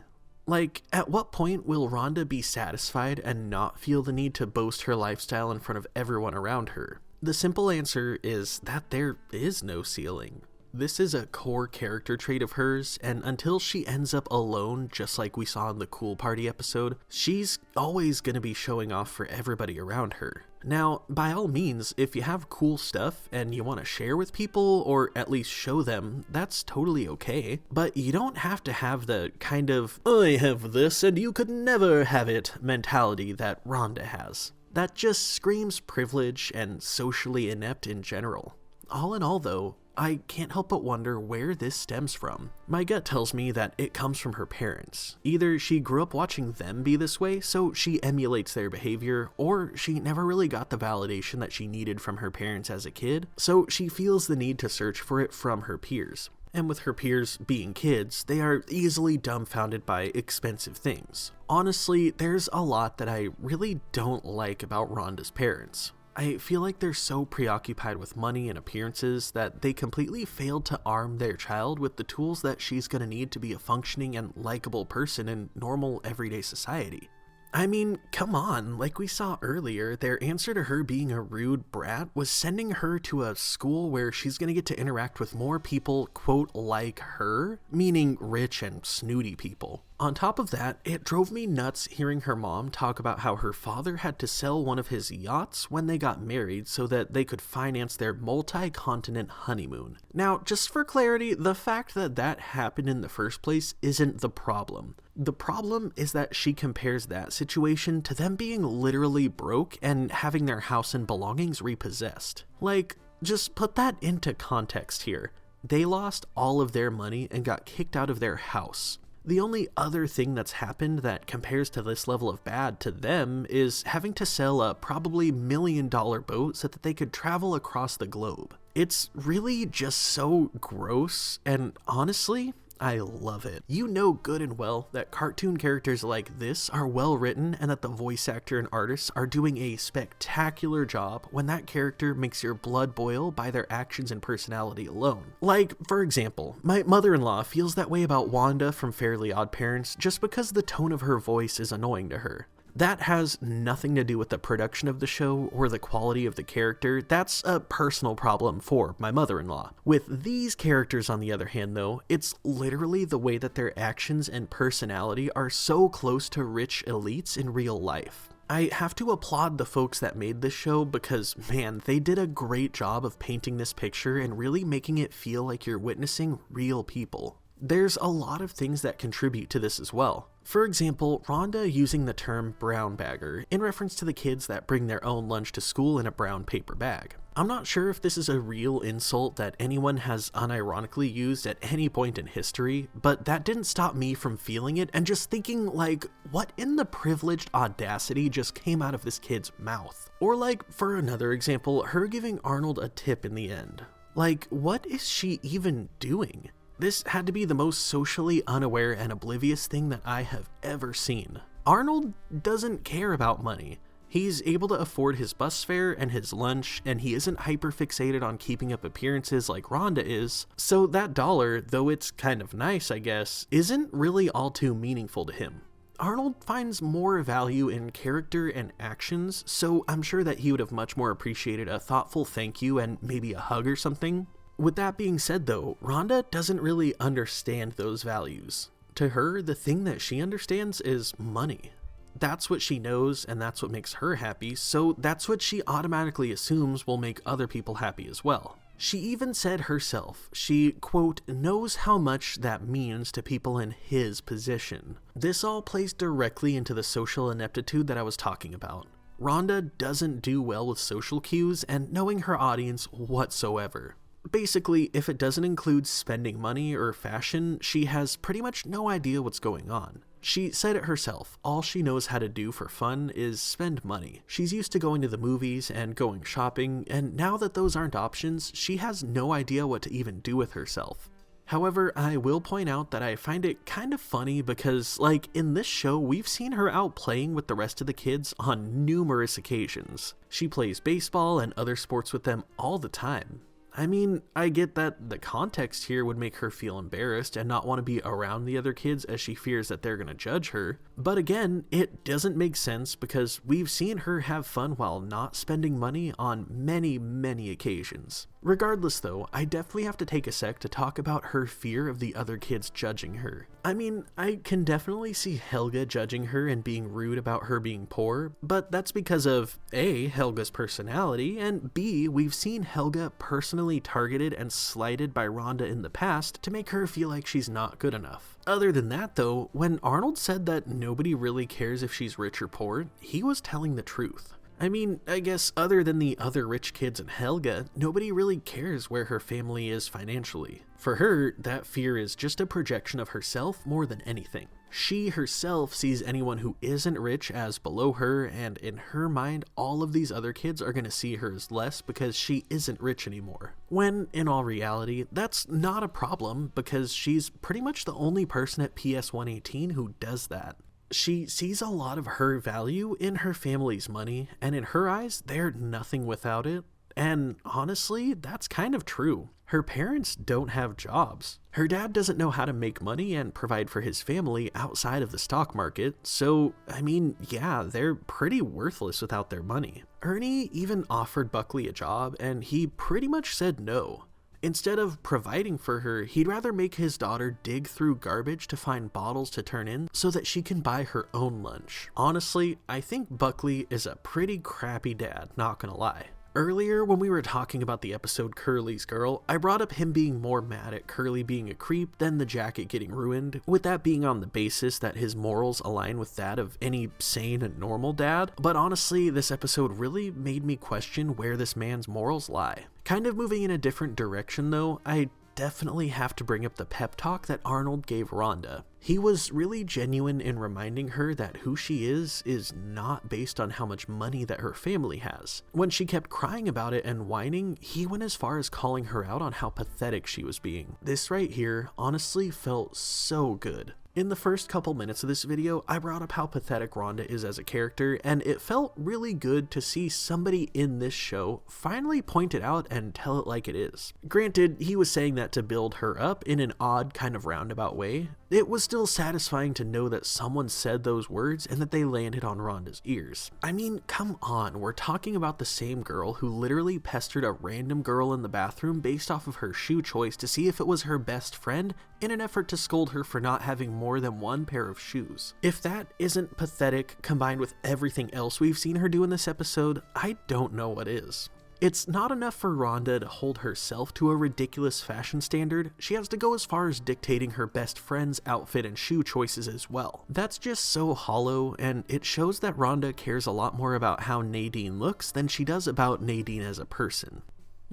Like, at what point will Rhonda be satisfied and not feel the need to boast her lifestyle in front of everyone around her? The simple answer is that there is no ceiling. This is a core character trait of hers, and until she ends up alone, just like we saw in the Cool Party episode, she's always going to be showing off for everybody around her. Now, by all means, if you have cool stuff and you want to share with people, or at least show them, that's totally okay. But you don't have to have the kind of, I have this and you could never have it mentality that Rhonda has. That just screams privilege and socially inept in general. All in all though, I can't help but wonder where this stems from. My gut tells me that it comes from her parents. Either she grew up watching them be this way, so she emulates their behavior, or she never really got the validation that she needed from her parents as a kid, so she feels the need to search for it from her peers. And with her peers being kids, they are easily dumbfounded by expensive things. Honestly, there's a lot that I really don't like about Rhonda's parents. I feel like they're so preoccupied with money and appearances that they completely failed to arm their child with the tools that she's gonna need to be a functioning and likable person in normal everyday society. I mean, come on, like we saw earlier, their answer to her being a rude brat was sending her to a school where she's gonna get to interact with more people, quote, like her, meaning rich and snooty people. On top of that, it drove me nuts hearing her mom talk about how her father had to sell one of his yachts when they got married so that they could finance their multi-continent honeymoon. Now, just for clarity, the fact that that happened in the first place isn't the problem. The problem is that she compares that situation to them being literally broke and having their house and belongings repossessed. Like, just put that into context here. They lost all of their money and got kicked out of their house. The only other thing that's happened that compares to this level of bad to them is having to sell a probably $1 million boat so that they could travel across the globe. It's really just so gross, and honestly, I love it. You know good and well that cartoon characters like this are well written and that the voice actor and artists are doing a spectacular job when that character makes your blood boil by their actions and personality alone. Like, for example, my mother-in-law feels that way about Wanda from Fairly Odd Parents just because the tone of her voice is annoying to her. That has nothing to do with the production of the show or the quality of the character. That's a personal problem for my mother-in-law. With these characters, on the other hand, though, it's literally the way that their actions and personality are so close to rich elites in real life. I have to applaud the folks that made this show because, man, they did a great job of painting this picture and really making it feel like you're witnessing real people. There's a lot of things that contribute to this as well. For example, Rhonda using the term brown bagger in reference to the kids that bring their own lunch to school in a brown paper bag. I'm not sure if this is a real insult that anyone has unironically used at any point in history, but that didn't stop me from feeling it and just thinking, like, what in the privileged audacity just came out of this kid's mouth? Or like, for another example, her giving Arnold a tip in the end. Like, what is she even doing? This had to be the most socially unaware and oblivious thing that I have ever seen. Arnold doesn't care about money. He's able to afford his bus fare and his lunch, and he isn't hyper-fixated on keeping up appearances like Rhonda is, so that dollar, though it's kind of nice, I guess, isn't really all too meaningful to him. Arnold finds more value in character and actions, so I'm sure that he would have much more appreciated a thoughtful thank you and maybe a hug or something. With that being said though, Rhonda doesn't really understand those values. To her, the thing that she understands is money. That's what she knows, and that's what makes her happy, so that's what she automatically assumes will make other people happy as well. She even said herself, she, quote, knows how much that means to people in his position. This all plays directly into the social ineptitude that I was talking about. Rhonda doesn't do well with social cues and knowing her audience whatsoever. Basically, if it doesn't include spending money or fashion, she has pretty much no idea what's going on. She said it herself, all she knows how to do for fun is spend money. She's used to going to the movies and going shopping, and now that those aren't options, she has no idea what to even do with herself. However, I will point out that I find it kind of funny because, like, in this show, we've seen her out playing with the rest of the kids on numerous occasions. She plays baseball and other sports with them all the time. I mean, I get that the context here would make her feel embarrassed and not want to be around the other kids as she fears that they're going to judge her. But again, it doesn't make sense because we've seen her have fun while not spending money on many, many occasions. Regardless though, I definitely have to take a sec to talk about her fear of the other kids judging her. I mean, I can definitely see Helga judging her and being rude about her being poor, but that's because of A, Helga's personality, and B, we've seen Helga personally targeted and slighted by Rhonda in the past to make her feel like she's not good enough. Other than that though, when Arnold said that nobody really cares if she's rich or poor, he was telling the truth. I mean, I guess other than the other rich kids and Helga, nobody really cares where her family is financially. For her, that fear is just a projection of herself more than anything. She herself sees anyone who isn't rich as below her, and in her mind, all of these other kids are going to see her as less because she isn't rich anymore. When, in all reality, that's not a problem because she's pretty much the only person at PS 118 who does that. She sees a lot of her value in her family's money, and in her eyes, they're nothing without it. And honestly, that's kind of true. Her parents don't have jobs. Her dad doesn't know how to make money and provide for his family outside of the stock market, so, I mean, yeah, they're pretty worthless without their money. Ernie even offered Buckley a job, and he pretty much said no. Instead of providing for her, he'd rather make his daughter dig through garbage to find bottles to turn in so that she can buy her own lunch. Honestly, I think Buckley is a pretty crappy dad, not gonna lie. Earlier, when we were talking about the episode Curly's Girl, I brought up him being more mad at Curly being a creep than the jacket getting ruined, with that being on the basis that his morals align with that of any sane and normal dad. But honestly, this episode really made me question where this man's morals lie. Kind of moving in a different direction though, I definitely have to bring up the pep talk that Arnold gave Rhonda. He was really genuine in reminding her that who she is not based on how much money that her family has. When she kept crying about it and whining, he went as far as calling her out on how pathetic she was being. This right here honestly felt so good. In the first couple minutes of this video, I brought up how pathetic Rhonda is as a character, and it felt really good to see somebody in this show finally point it out and tell it like it is. Granted, he was saying that to build her up in an odd kind of roundabout way. It was still satisfying to know that someone said those words and that they landed on Rhonda's ears. I mean, come on, we're talking about the same girl who literally pestered a random girl in the bathroom based off of her shoe choice to see if it was her best friend in an effort to scold her for not having more than one pair of shoes. If that isn't pathetic combined with everything else we've seen her do in this episode, I don't know what is. It's not enough for Rhonda to hold herself to a ridiculous fashion standard, she has to go as far as dictating her best friend's outfit and shoe choices as well. That's just so hollow, and it shows that Rhonda cares a lot more about how Nadine looks than she does about Nadine as a person.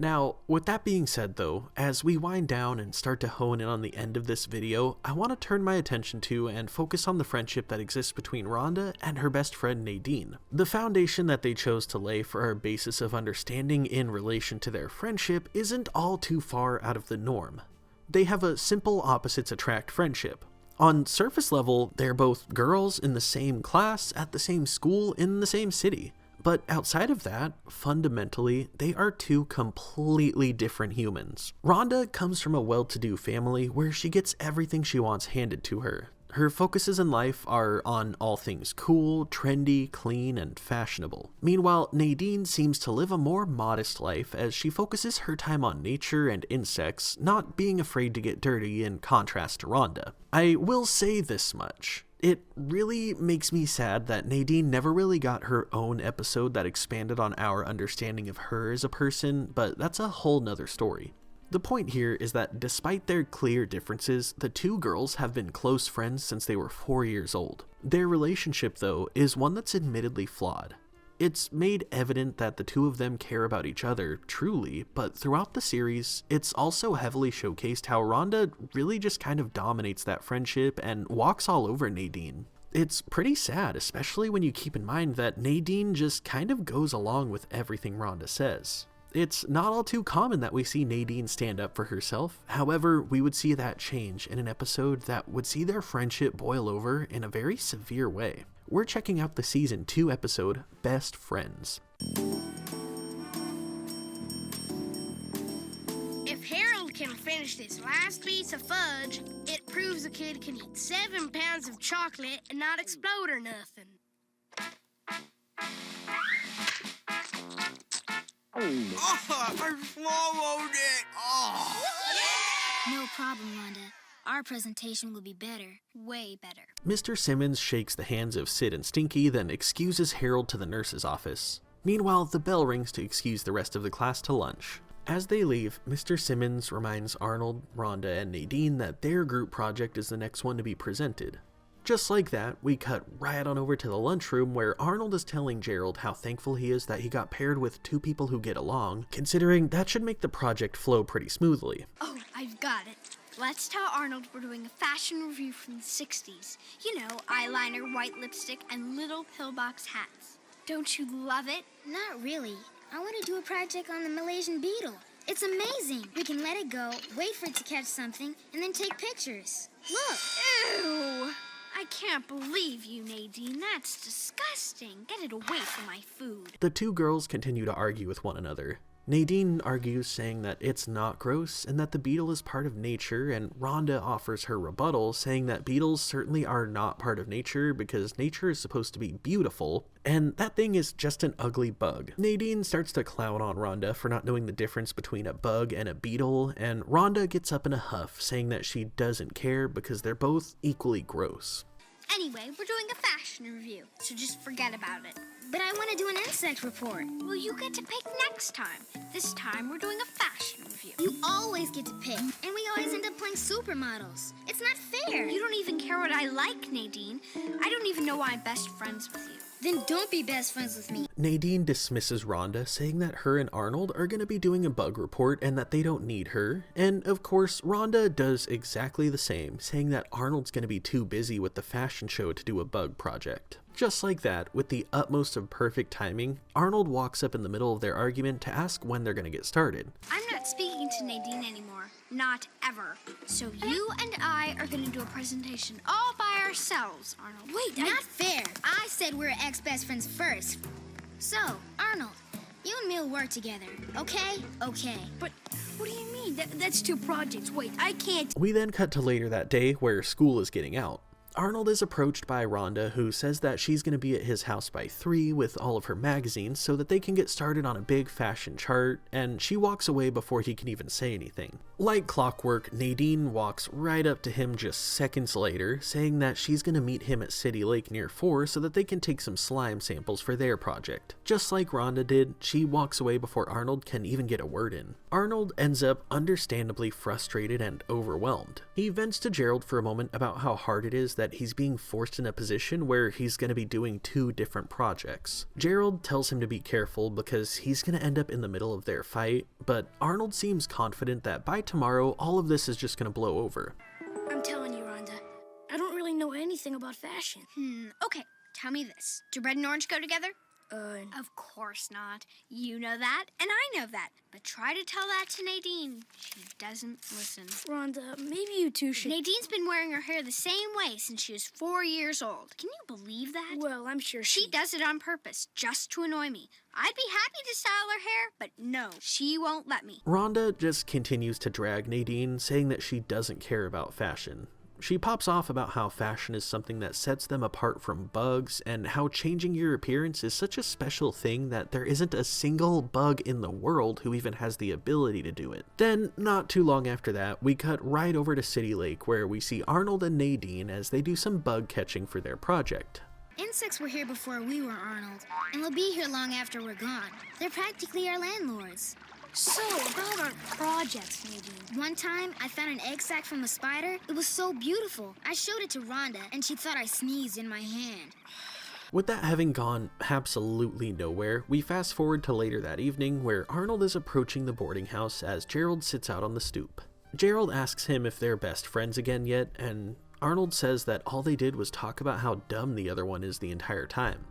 Now, with that being said though, as we wind down and start to hone in on the end of this video, I want to turn my attention to and focus on the friendship that exists between Rhonda and her best friend Nadine. The foundation that they chose to lay for our basis of understanding in relation to their friendship isn't all too far out of the norm. They have a simple opposites attract friendship. On surface level, they're both girls in the same class, at the same school, in the same city. But outside of that, fundamentally, they are two completely different humans. Rhonda comes from a well-to-do family where she gets everything she wants handed to her. Her focuses in life are on all things cool, trendy, clean, and fashionable. Meanwhile, Nadine seems to live a more modest life as she focuses her time on nature and insects, not being afraid to get dirty in contrast to Rhonda. I will say this much. It really makes me sad that Nadine never really got her own episode that expanded on our understanding of her as a person, but that's a whole nother story. The point here is that despite their clear differences, the two girls have been close friends since they were 4 years old. Their relationship, though, is one that's admittedly flawed. It's made evident that the two of them care about each other, truly, but throughout the series, it's also heavily showcased how Rhonda really just kind of dominates that friendship and walks all over Nadine. It's pretty sad, especially when you keep in mind that Nadine just kind of goes along with everything Rhonda says. It's not all too common that we see Nadine stand up for herself. However, we would see that change in an episode that would see their friendship boil over in a very severe way. We're checking out the season 2 episode, Best Friends. If Harold can finish this last piece of fudge, it proves a kid can eat 7 pounds of chocolate and not explode or nothing. Oh, I swallowed it! Oh! No problem, Rhonda. Our presentation will be better. Way better. Mr. Simmons shakes the hands of Sid and Stinky, then excuses Harold to the nurse's office. Meanwhile, the bell rings to excuse the rest of the class to lunch. As they leave, Mr. Simmons reminds Arnold, Rhonda, and Nadine that their group project is the next one to be presented. Just like that, we cut right on over to the lunchroom where Arnold is telling Gerald how thankful he is that he got paired with 2 people who get along, considering that should make the project flow pretty smoothly. Oh, I've got it. Let's tell Arnold we're doing a fashion review from the 60s. You know, eyeliner, white lipstick, and little pillbox hats. Don't you love it? Not really. I want to do a project on the Malaysian beetle. It's amazing. We can let it go, wait for it to catch something, and then take pictures. Look. Ew! I can't believe you, Nadine. That's disgusting. Get it away from my food. The 2 girls continue to argue with one another. Nadine argues, saying that it's not gross and that the beetle is part of nature, and Rhonda offers her rebuttal, saying that beetles certainly are not part of nature because nature is supposed to be beautiful, and that thing is just an ugly bug. Nadine starts to clown on Rhonda for not knowing the difference between a bug and a beetle, and Rhonda gets up in a huff, saying that she doesn't care because they're both equally gross. Anyway, we're doing a fashion review, so just forget about it. But I want to do an insect report. Well, you get to pick next time. This time, we're doing a fashion review. You always get to pick, and we always end up playing supermodels. It's not fair. You don't even care what I like, Nadine. I don't even know why I'm best friends with you. Then don't be best friends with me. Nadine dismisses Rhonda, saying that her and Arnold are going to be doing a bug report and that they don't need her. And of course, Rhonda does exactly the same, saying that Arnold's going to be too busy with the fashion show to do a bug project. Just like that, with the utmost of perfect timing, Arnold walks up in the middle of their argument to ask when they're going to get started. I'm not speaking to Nadine anymore. Not ever. So you and I are going to do a presentation all by ourselves, Arnold. Wait, not fair. I said we're ex-best friends first. So, Arnold, you and me will work together, okay? Okay. But what do you mean? That's 2 projects. Wait, I can't. We then cut to later that day where school is getting out. Arnold is approached by Rhonda, who says that she's going to be at his house by 3 with all of her magazines so that they can get started on a big fashion chart, and she walks away before he can even say anything. Like clockwork, Nadine walks right up to him just seconds later, saying that she's going to meet him at City Lake near 4 so that they can take some slime samples for their project. Just like Rhonda did, she walks away before Arnold can even get a word in. Arnold ends up understandably frustrated and overwhelmed. He vents to Gerald for a moment about how hard it is that he's being forced in a position where he's going to be doing 2 different projects. Gerald tells him to be careful because he's going to end up in the middle of their fight, but Arnold seems confident that by tomorrow all of this is just going to blow over. I'm telling you, Rhonda, I don't really know anything about fashion. Okay, tell me this. Do red and orange go together? Of course not. You know that, and I know that. But try to tell that to Nadine. She doesn't listen. Rhonda, maybe you two should... Nadine's been wearing her hair the same way since she was 4 years old. Can you believe that? Well, I'm sure she does it on purpose, just to annoy me. I'd be happy to style her hair, but no, she won't let me. Rhonda just continues to drag Nadine, saying that she doesn't care about fashion. She pops off about how fashion is something that sets them apart from bugs, and how changing your appearance is such a special thing that there isn't a single bug in the world who even has the ability to do it. Then, not too long after that, we cut right over to City Lake, where we see Arnold and Nadine as they do some bug catching for their project. Insects were here before we were, Arnold, and they'll be here long after we're gone. They're practically our landlords. So, about our projects, Nadine. One time, I found an egg sac from a spider. It was so beautiful. I showed it to Rhonda, and she thought I sneezed in my hand. With that having gone absolutely nowhere, we fast forward to later that evening, where Arnold is approaching the boarding house as Gerald sits out on the stoop. Gerald asks him if they're best friends again yet, and Arnold says that all they did was talk about how dumb the other one is the entire time.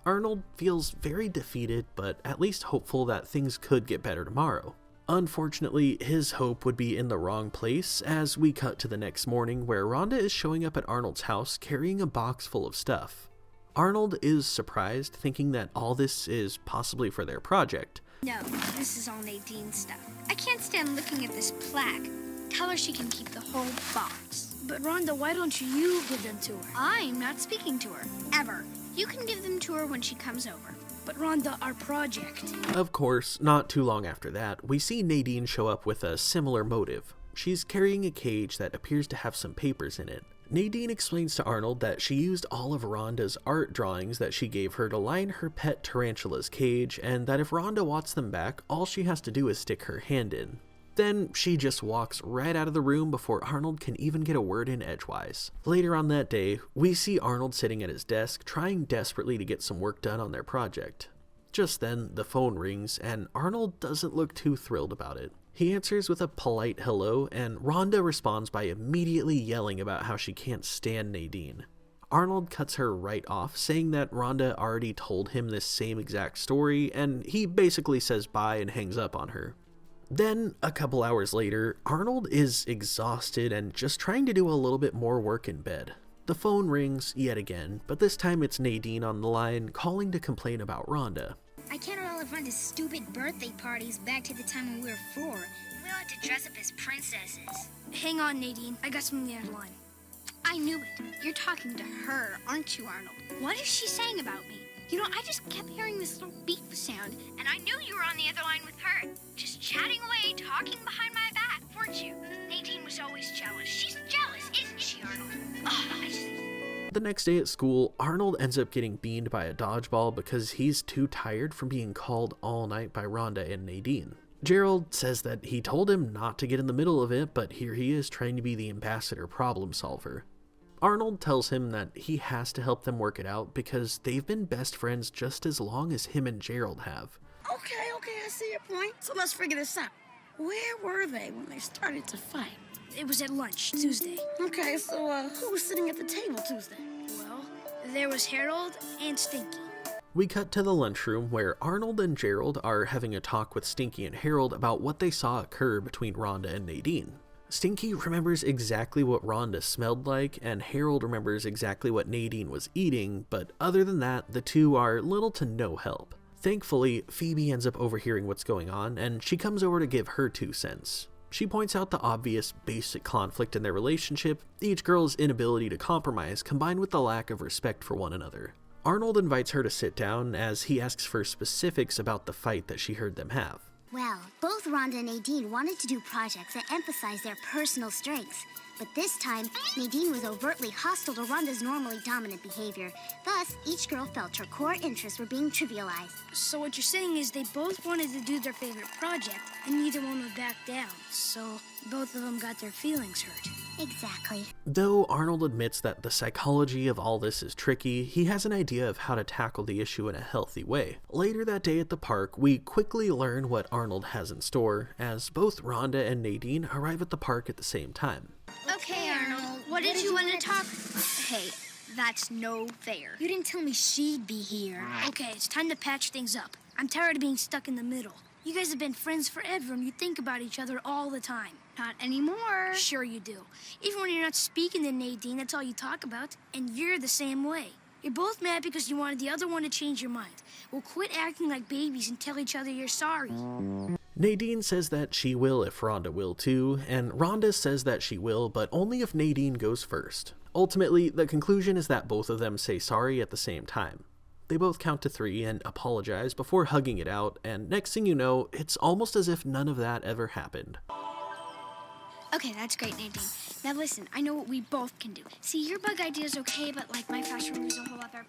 Arnold feels very defeated, but at least hopeful that things could get better tomorrow. Unfortunately, his hope would be in the wrong place, as we cut to the next morning where Rhonda is showing up at Arnold's house carrying a box full of stuff. Arnold is surprised, thinking that all this is possibly for their project. No, this is all Nadine's stuff. I can't stand looking at this plaque. Tell her she can keep the whole box. But Rhonda, why don't you give them to her? I'm not speaking to her, ever. You can give them to her when she comes over. But Rhonda, our project. Of course, not too long after that, we see Nadine show up with a similar motive. She's carrying a cage that appears to have some papers in it. Nadine explains to Arnold that she used all of Rhonda's art drawings that she gave her to line her pet tarantula's cage, and that if Rhonda wants them back, all she has to do is stick her hand in. Then she just walks right out of the room before Arnold can even get a word in edgewise. Later on that day, we see Arnold sitting at his desk, trying desperately to get some work done on their project. Just then, the phone rings, and Arnold doesn't look too thrilled about it. He answers with a polite hello, and Rhonda responds by immediately yelling about how she can't stand Nadine. Arnold cuts her right off, saying that Rhonda already told him this same exact story, and he basically says bye and hangs up on her. Then, a couple hours later, Arnold is exhausted and just trying to do a little bit more work in bed. The phone rings yet again, but this time it's Nadine on the line, calling to complain about Rhonda. I can't recall if Rhonda's stupid birthday parties back to the time when we were 4. We all had to dress up as princesses. Hang on, Nadine. I got something on the line. I knew it. You're talking to her, aren't you, Arnold? What is she saying about me? You know, I just kept hearing this little beep sound, and I knew you were on the other line with her. Just chatting away, talking behind my back, weren't you? Nadine was always jealous. She's jealous, isn't she, Arnold? The next day at school, Arnold ends up getting beaned by a dodgeball because he's too tired from being called all night by Rhonda and Nadine. Gerald says that he told him not to get in the middle of it, but here he is trying to be the ambassador problem solver. Arnold tells him that he has to help them work it out because they've been best friends just as long as him and Gerald have. Okay, I see your point. So let's figure this out. Where were they when they started to fight? It was at lunch, Tuesday. Okay, so who was sitting at the table Tuesday? Well, there was Harold and Stinky. We cut to the lunchroom where Arnold and Gerald are having a talk with Stinky and Harold about what they saw occur between Rhonda and Nadine. Stinky remembers exactly what Rhonda smelled like, and Harold remembers exactly what Nadine was eating, but other than that, the two are little to no help. Thankfully, Phoebe ends up overhearing what's going on, and she comes over to give her 2 cents. She points out the obvious basic conflict in their relationship, each girl's inability to compromise combined with the lack of respect for one another. Arnold invites her to sit down as he asks for specifics about the fight that she heard them have. Well, both Rhonda and Nadine wanted to do projects that emphasize their personal strengths. But this time, Nadine was overtly hostile to Rhonda's normally dominant behavior. Thus, each girl felt her core interests were being trivialized. So what you're saying is they both wanted to do their favorite project, and neither one would back down. So both of them got their feelings hurt. Exactly. Though Arnold admits that the psychology of all this is tricky, he has an idea of how to tackle the issue in a healthy way. Later that day at the park, we quickly learn what Arnold has in store, as both Rhonda and Nadine arrive at the park at the same time. Okay, Arnold, what did you want to talk? Hey, that's no fair. You didn't tell me she'd be here. Okay, it's time to patch things up. I'm tired of being stuck in the middle. You guys have been friends forever and you think about each other all the time. Not anymore. Sure you do. Even when you're not speaking to Nadine, that's all you talk about. And you're the same way. You're both mad because you wanted the other one to change your mind. Well, quit acting like babies and tell each other you're sorry. Nadine says that she will if Rhonda will too, and Rhonda says that she will, but only if Nadine goes first. Ultimately, the conclusion is that both of them say sorry at the same time. They both count to 3 and apologize before hugging it out, and next thing you know, it's almost as if none of that ever happened. Okay, that's great, Nadine. Now listen, I know what we both can do. See, your bug idea's okay, but like my fast ruler's a whole other...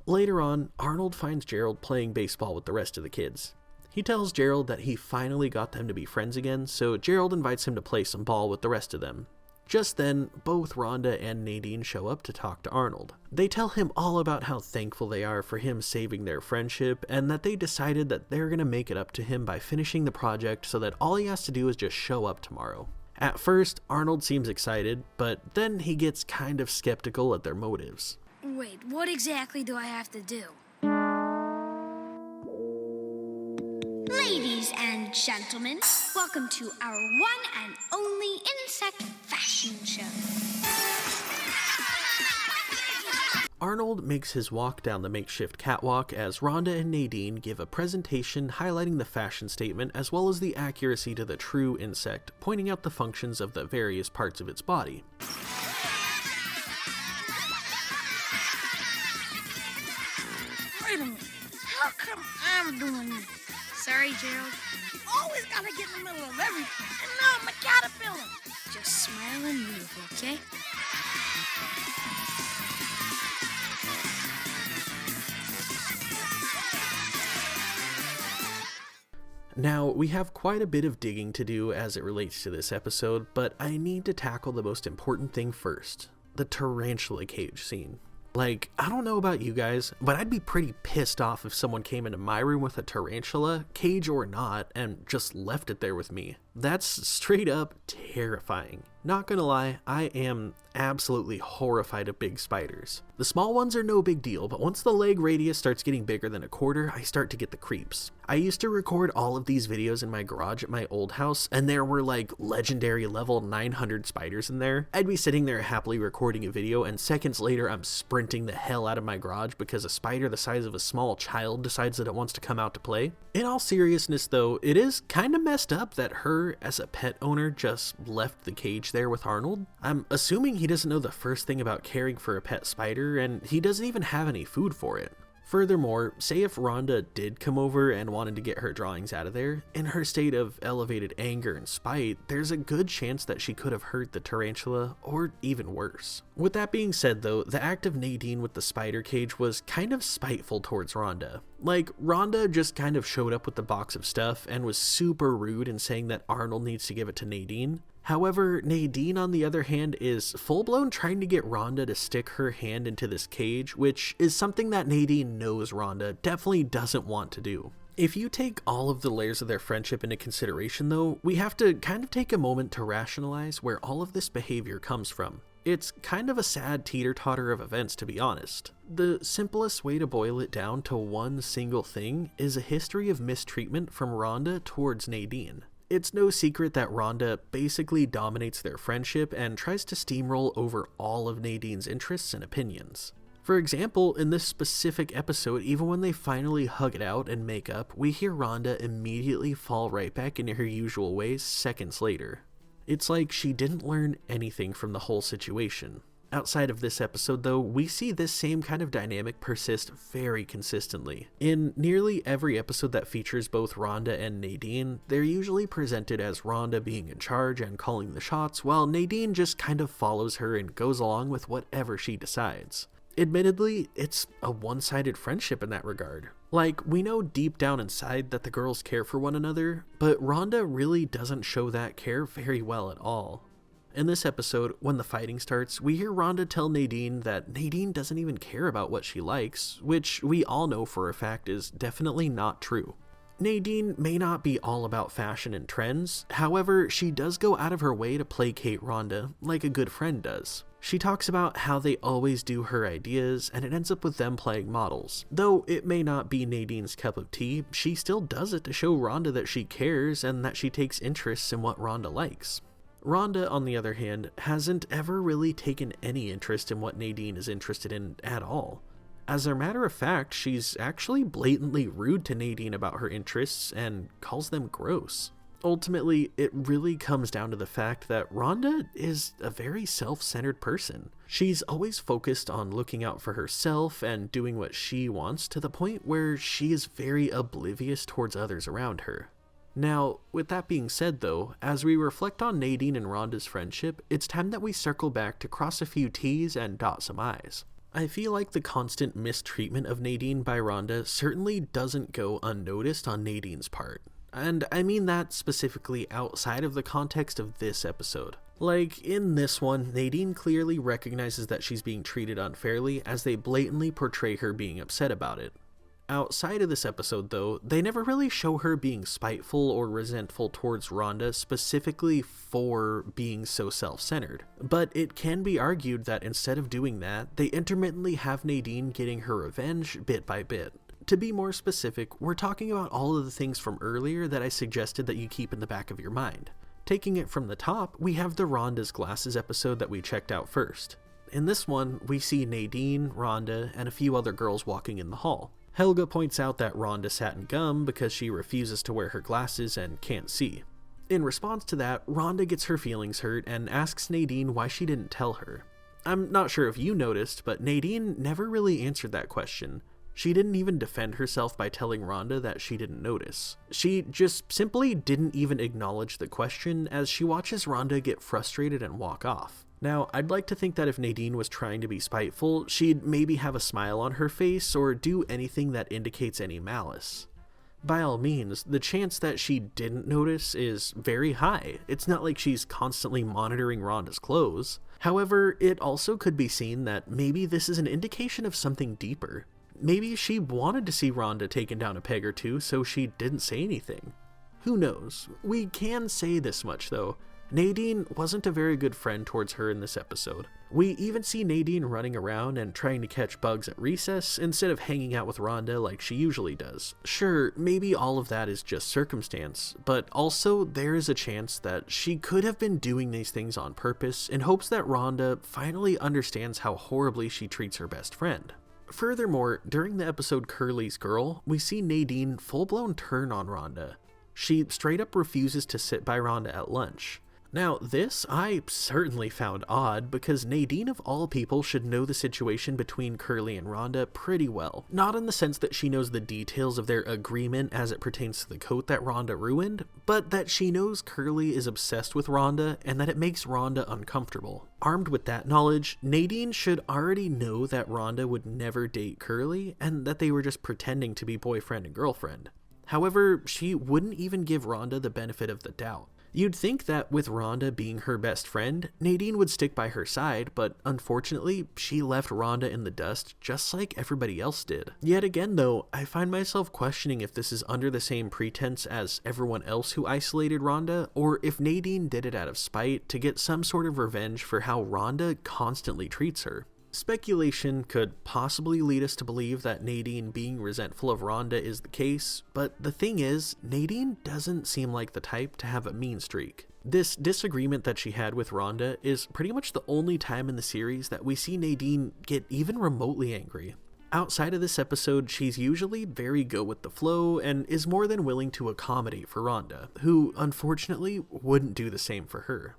Later on, Arnold finds Gerald playing baseball with the rest of the kids. He tells Gerald that he finally got them to be friends again, so Gerald invites him to play some ball with the rest of them. Just then, both Rhonda and Nadine show up to talk to Arnold. They tell him all about how thankful they are for him saving their friendship, and that they decided that they're gonna make it up to him by finishing the project so that all he has to do is just show up tomorrow. At first, Arnold seems excited, but then he gets kind of skeptical at their motives. Wait, what exactly do I have to do? Ladies and gentlemen, welcome to our one and only insect fashion show. Arnold makes his walk down the makeshift catwalk as Rhonda and Nadine give a presentation highlighting the fashion statement as well as the accuracy to the true insect, pointing out the functions of the various parts of its body. Wait a minute, how come I'm doing this? Sorry, Gerald. You always gotta get in the middle of everything. And now I'm a caterpillar. Just smile and move, okay? Now, we have quite a bit of digging to do as it relates to this episode, but I need to tackle the most important thing first, the tarantula cage scene. Like, I don't know about you guys, but I'd be pretty pissed off if someone came into my room with a tarantula, cage or not, and just left it there with me. That's straight up terrifying. Not gonna lie, I am absolutely horrified of big spiders. The small ones are no big deal, but once the leg radius starts getting bigger than a quarter, I start to get the creeps. I used to record all of these videos in my garage at my old house, and there were like legendary level 900 spiders in there. I'd be sitting there happily recording a video, and seconds later I'm sprinting the hell out of my garage because a spider the size of a small child decides that it wants to come out to play. In all seriousness though, it is kinda messed up that her, as a pet owner, just left the cage there with Arnold. I'm assuming he doesn't know the first thing about caring for a pet spider, and he doesn't even have any food for it. Furthermore, say if Rhonda did come over and wanted to get her drawings out of there, in her state of elevated anger and spite, there's a good chance that she could have hurt the tarantula, or even worse. With that being said though, the act of Nadine with the spider cage was kind of spiteful towards Rhonda. Like, Rhonda just kind of showed up with the box of stuff and was super rude in saying that Arnold needs to give it to Nadine. However, Nadine, on the other hand, is full-blown trying to get Rhonda to stick her hand into this cage, which is something that Nadine knows Rhonda definitely doesn't want to do. If you take all of the layers of their friendship into consideration though, we have to kind of take a moment to rationalize where all of this behavior comes from. It's kind of a sad teeter-totter of events, to be honest. The simplest way to boil it down to one single thing is a history of mistreatment from Rhonda towards Nadine. It's no secret that Rhonda basically dominates their friendship and tries to steamroll over all of Nadine's interests and opinions. For example, in this specific episode, even when they finally hug it out and make up, we hear Rhonda immediately fall right back into her usual ways seconds later. It's like she didn't learn anything from the whole situation. Outside of this episode though, we see this same kind of dynamic persist very consistently. In nearly every episode that features both Rhonda and Nadine, they're usually presented as Rhonda being in charge and calling the shots, while Nadine just kind of follows her and goes along with whatever she decides. Admittedly, it's a one-sided friendship in that regard. Like, we know deep down inside that the girls care for one another, but Rhonda really doesn't show that care very well at all. In this episode, when the fighting starts, we hear Rhonda tell Nadine that Nadine doesn't even care about what she likes, which we all know for a fact is definitely not true. Nadine may not be all about fashion and trends, however, she does go out of her way to placate Rhonda like a good friend does. She talks about how they always do her ideas, and it ends up with them playing models. Though it may not be Nadine's cup of tea, she still does it to show Rhonda that she cares and that she takes interest in what Rhonda likes. Rhonda, on the other hand, hasn't ever really taken any interest in what Nadine is interested in at all. As a matter of fact, she's actually blatantly rude to Nadine about her interests and calls them gross. Ultimately, it really comes down to the fact that Rhonda is a very self-centered person. She's always focused on looking out for herself and doing what she wants, to the point where she is very oblivious towards others around her. Now, with that being said though, as we reflect on Nadine and Rhonda's friendship, it's time that we circle back to cross a few T's and dot some I's. I feel like the constant mistreatment of Nadine by Rhonda certainly doesn't go unnoticed on Nadine's part. And I mean that specifically outside of the context of this episode. Like, in this one, Nadine clearly recognizes that she's being treated unfairly as they blatantly portray her being upset about it. Outside of this episode though, they never really show her being spiteful or resentful towards Rhonda specifically for being so self-centered. But it can be argued that instead of doing that, they intermittently have Nadine getting her revenge bit by bit. To be more specific, we're talking about all of the things from earlier that I suggested that you keep in the back of your mind. Taking it from the top, we have the Rhonda's Glasses episode that we checked out first. In this one, we see Nadine, Rhonda, and a few other girls walking in the hall. Helga points out that Rhonda sat in gum because she refuses to wear her glasses and can't see. In response to that, Rhonda gets her feelings hurt and asks Nadine why she didn't tell her. I'm not sure if you noticed, but Nadine never really answered that question. She didn't even defend herself by telling Rhonda that she didn't notice. She just simply didn't even acknowledge the question as she watches Rhonda get frustrated and walk off. Now, I'd like to think that if Nadine was trying to be spiteful, she'd maybe have a smile on her face or do anything that indicates any malice. By all means, the chance that she didn't notice is very high. It's not like she's constantly monitoring Rhonda's clothes. However, it also could be seen that maybe this is an indication of something deeper. Maybe she wanted to see Rhonda taken down a peg or two, so she didn't say anything. Who knows? We can say this much though. Nadine wasn't a very good friend towards her in this episode. We even see Nadine running around and trying to catch bugs at recess instead of hanging out with Rhonda like she usually does. Sure, maybe all of that is just circumstance, but also there is a chance that she could have been doing these things on purpose in hopes that Rhonda finally understands how horribly she treats her best friend. Furthermore, during the episode Curly's Girl, we see Nadine full-blown turn on Rhonda. She straight up refuses to sit by Rhonda at lunch. Now, this I certainly found odd because Nadine of all people should know the situation between Curly and Rhonda pretty well. Not in the sense that she knows the details of their agreement as it pertains to the coat that Rhonda ruined, but that she knows Curly is obsessed with Rhonda and that it makes Rhonda uncomfortable. Armed with that knowledge, Nadine should already know that Rhonda would never date Curly and that they were just pretending to be boyfriend and girlfriend. However, she wouldn't even give Rhonda the benefit of the doubt. You'd think that with Rhonda being her best friend, Nadine would stick by her side, but unfortunately, she left Rhonda in the dust just like everybody else did. Yet again though, I find myself questioning if this is under the same pretense as everyone else who isolated Rhonda, or if Nadine did it out of spite to get some sort of revenge for how Rhonda constantly treats her. Speculation could possibly lead us to believe that Nadine being resentful of Rhonda is the case, but the thing is, Nadine doesn't seem like the type to have a mean streak. This disagreement that she had with Rhonda is pretty much the only time in the series that we see Nadine get even remotely angry. Outside of this episode, she's usually very go with the flow and is more than willing to accommodate for Rhonda, who unfortunately wouldn't do the same for her.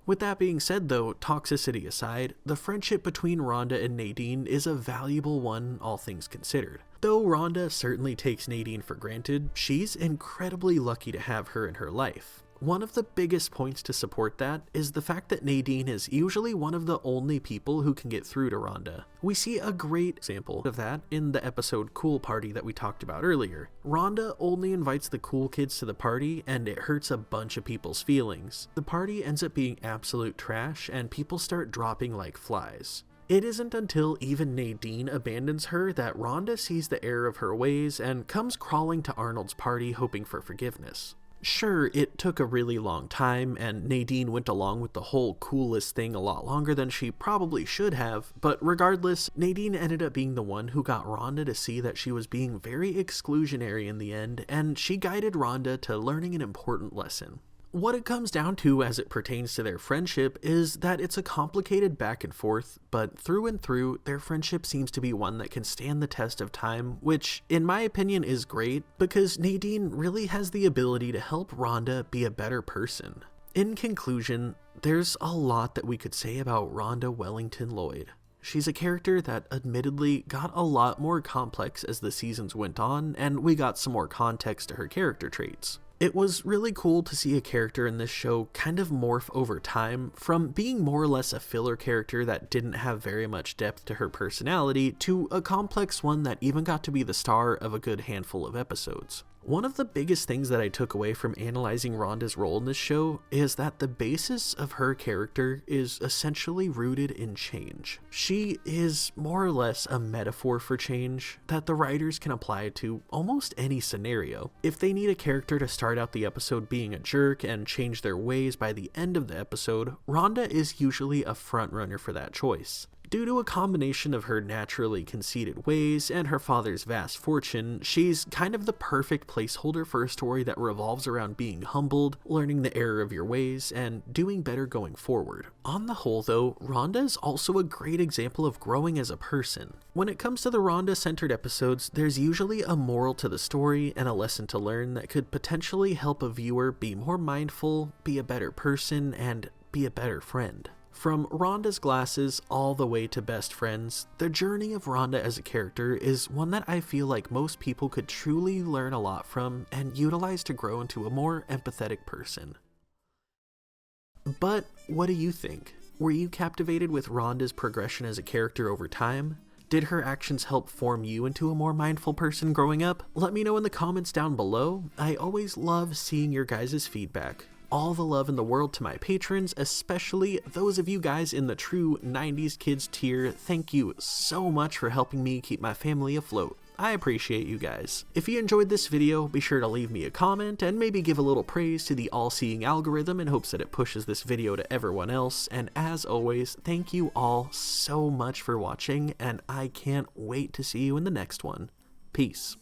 With that being said though, toxicity aside, the friendship between Rhonda and Nadine is a valuable one, all things considered. Though Rhonda certainly takes Nadine for granted, she's incredibly lucky to have her in her life. One of the biggest points to support that is the fact that Nadine is usually one of the only people who can get through to Rhonda. We see a great example of that in the episode Cool Party that we talked about earlier. Rhonda only invites the cool kids to the party and it hurts a bunch of people's feelings. The party ends up being absolute trash and people start dropping like flies. It isn't until even Nadine abandons her that Rhonda sees the error of her ways and comes crawling to Arnold's party hoping for forgiveness. Sure, it took a really long time, and Nadine went along with the whole coolest thing a lot longer than she probably should have, but regardless, Nadine ended up being the one who got Rhonda to see that she was being very exclusionary in the end, and she guided Rhonda to learning an important lesson. What it comes down to as it pertains to their friendship is that it's a complicated back and forth, but through and through, their friendship seems to be one that can stand the test of time, which in my opinion is great because Nadine really has the ability to help Rhonda be a better person. In conclusion, there's a lot that we could say about Rhonda Wellington Lloyd. She's a character that admittedly got a lot more complex as the seasons went on, and we got some more context to her character traits. It was really cool to see a character in this show kind of morph over time, from being more or less a filler character that didn't have very much depth to her personality, to a complex one that even got to be the star of a good handful of episodes. One of the biggest things that I took away from analyzing Rhonda's role in this show is that the basis of her character is essentially rooted in change. She is more or less a metaphor for change that the writers can apply to almost any scenario. If they need a character to start out the episode being a jerk and change their ways by the end of the episode, Rhonda is usually a frontrunner for that choice. Due to a combination of her naturally conceited ways and her father's vast fortune, she's kind of the perfect placeholder for a story that revolves around being humbled, learning the error of your ways, and doing better going forward. On the whole though, Rhonda is also a great example of growing as a person. When it comes to the Rhonda-centered episodes, there's usually a moral to the story and a lesson to learn that could potentially help a viewer be more mindful, be a better person, and be a better friend. From Rhonda's glasses all the way to best friends, the journey of Rhonda as a character is one that I feel like most people could truly learn a lot from and utilize to grow into a more empathetic person. But what do you think? Were you captivated with Rhonda's progression as a character over time? Did her actions help form you into a more mindful person growing up? Let me know in the comments down below. I always love seeing your guys' feedback. All the love in the world to my patrons, especially those of you guys in the true 90s kids tier. Thank you so much for helping me keep my family afloat. I appreciate you guys. If you enjoyed this video, be sure to leave me a comment and maybe give a little praise to the all-seeing algorithm in hopes that it pushes this video to everyone else. And as always, thank you all so much for watching, and I can't wait to see you in the next one. Peace.